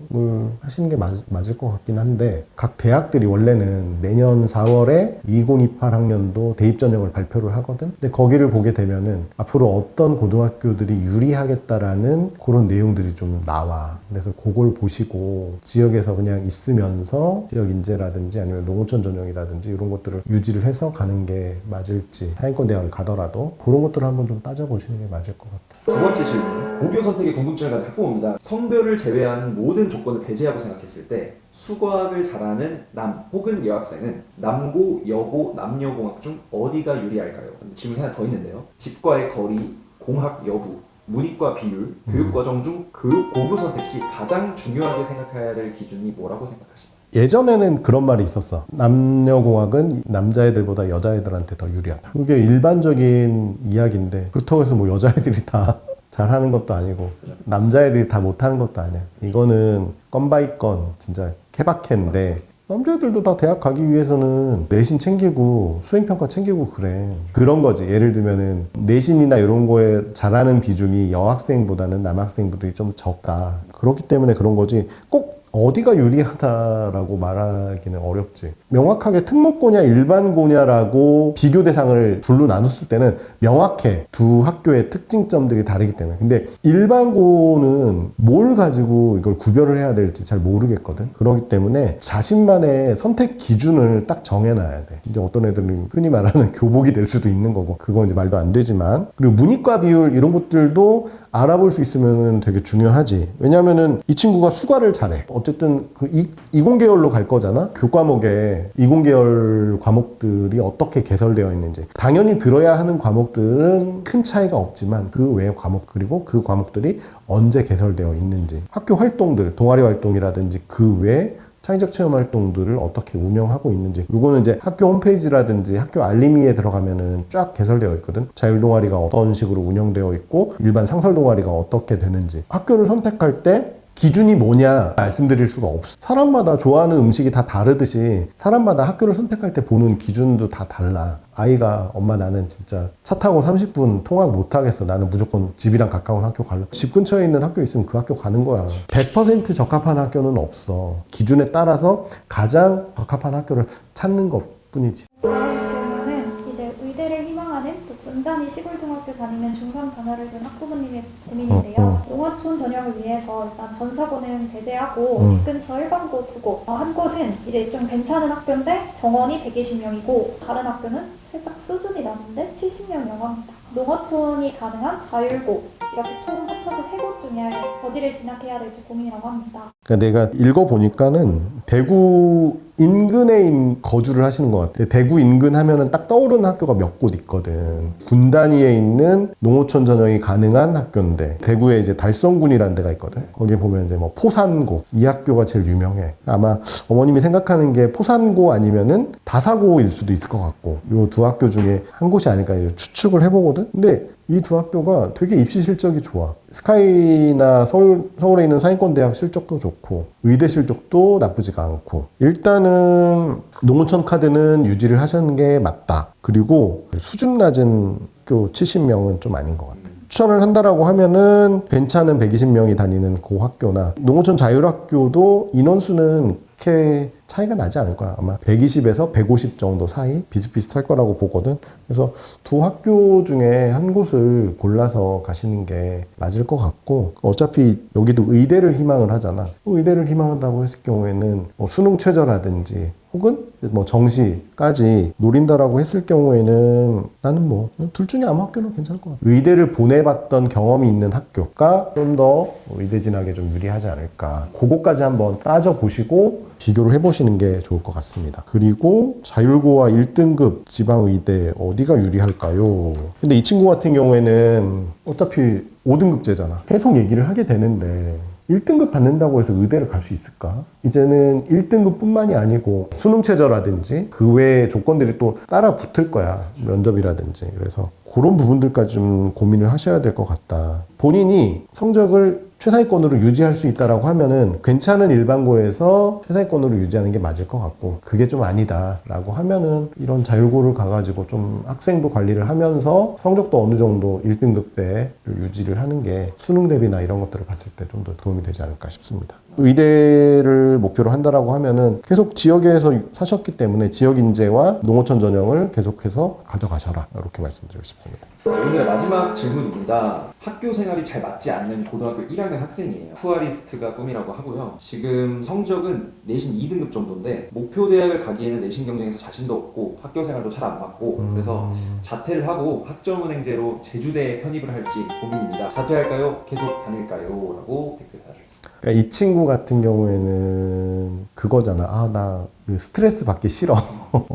Speaker 1: 하시는 게 맞을 것 같긴 한데 각 대학들이 원래는 내년 4월에 2028 학년도 대입 전형을 발표를 하거든. 근데 거기를 보게 되면은 앞으로 어떤 고등학교들이 유리하겠다라는 그런 내용들이 좀 나와. 그래서 그걸 보시고 지역에서 그냥 있으면서 지역 인재라든지 아니면 농어촌 전형이라든지 이런 것들을 유지를 해서 가는 게 맞을지 하위권 대학을 가더라도 그런 것들을 한번 좀 따져보시는 게 맞을 것 같아요.
Speaker 6: 두 번째 질문. 고교 선택에 궁금증을 가진 학부모입니다. 성별을 제외한 모든 조건을 배제하고 생각했을 때 수거학을 잘하는 남 혹은 여학생은 남고, 여고, 남녀공학 중 어디가 유리할까요? 질문이 하나 더 있는데요. 집과의 거리, 공학 여부, 문이과 비율, 교육과정 중 고교 선택 시 가장 중요하게 생각해야 될 기준이 뭐라고 생각하시나요?
Speaker 1: 예전에는 그런 말이 있었어. 남녀공학은 남자애들보다 여자애들한테 더 유리하다. 그게 일반적인 이야기인데 그렇다고 해서 뭐 여자애들이 다 잘하는 것도 아니고 남자애들이 다 못하는 것도 아니야. 이거는 건 바이 건 진짜 케바케인데 남자애들도 다 대학 가기 위해서는 내신 챙기고 수행평가 챙기고 그래. 그런 거지. 예를 들면은 내신이나 이런 거에 잘하는 비중이 여학생보다는 남학생들이 좀 적다. 그렇기 때문에 그런 거지. 꼭 어디가 유리하다라고 말하기는 어렵지. 명확하게 특목고냐 일반고냐라고 비교 대상을 둘로 나눴을 때는 명확해. 두 학교의 특징점들이 다르기 때문에. 근데 일반고는 뭘 가지고 이걸 구별을 해야 될지 잘 모르겠거든. 그렇기 때문에 자신만의 선택 기준을 딱 정해놔야 돼. 이제 어떤 애들은 흔히 말하는 교복이 될 수도 있는 거고 그건 이제 말도 안 되지만 그리고 문이과 비율 이런 것들도 알아볼 수 있으면 되게 중요하지. 왜냐면은 이 친구가 수가를 잘해. 어쨌든 그 이공계열로 갈 거잖아. 교과목에 이공계열 과목들이 어떻게 개설되어 있는지. 당연히 들어야 하는 과목들은 큰 차이가 없지만 그 외의 과목 그리고 그 과목들이 언제 개설되어 있는지. 학교 활동들, 동아리 활동이라든지 그 외에 창의적 체험 활동들을 어떻게 운영하고 있는지. 이거는 이제 학교 홈페이지라든지 학교 알림이에 들어가면은 쫙 개설되어 있거든. 자율 동아리가 어떤 식으로 운영되어 있고 일반 상설 동아리가 어떻게 되는지. 학교를 선택할 때 기준이 뭐냐 말씀드릴 수가 없어. 사람마다 좋아하는 음식이 다 다르듯이 사람마다 학교를 선택할 때 보는 기준도 다 달라. 아이가 엄마 나는 진짜 차 타고 30분 통학 못하겠어. 나는 무조건 집이랑 가까운 학교 갈래. 집 근처에 있는 학교 있으면 그 학교 가는 거야. 100% 적합한 학교는 없어. 기준에 따라서 가장 적합한 학교를 찾는 것 뿐이지.
Speaker 4: 다음 질문은 이제 의대를 희망하는 또 분단위 시골중학교 다니는 중3 자녀를 둔 학부모님의 고민인데요. 농어촌 전형을 위해서 일단 전사고는 배제하고 집 근처 일반고 2곳, 한 곳은 이제 좀 괜찮은 학교인데 정원이 120명이고 다른 학교는 살짝 수준이 낮은데 70명 영합니다. 농어촌이 가능한 자율고 이렇게 총 합쳐서 3곳 중에 어디를 진학해야 될지 고민이라고 합니다.
Speaker 1: 그러니까 내가 읽어보니까는 대구 인근에 거주를 하시는 것 같아요. 대구 인근 하면은 딱 떠오르는 학교가 몇 곳 있거든. 군 단위에 있는 농어촌 전형이 가능한 학교인데 대구에 이제 달성군이라는 데가 있거든. 거기 보면 이제 뭐 포산고 이 학교가 제일 유명해. 아마 어머님이 생각하는 게 포산고 아니면은 다사고일 수도 있을 것 같고 요 두 학교 중에 한 곳이 아닐까 추측을 해보거든. 근데 이 두 학교가 되게 입시 실적이 좋아. 스카이나 서울에 있는 상위권 대학 실적도 좋고 의대 실적도 나쁘지가 않고 일단은 농어촌 카드는 유지를 하시는 게 맞다. 그리고 수준 낮은 학교 70명은 좀 아닌 것 같아. 추천을 한다라고 하면은 괜찮은 120명이 다니는 그 학교나 농어촌 자율학교도 인원수는 그렇게 차이가 나지 않을 거야. 아마 120에서 150 정도 사이 비슷비슷할 거라고 보거든. 그래서 두 학교 중에 한 곳을 골라서 가시는 게 맞을 것 같고 어차피 여기도 의대를 희망을 하잖아. 의대를 희망한다고 했을 경우에는 뭐 수능 최저라든지 혹은 뭐 정시까지 노린다라고 했을 경우에는 나는 뭐 둘 중에 아무 학교는 괜찮을 것 같아요. 의대를 보내봤던 경험이 있는 학교가 좀 더 의대 진학에 좀 유리하지 않을까. 그거까지 한번 따져보시고 비교를 해보시는 게 좋을 것 같습니다. 그리고 자율고와 1등급 지방의대 어디가 유리할까요? 근데 이 친구 같은 경우에는 어차피 5등급제잖아. 계속 얘기를 하게 되는데 1등급 받는다고 해서 의대를 갈 수 있을까? 이제는 1등급뿐만이 아니고 수능 최저라든지 그 외의 조건들이 또 따라 붙을 거야. 면접이라든지. 그래서 그런 부분들까지 좀 고민을 하셔야 될 것 같다. 본인이 성적을 최상위권으로 유지할 수 있다라고 하면은 괜찮은 일반고에서 최상위권으로 유지하는 게 맞을 것 같고, 그게 좀 아니다라고 하면은 이런 자율고를 가가지고 좀 학생부 관리를 하면서 성적도 어느 정도 1등급대를 유지를 하는 게 수능 대비나 이런 것들을 봤을 때 좀 더 도움이 되지 않을까 싶습니다. 의대를 목표로 한다라고 하면은 계속 지역에서 사셨기 때문에 지역 인재와 농어촌 전형을 계속해서 가져가셔라, 이렇게 말씀드리고 싶습니다.
Speaker 6: 오늘의 마지막 질문입니다. 학교 생활이 잘 맞지 않는 고등학교 1학년 학생이에요. 푸아리스트가 꿈이라고 하고요. 지금 성적은 내신 2등급 정도인데 목표 대학을 가기에는 내신 경쟁에서 자신도 없고 학교 생활도 잘 안 맞고 그래서 자퇴를 하고 학점은행제로 제주대에 편입을 할지 고민입니다. 자퇴할까요? 계속 다닐까요? 라고 댓글 달아주셨습니다.
Speaker 1: 그러니까 이 친구 같은 경우에는 그거잖아. 나 스트레스 받기 싫어.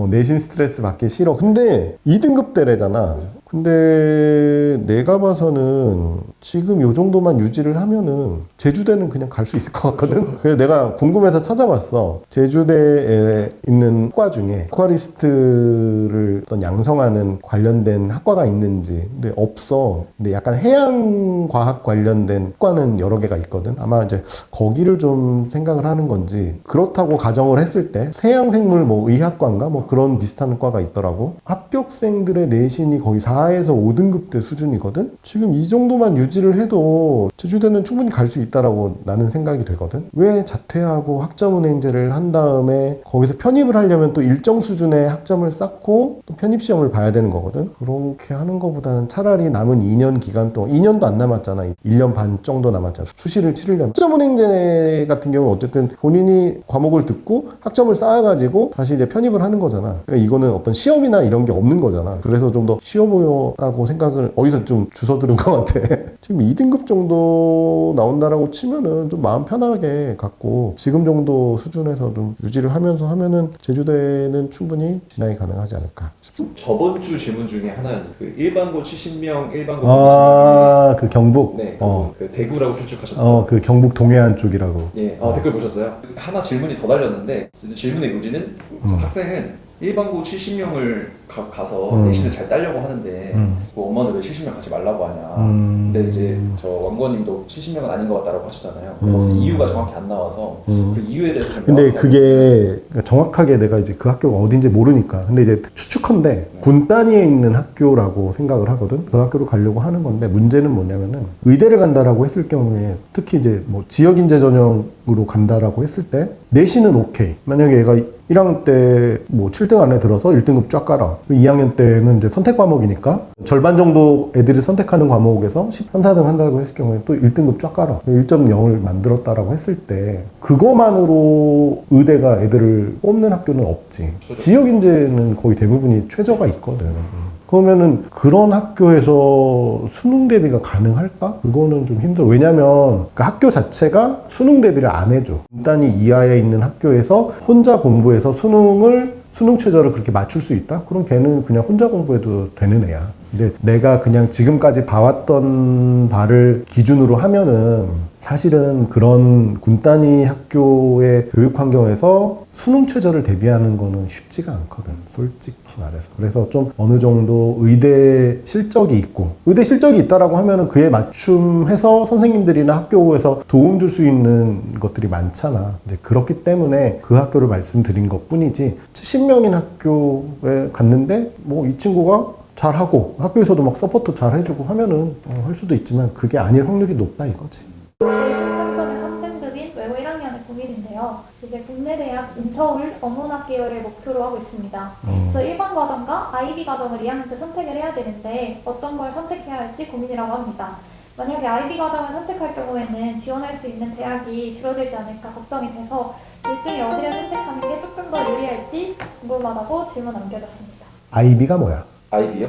Speaker 1: 내신 스트레스 받기 싫어. 근데 2등급대래잖아. 근데 내가 봐서는 지금 요 정도만 유지를 하면은 제주대는 그냥 갈 수 있을 것 같거든. 그래서 내가 궁금해서 찾아봤어. 제주대에 있는 학과 중에 쿠아리스트를 어떤 양성하는 관련된 학과가 있는지. 근데 없어. 근데 약간 해양과학 관련된 학과는 여러 개가 있거든. 아마 이제 거기를 좀 생각을 하는 건지. 그렇다고 가정을 했을 때 해양생물 뭐 의학과인가 뭐 그런 비슷한 과가 있더라고. 합격생들의 내신이 거의 4에서 5등급대 수준이거든. 지금 이 정도만 유지를 해도 제주대는 충분히 갈 수 있다라고 나는 생각이 되거든. 왜 자퇴하고 학점은행제를 한 다음에 거기서 편입을 하려면 또 일정 수준의 학점을 쌓고 또 편입시험을 봐야 되는 거거든. 그렇게 하는 것보다는 차라리 남은 2년 기간 동안, 2년도 안 남았잖아. 1년 반 정도 남았잖아. 수시를 치르려면. 학점은행제 같은 경우는 어쨌든 본인이 과목을 듣고 학점을 쌓아가지고 다시 이제 편입을 하는 거잖아. 그러니까 이거는 어떤 시험이나 이런 게 없는 거잖아. 그래서 좀 더 쉬워 보여라고 생각을 어디서 좀 주워 들은 것 같아. 지금 2등급 정도 나온다라고 치면은 좀 마음 편하게 갖고 지금 정도 수준에서 좀 유지를 하면서 하면은 제주대는 충분히 진학이 가능하지 않을까 싶습니다.
Speaker 6: 저번 주 질문 중에 하나는 그 일반고 70명, 일반고 20명.
Speaker 1: 그 경북.
Speaker 6: 네, 그 대구라고 추측하셨던.
Speaker 1: 그 경북 동해안 쪽이라고.
Speaker 6: 예, 댓글 보셨어요? 하나 질문이 더 달렸는데 질문의 요지는 학생은 일반고 70명을 가서 내신을 잘 따려고 하는데 그 엄마는 왜 70명 가지 말라고 하냐. 근데 이제 저 원고님도 70명은 아닌 것 같다라고 하셨잖아요. 그래서 이유가 정확히 안 나와서 그 이유에 대해서 좀
Speaker 1: 근데
Speaker 6: 명확히
Speaker 1: 그게 정확하게 내가 이제 그 학교가 어딘지 모르니까. 근데 이제 추측컨대 군 단위에 있는 학교라고 생각을 하거든. 그 학교로 가려고 하는 건데 문제는 뭐냐면은 의대를 간다라고 했을 경우에 특히 이제 뭐 지역인재 전형으로 간다라고 했을 때 내신은 오케이. 만약에 얘가 1학년 때 뭐 7등 안에 들어서 1등급 쫙 깔아. 2학년 때는 이제 선택 과목이니까 절반 정도 애들이 선택하는 과목에서 13, 4등 한다고 했을 경우에 또 1등급 쫙 깔아. 1.0을 만들었다라고 했을 때 그거만으로 의대가 애들을 뽑는 학교는 없지. 지역 인재는 거의 대부분이 최저가 있거든. 그러면은 그런 학교에서 수능 대비가 가능할까? 그거는 좀 힘들어. 왜냐면 그 학교 자체가 수능 대비를 안 해줘. 단위 이하에 있는 학교에서 혼자 공부해서 수능 최저를 그렇게 맞출 수 있다? 그럼 걔는 그냥 혼자 공부해도 되는 애야. 근데 내가 그냥 지금까지 봐왔던 바를 기준으로 하면은 사실은 그런 군 단위 학교의 교육 환경에서 수능 최저를 대비하는 거는 쉽지가 않거든, 솔직히 말해서. 그래서 좀 어느 정도 의대 실적이 있고, 의대 실적이 있다라고 하면은 그에 맞춤해서 선생님들이나 학교에서 도움 줄 수 있는 것들이 많잖아. 이제 그렇기 때문에 그 학교를 말씀드린 것 뿐이지, 70명인 학교에 갔는데 뭐 이 친구가 잘하고 학교에서도 막 서포트 잘 해주고 하면은 할 수도 있지만 그게 아닐 확률이 높다 이거지.
Speaker 4: 내신 평점의 3등급인 외고 1학년의 고민인데요. 이제 국내 대학 인서울 어문학 계열을 목표로 하고 있습니다. 그래서 일반 과정과 IB 과정을 2학년 때 선택을 해야 되는데 어떤 걸 선택해야 할지 고민이라고 합니다. 만약에 IB 과정을 선택할 경우에는 지원할 수 있는 대학이 줄어들지 않을까 걱정이 돼서 둘 중에 어디를 선택하는 게 조금 더 더 유리할지 궁금하다고 질문 남겨줬습니다.
Speaker 1: IB가 뭐야?
Speaker 6: 아이비요?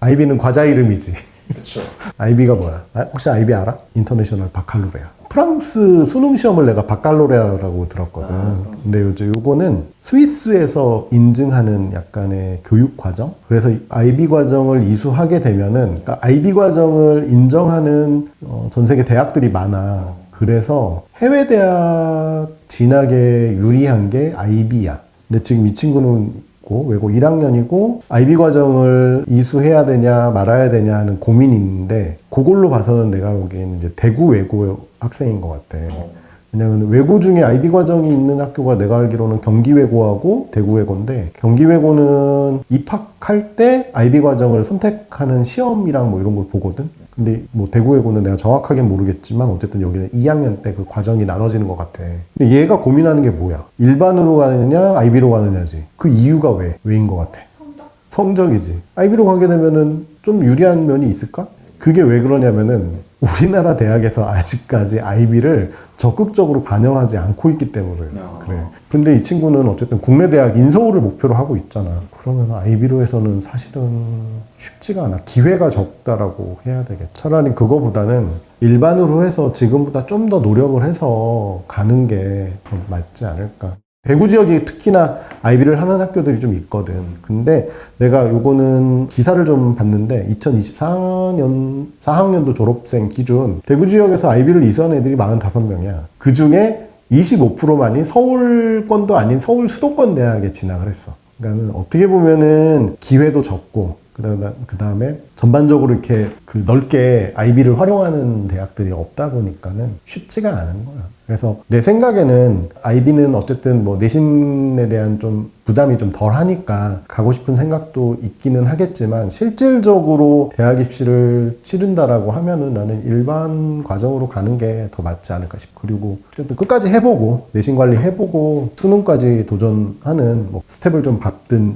Speaker 1: IB는 과자 이름이지.
Speaker 6: 그렇죠.
Speaker 1: IB가 뭐야? 혹시 IB 알아? 인터내셔널 바칼로레아. 프랑스 수능 시험을 내가 바칼로레아라고 들었거든. 근데 요거는 스위스에서 인증하는 약간의 교육 과정. 그래서 IB 과정을 이수하게 되면은, 그러니까 IB 과정을 인정하는 전 세계 대학들이 많아. 그래서 해외 대학 진학에 유리한 게 IB야. 근데 지금 이 친구는 외고 1학년이고 IB 과정을 이수해야 되냐 말아야 되냐 하는 고민이 있는데, 그걸로 봐서는 내가 보기에는 이제 대구 외고 학생인 것 같아. 왜냐면 외고 중에 IB 과정이 있는 학교가 내가 알기로는 경기 외고하고 대구 외고인데, 경기 외고는 입학할 때 IB 과정을 선택하는 시험이랑 뭐 이런 걸 보거든. 근데 뭐 대구 외고는 내가 정확하게 모르겠지만 어쨌든 여기는 2학년 때 그 과정이 나눠지는 것 같아. 근데 얘가 고민하는 게 뭐야? 일반으로 가느냐 IB로 가느냐지. 그 이유가 왜인 것 같아? 성적이지. IB로 가게 되면은 좀 유리한 면이 있을까? 그게 왜 그러냐면은 우리나라 대학에서 아직까지 IB를 적극적으로 반영하지 않고 있기 때문에 그래. 근데 이 친구는 어쨌든 국내 대학 인서울을 목표로 하고 있잖아. 그러면 IB로 해서는 사실은 쉽지가 않아. 기회가 적다라고 해야 되겠지. 차라리 그거보다는 일반으로 해서 지금보다 좀 더 노력을 해서 가는 게 더 맞지 않을까. 대구 지역이 특히나 IB를 하는 학교들이 좀 있거든. 근데 내가 요거는 기사를 좀 봤는데 2024년 4학년도 졸업생 기준 대구 지역에서 IB를 이수한 애들이 45명이야. 그 중에 25%만이 서울권도 아닌 서울 수도권 대학에 진학을 했어. 그러니까 어떻게 보면은 기회도 적고 그 다음에 전반적으로 이렇게 넓게 IB를 활용하는 대학들이 없다 보니까는 쉽지가 않은 거야. 그래서 내 생각에는 IB는 어쨌든 뭐 내신에 대한 좀 부담이 좀 덜 하니까 가고 싶은 생각도 있기는 하겠지만, 실질적으로 대학 입시를 치른다라고 하면은 나는 일반 과정으로 가는 게 더 맞지 않을까 싶고, 그리고 어쨌든 끝까지 해보고 내신 관리 해보고 수능까지 도전하는 뭐 스텝을 좀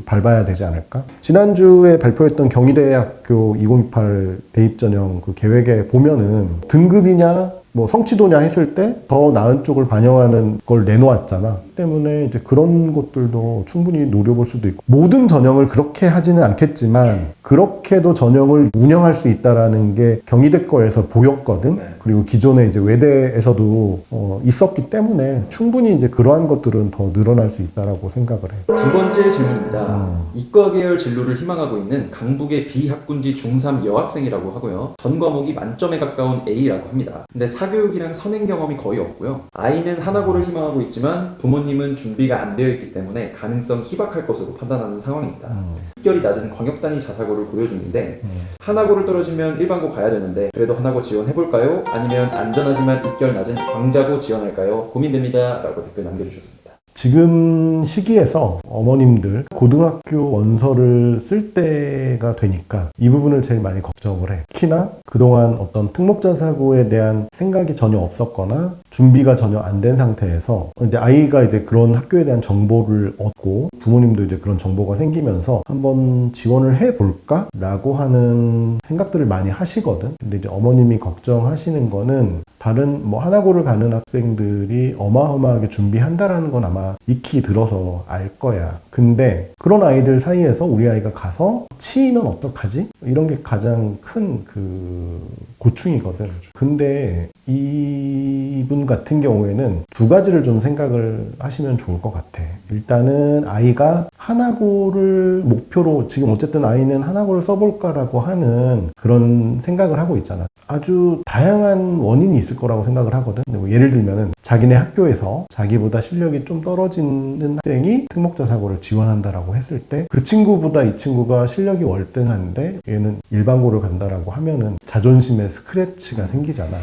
Speaker 1: 밟아야 되지 않을까. 지난주에 발표했던 경희대학교 2028 대입 전형 그 계획에 보면은 등급이냐 뭐 성취도냐 했을 때 더 나은 쪽을 반영하는 걸 내놓았잖아. 때문에 이제 그런 것들도 충분히 노려볼 수도 있고, 모든 전형을 그렇게 하지는 않겠지만 그렇게도 전형을 운영할 수 있다라는 게 경희대 거에서 보였거든. 그리고 기존에 이제 외대에서도 있었기 때문에 충분히 이제 그러한 것들은 더 늘어날 수 있다라고 생각을 해.
Speaker 6: 두 번째 질문입니다. 이과 계열 진로를 희망하고 있는 강북의 비학군지 중3 여학생이라고 하고요. 전 과목이 만점에 가까운 A라고 합니다. 근데 사교육이랑 선행 경험이 거의 없고요. 아이는 하나고를 희망하고 있지만 부모님은 준비가 안 되어 있기 때문에 가능성 희박할 것으로 판단하는 상황입니다. 합격이 낮은 광역단위 자사고를 고려 중인데 하나고를 떨어지면 일반고 가야 되는데 그래도 하나고 지원해볼까요? 아니면 안전하지만 입결 낮은 광자고 지원할까요? 고민됩니다. 라고 댓글 남겨주셨습니다.
Speaker 1: 지금 시기에서 어머님들 고등학교 원서를 쓸 때가 되니까 이 부분을 제일 많이 걱정을 해. 특히나 그동안 어떤 특목자 사고에 대한 생각이 전혀 없었거나 준비가 전혀 안 된 상태에서 이제 아이가 이제 그런 학교에 대한 정보를 얻고 부모님도 이제 그런 정보가 생기면서 한번 지원을 해볼까? 라고 하는 생각들을 많이 하시거든. 근데 이제 어머님이 걱정하시는 거는 다른 뭐 하나고를 가는 학생들이 어마어마하게 준비한다라는 건 아마 익히 들어서 알 거야. 근데 그런 아이들 사이에서 우리 아이가 가서 치이면 어떡하지? 이런 게 가장 큰 그 고충이거든. 근데 이분 같은 경우에는 두 가지를 좀 생각을 하시면 좋을 것 같아. 일단은 아이가 하나고를 목표로 지금 어쨌든 아이는 하나고를 써볼까라고 하는 그런 생각을 하고 있잖아. 아주 다양한 원인이 있을 거라고 생각을 하거든. 예를 들면은 자기네 학교에서 자기보다 실력이 좀 떨어지는 학생이 특목자 사고를 지원한다라고 했을 때 그 친구보다 이 친구가 실력이 월등한데 얘는 일반고를 간다라고 하면은 자존심에 스크래치가 생기잖아.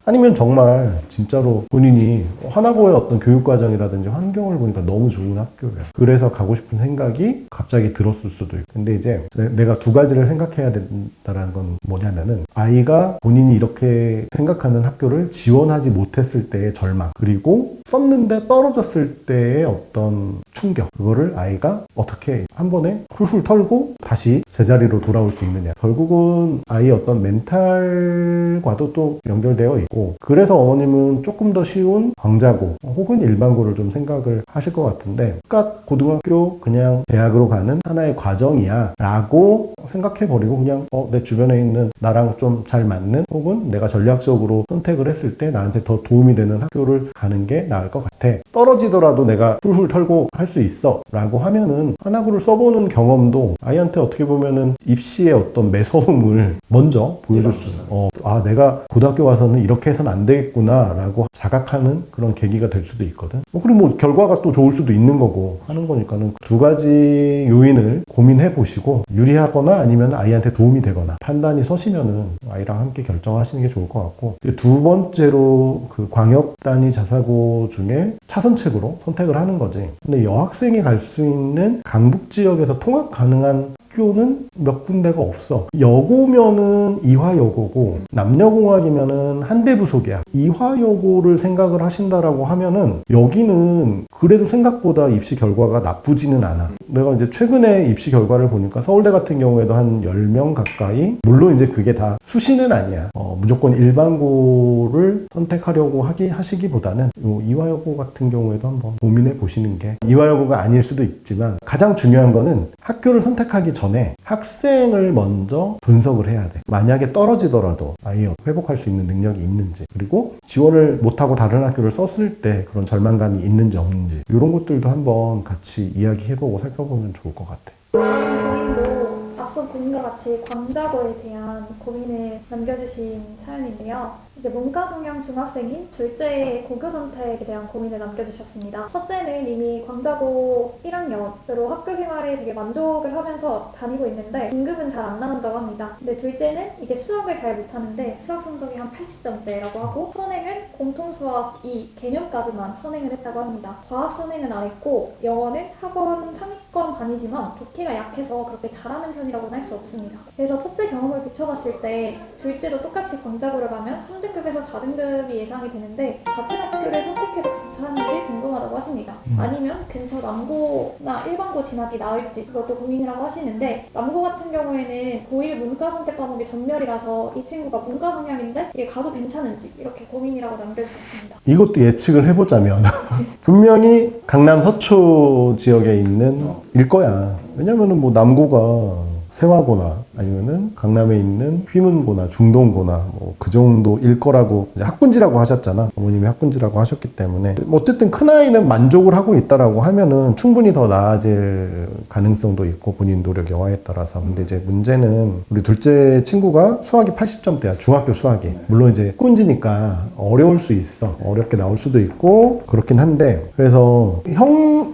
Speaker 1: 아니면 정말 진짜로 본인이 하나고의 어떤 교육과정이라든지 환경을 보니까 너무 좋은 학교야. 그래서 가고 싶은 생각이 갑자기 들었을 수도 있고. 근데 이제 내가 두 가지를 생각해야 된다는 건 뭐냐면은 아이가 본인이 이렇게 생각하는 학교를 지원하지 못했을 때의 절망, 그리고 썼는데 떨어졌을 때의 어떤 충격, 그거를 아이가 어떻게 한 번에 훌훌 털고 다시 제자리로 돌아올 수 있느냐. 결국은 아이의 어떤 멘탈과도 또 연결되어 있고, 그래서 어머님은 조금 더 쉬운 광자고 혹은 일반고를 좀 생각을 하실 것 같은데, 그러니까 고등학교 그냥 대학으로 가는 하나의 과정이야 라고 생각해버리고 그냥 내 주변에 있는 나랑 좀 잘 맞는 혹은 내가 전략적으로 선택을 했을 때 나한테 더 도움이 되는 학교를 가는 게 나을 것 같아. 떨어지더라도 내가 훌훌 털고 할 수 있어 라고 하면은 한학구를 써보는 경험도 아이한테 어떻게 보면은 입시의 어떤 매서움을 먼저 보여줄 수 있어. 내가 고등학교 가서는 이렇게 해서는 안 되겠구나 라고 자각하는 그런 계기가 될 수도 있거든. 그리고 뭐 결과가 또 좋을 수도 있는 거고 하는 거니까는 두 가지 요인을 고민해 보시고 유리하거나 아니면 아이한테 도움이 되거나 판단이 서시면은 아이랑 함께 결정하시는 게 좋을 것 같고, 두 번째로 그 광역 단위 자사고 중에 차선책으로 선택을 하는 거지. 근데 여학생이 갈 수 있는 강북 지역에서 통학 가능한 학교는 몇 군데가 없어. 여고면은 이화여고고 남녀공학이면은 한대부속이야. 이화여고를 생각을 하신다라고 하면은 여기는 그래도 생각보다 입시 결과가 나쁘지는 않아. 내가 이제 최근에 입시 결과를 보니까 서울대 같은 경우에도 한 10명 가까이, 물론 이제 그게 다 수시는 아니야. 무조건 일반고를 선택하려고 하시기보다는 이화여고 같은 경우에도 한번 고민해 보시는 게, 이화여고가 아닐 수도 있지만 가장 중요한 거는 학교를 선택하기 전에 학생을 먼저 분석을 해야 돼. 만약에 떨어지더라도 아예 회복할 수 있는 능력이 있는지, 그리고 지원을 못하고 다른 학교를 썼을 때 그런 절망감이 있는지 없는지, 이런 것들도 한번 같이 이야기해보고 살펴보면 좋을 것 같아.
Speaker 4: 고민도 앞서 고민과 같이 광자고에 대한 고민을 남겨주신 사연인데요. 이제 문과 성향 중학생인 둘째의 고교 선택에 대한 고민을 남겨주셨습니다. 첫째는 이미 광자고 1학년으로 학교 생활에 되게 만족을 하면서 다니고 있는데 등급은 잘 안 나온다고 합니다. 근데 둘째는 이제 수학을 잘 못하는데 수학 성적이 한 80점대라고 하고, 선행은 공통수학 2 개념까지만 선행을 했다고 합니다. 과학 선행은 안 했고 영어는 학원 상위권 반이지만 독해가 약해서 그렇게 잘하는 편이라고는 할 수 없습니다. 그래서 첫째 경험을 비춰봤을 때 둘째도 똑같이 광자고를 가면 3등급에서 4등급이 예상이 되는데 같은 학교를 선택해도 괜찮은지 궁금하다고 하십니다. 아니면 근처 남고나 일반고 진학이 나을지 그것도 고민이라고 하시는데, 남고 같은 경우에는 고1 문과 선택 과목이 전멸이라서 이 친구가 문과 성향인데 이게 가도 괜찮은지 이렇게 고민이라고 남겨주셨습니다.
Speaker 1: 이것도 예측을 해보자면 분명히 강남 서초 지역에 있는 일 거야. 왜냐면은 뭐 남고가 세화고나 아니면은 강남에 있는 휘문고나 중동고나 뭐 그 정도일 거라고, 이제 학군지라고 하셨잖아. 어머님이 학군지라고 하셨기 때문에 어쨌든 큰아이는 만족을 하고 있다라고 하면은 충분히 더 나아질 가능성도 있고 본인 노력 여하에 따라서. 근데 이제 문제는 우리 둘째 친구가 수학이 80점대야. 중학교 수학이. 물론 이제 학군지니까 어려울 수 있어. 어렵게 나올 수도 있고 그렇긴 한데, 그래서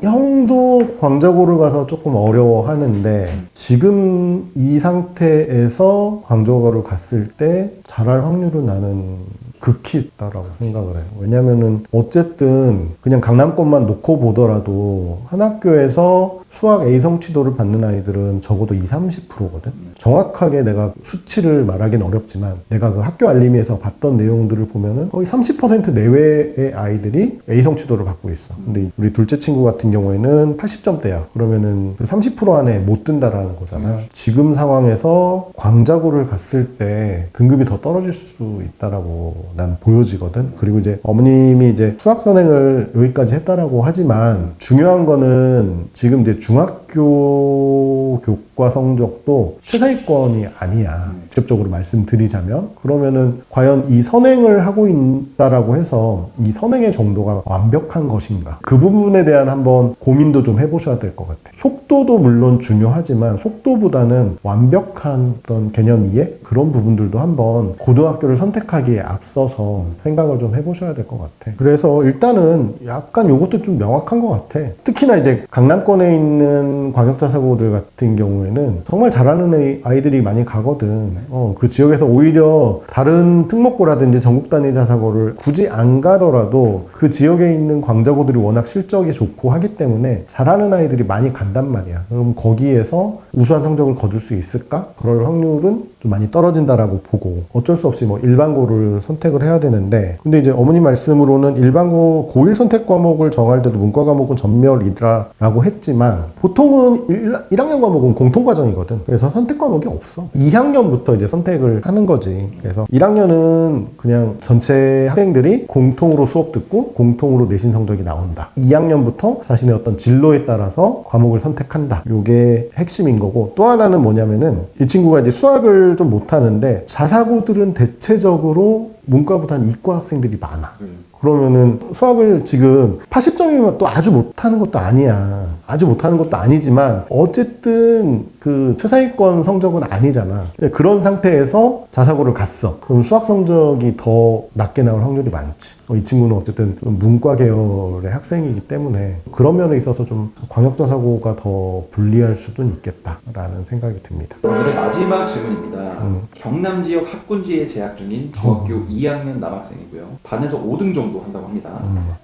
Speaker 1: 형도 광자고를 가서 조금 어려워하는데 지금 이 상태에서 광저고를 갔을 때 잘할 확률은 나는 극히 있다라고 생각을 해요. 왜냐면은 어쨌든 그냥 강남권만 놓고 보더라도 한 학교에서 수학 A 성취도를 받는 아이들은 적어도 20-30%거든. 정확하게 내가 수치를 말하기는 어렵지만 내가 그 학교 알림에서 봤던 내용들을 보면은 거의 30% 내외의 아이들이 A 성취도를 받고 있어. 근데 우리 둘째 친구 같은 경우에는 80점대야. 그러면은 30% 안에 못 든다라는 거잖아. 지금 상황에서 광자고를 갔을 때 등급이 더 떨어질 수 있다라고 난 보여지거든. 그리고 이제 어머님이 이제 수학 선행을 여기까지 했다라고 하지만 중요한 거는 지금 이제 중학교 교과 성적도 최상위권이 아니야. 직접적으로 말씀드리자면. 그러면은 과연 이 선행을 하고 있다라고 해서 이 선행의 정도가 완벽한 것인가? 그 부분에 대한 한번 고민도 좀 해보셔야 될 것 같아. 속도도 물론 중요하지만 속도보다는 완벽한 어떤 개념 이해? 그런 부분들도 한번 고등학교를 선택하기에 앞서서 생각을 좀 해보셔야 될 것 같아. 그래서 일단은 약간 요것도 좀 명확한 것 같아. 특히나 이제 강남권에 있는 있는 광역자사고들 같은 경우에는 정말 잘하는 아이들이 많이 가거든. 그 지역에서 오히려 다른 특목고라든지 전국 단위 자사고를 굳이 안 가더라도 그 지역에 있는 광자고들이 워낙 실적이 좋고 하기 때문에 잘하는 아이들이 많이 간단 말이야. 그럼 거기에서 우수한 성적을 거둘 수 있을까? 그럴 확률은 좀 많이 떨어진다라고 보고 어쩔 수 없이 뭐 일반고를 선택을 해야 되는데, 근데 이제 어머님 말씀으로는 일반고 고1 선택 과목을 정할 때도 문과 과목은 전멸이라고 했지만 보통은 1학년 과목은 공통 과정이거든. 그래서 선택 과목이 없어. 2학년부터 이제 선택을 하는 거지. 그래서 1학년은 그냥 전체 학생들이 공통으로 수업 듣고 공통으로 내신 성적이 나온다. 2학년부터 자신의 어떤 진로에 따라서 과목을 선택한다. 이게 핵심인 거고, 또 하나는 뭐냐면은 이 친구가 이제 수학을 좀 못하는데 자사고들은 대체적으로 문과보다는 이과 학생들이 많아. 그러면은 수학을 지금 80점이면 또 아주 못하는 것도 아니야. 아주 못하는 것도 아니지만 어쨌든 그 최상위권 성적은 아니잖아. 그런 상태에서 자사고를 갔어. 그럼 수학 성적이 더 낮게 나올 확률이 많지. 이 친구는 어쨌든 문과 계열의 학생이기 때문에 그런 면에 있어서 좀 광역자사고가 더 불리할 수도 있겠다라는 생각이 듭니다.
Speaker 6: 오늘의 마지막 질문입니다. 경남 지역 학군지에 재학 중인 중학교 2학년 남학생이고요. 반에서 5등 정도 한다고 합니다.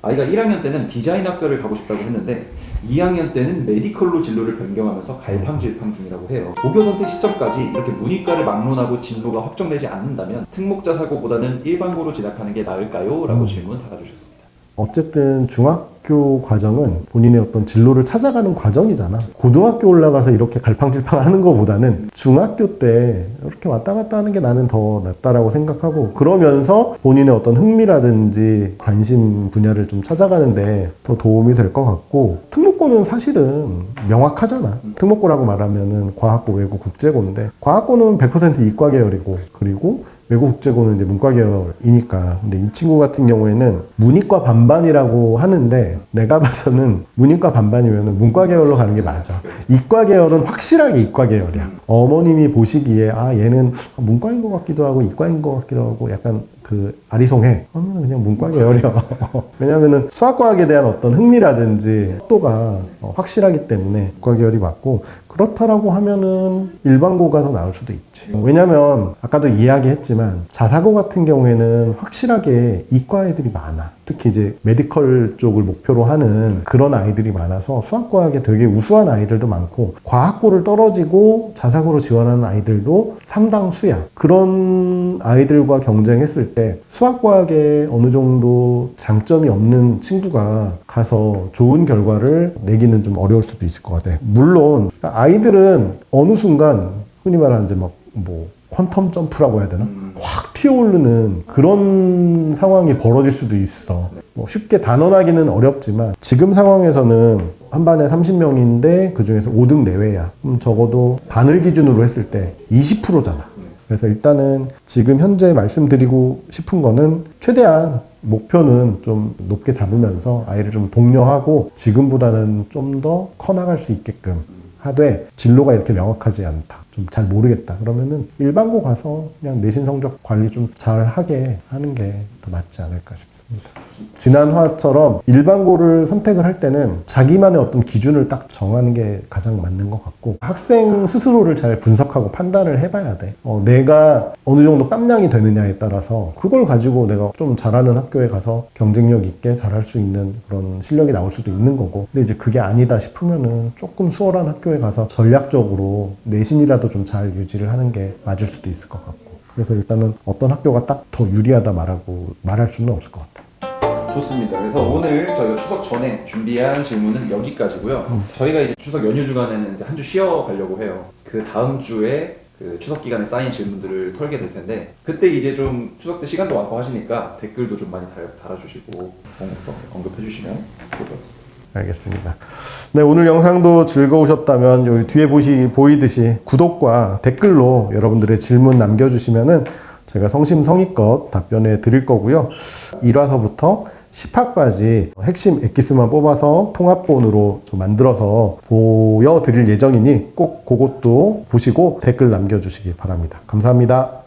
Speaker 6: 아이가 1학년 때는 디자인 학과를 가고 싶다고 했는데 2학년 때는 메디컬로 진로를 변경하면서 갈팡질팡 중이라고 해요. 고교 선택 시점까지 이렇게 문이과를 막론하고 진로가 확정되지 않는다면 특목자사고보다는 일반고로 진학하는 게 나을까요? 라고 질문 달아주셨습니다.
Speaker 1: 어쨌든 중학교 과정은 본인의 어떤 진로를 찾아가는 과정이잖아. 고등학교 올라가서 이렇게 갈팡질팡 하는 것보다는 중학교 때 이렇게 왔다 갔다 하는 게 나는 더 낫다라고 생각하고, 그러면서 본인의 어떤 흥미라든지 관심 분야를 좀 찾아가는데 더 도움이 될 것 같고, 특목고는 사실은 명확하잖아. 특목고라고 말하면은 과학고, 외고, 국제고인데 과학고는 100% 이과 계열이고, 그리고 외고 국제고는 이제 문과 계열이니까. 근데 이 친구 같은 경우에는 문이과 반반이라고 하는데 내가 봐서는 문이과 반반이면 문과 계열로 가는 게 맞아. 이과 계열은 확실하게 이과 계열이야. 어머님이 보시기에 얘는 문과인 것 같기도 하고 이과인 것 같기도 하고 약간 그 아리송해. 그냥 문과 계열이야. 왜냐면은 수학과학에 대한 어떤 흥미라든지 속도가 확실하기 때문에 이과 계열이 맞고, 그렇다라고 하면은 일반고가 더 나을 수도 있지. 왜냐면 아까도 이야기했지만 자사고 같은 경우에는 확실하게 이과 애들이 많아. 특히 이제 메디컬 쪽을 목표로 하는 그런 아이들이 많아서 수학과학에 되게 우수한 아이들도 많고, 과학고를 떨어지고 자사고로 지원하는 아이들도 상당수야. 그런 아이들과 경쟁했을 때 수학과학에 어느 정도 장점이 없는 친구가 가서 좋은 결과를 내기는 좀 어려울 수도 있을 것 같아. 물론 아이들은 어느 순간 흔히 말하는 이제 뭐 퀀텀 점프라고 해야 되나? 확 튀어오르는 그런 상황이 벌어질 수도 있어. 뭐 쉽게 단언하기는 어렵지만 지금 상황에서는 한 반에 30명인데 그 중에서 5등 내외야. 적어도 반을 기준으로 했을 때 20%잖아. 그래서 일단은 지금 현재 말씀드리고 싶은 거는 최대한 목표는 좀 높게 잡으면서 아이를 좀 독려하고 지금보다는 좀 더 커나갈 수 있게끔 하되, 진로가 이렇게 명확하지 않다, 좀 잘 모르겠다 그러면은 일반고 가서 그냥 내신 성적 관리 좀 잘 하게 하는 게 더 맞지 않을까 싶습니다. 지난 화처럼 일반고를 선택을 할 때는 자기만의 어떤 기준을 딱 정하는 게 가장 맞는 것 같고, 학생 스스로를 잘 분석하고 판단을 해봐야 돼. 내가 어느 정도 깜냥이 되느냐에 따라서 그걸 가지고 내가 좀 잘하는 학교에 가서 경쟁력 있게 잘할 수 있는 그런 실력이 나올 수도 있는 거고, 근데 이제 그게 아니다 싶으면은 조금 수월한 학교에 가서 전략적으로 내신이라도 좀 잘 유지를 하는 게 맞을 수도 있을 것 같고, 그래서 일단은 어떤 학교가 딱 더 유리하다 말할 수는 없을 것 같아요.
Speaker 6: 좋습니다. 그래서 오늘 저희가 추석 전에 준비한 질문은 여기까지고요. 저희가 이제 추석 연휴 주간에는 이제 한 주 쉬어 가려고 해요. 그 다음 주에 그 추석 기간에 쌓인 질문들을 털게 될 텐데, 그때 이제 좀 추석 때 시간도 많고 하시니까 댓글도 좀 많이 달아주시고 언급해 주시면 좋을 것 같습니다.
Speaker 1: 알겠습니다. 네, 오늘 영상도 즐거우셨다면 여기 뒤에 보이듯이 구독과 댓글로 여러분들의 질문 남겨주시면은 제가 성심성의껏 답변해 드릴 거고요. 1화서부터 10화까지 핵심 엑기스만 뽑아서 통합본으로 좀 만들어서 보여드릴 예정이니 꼭 그것도 보시고 댓글 남겨주시기 바랍니다. 감사합니다.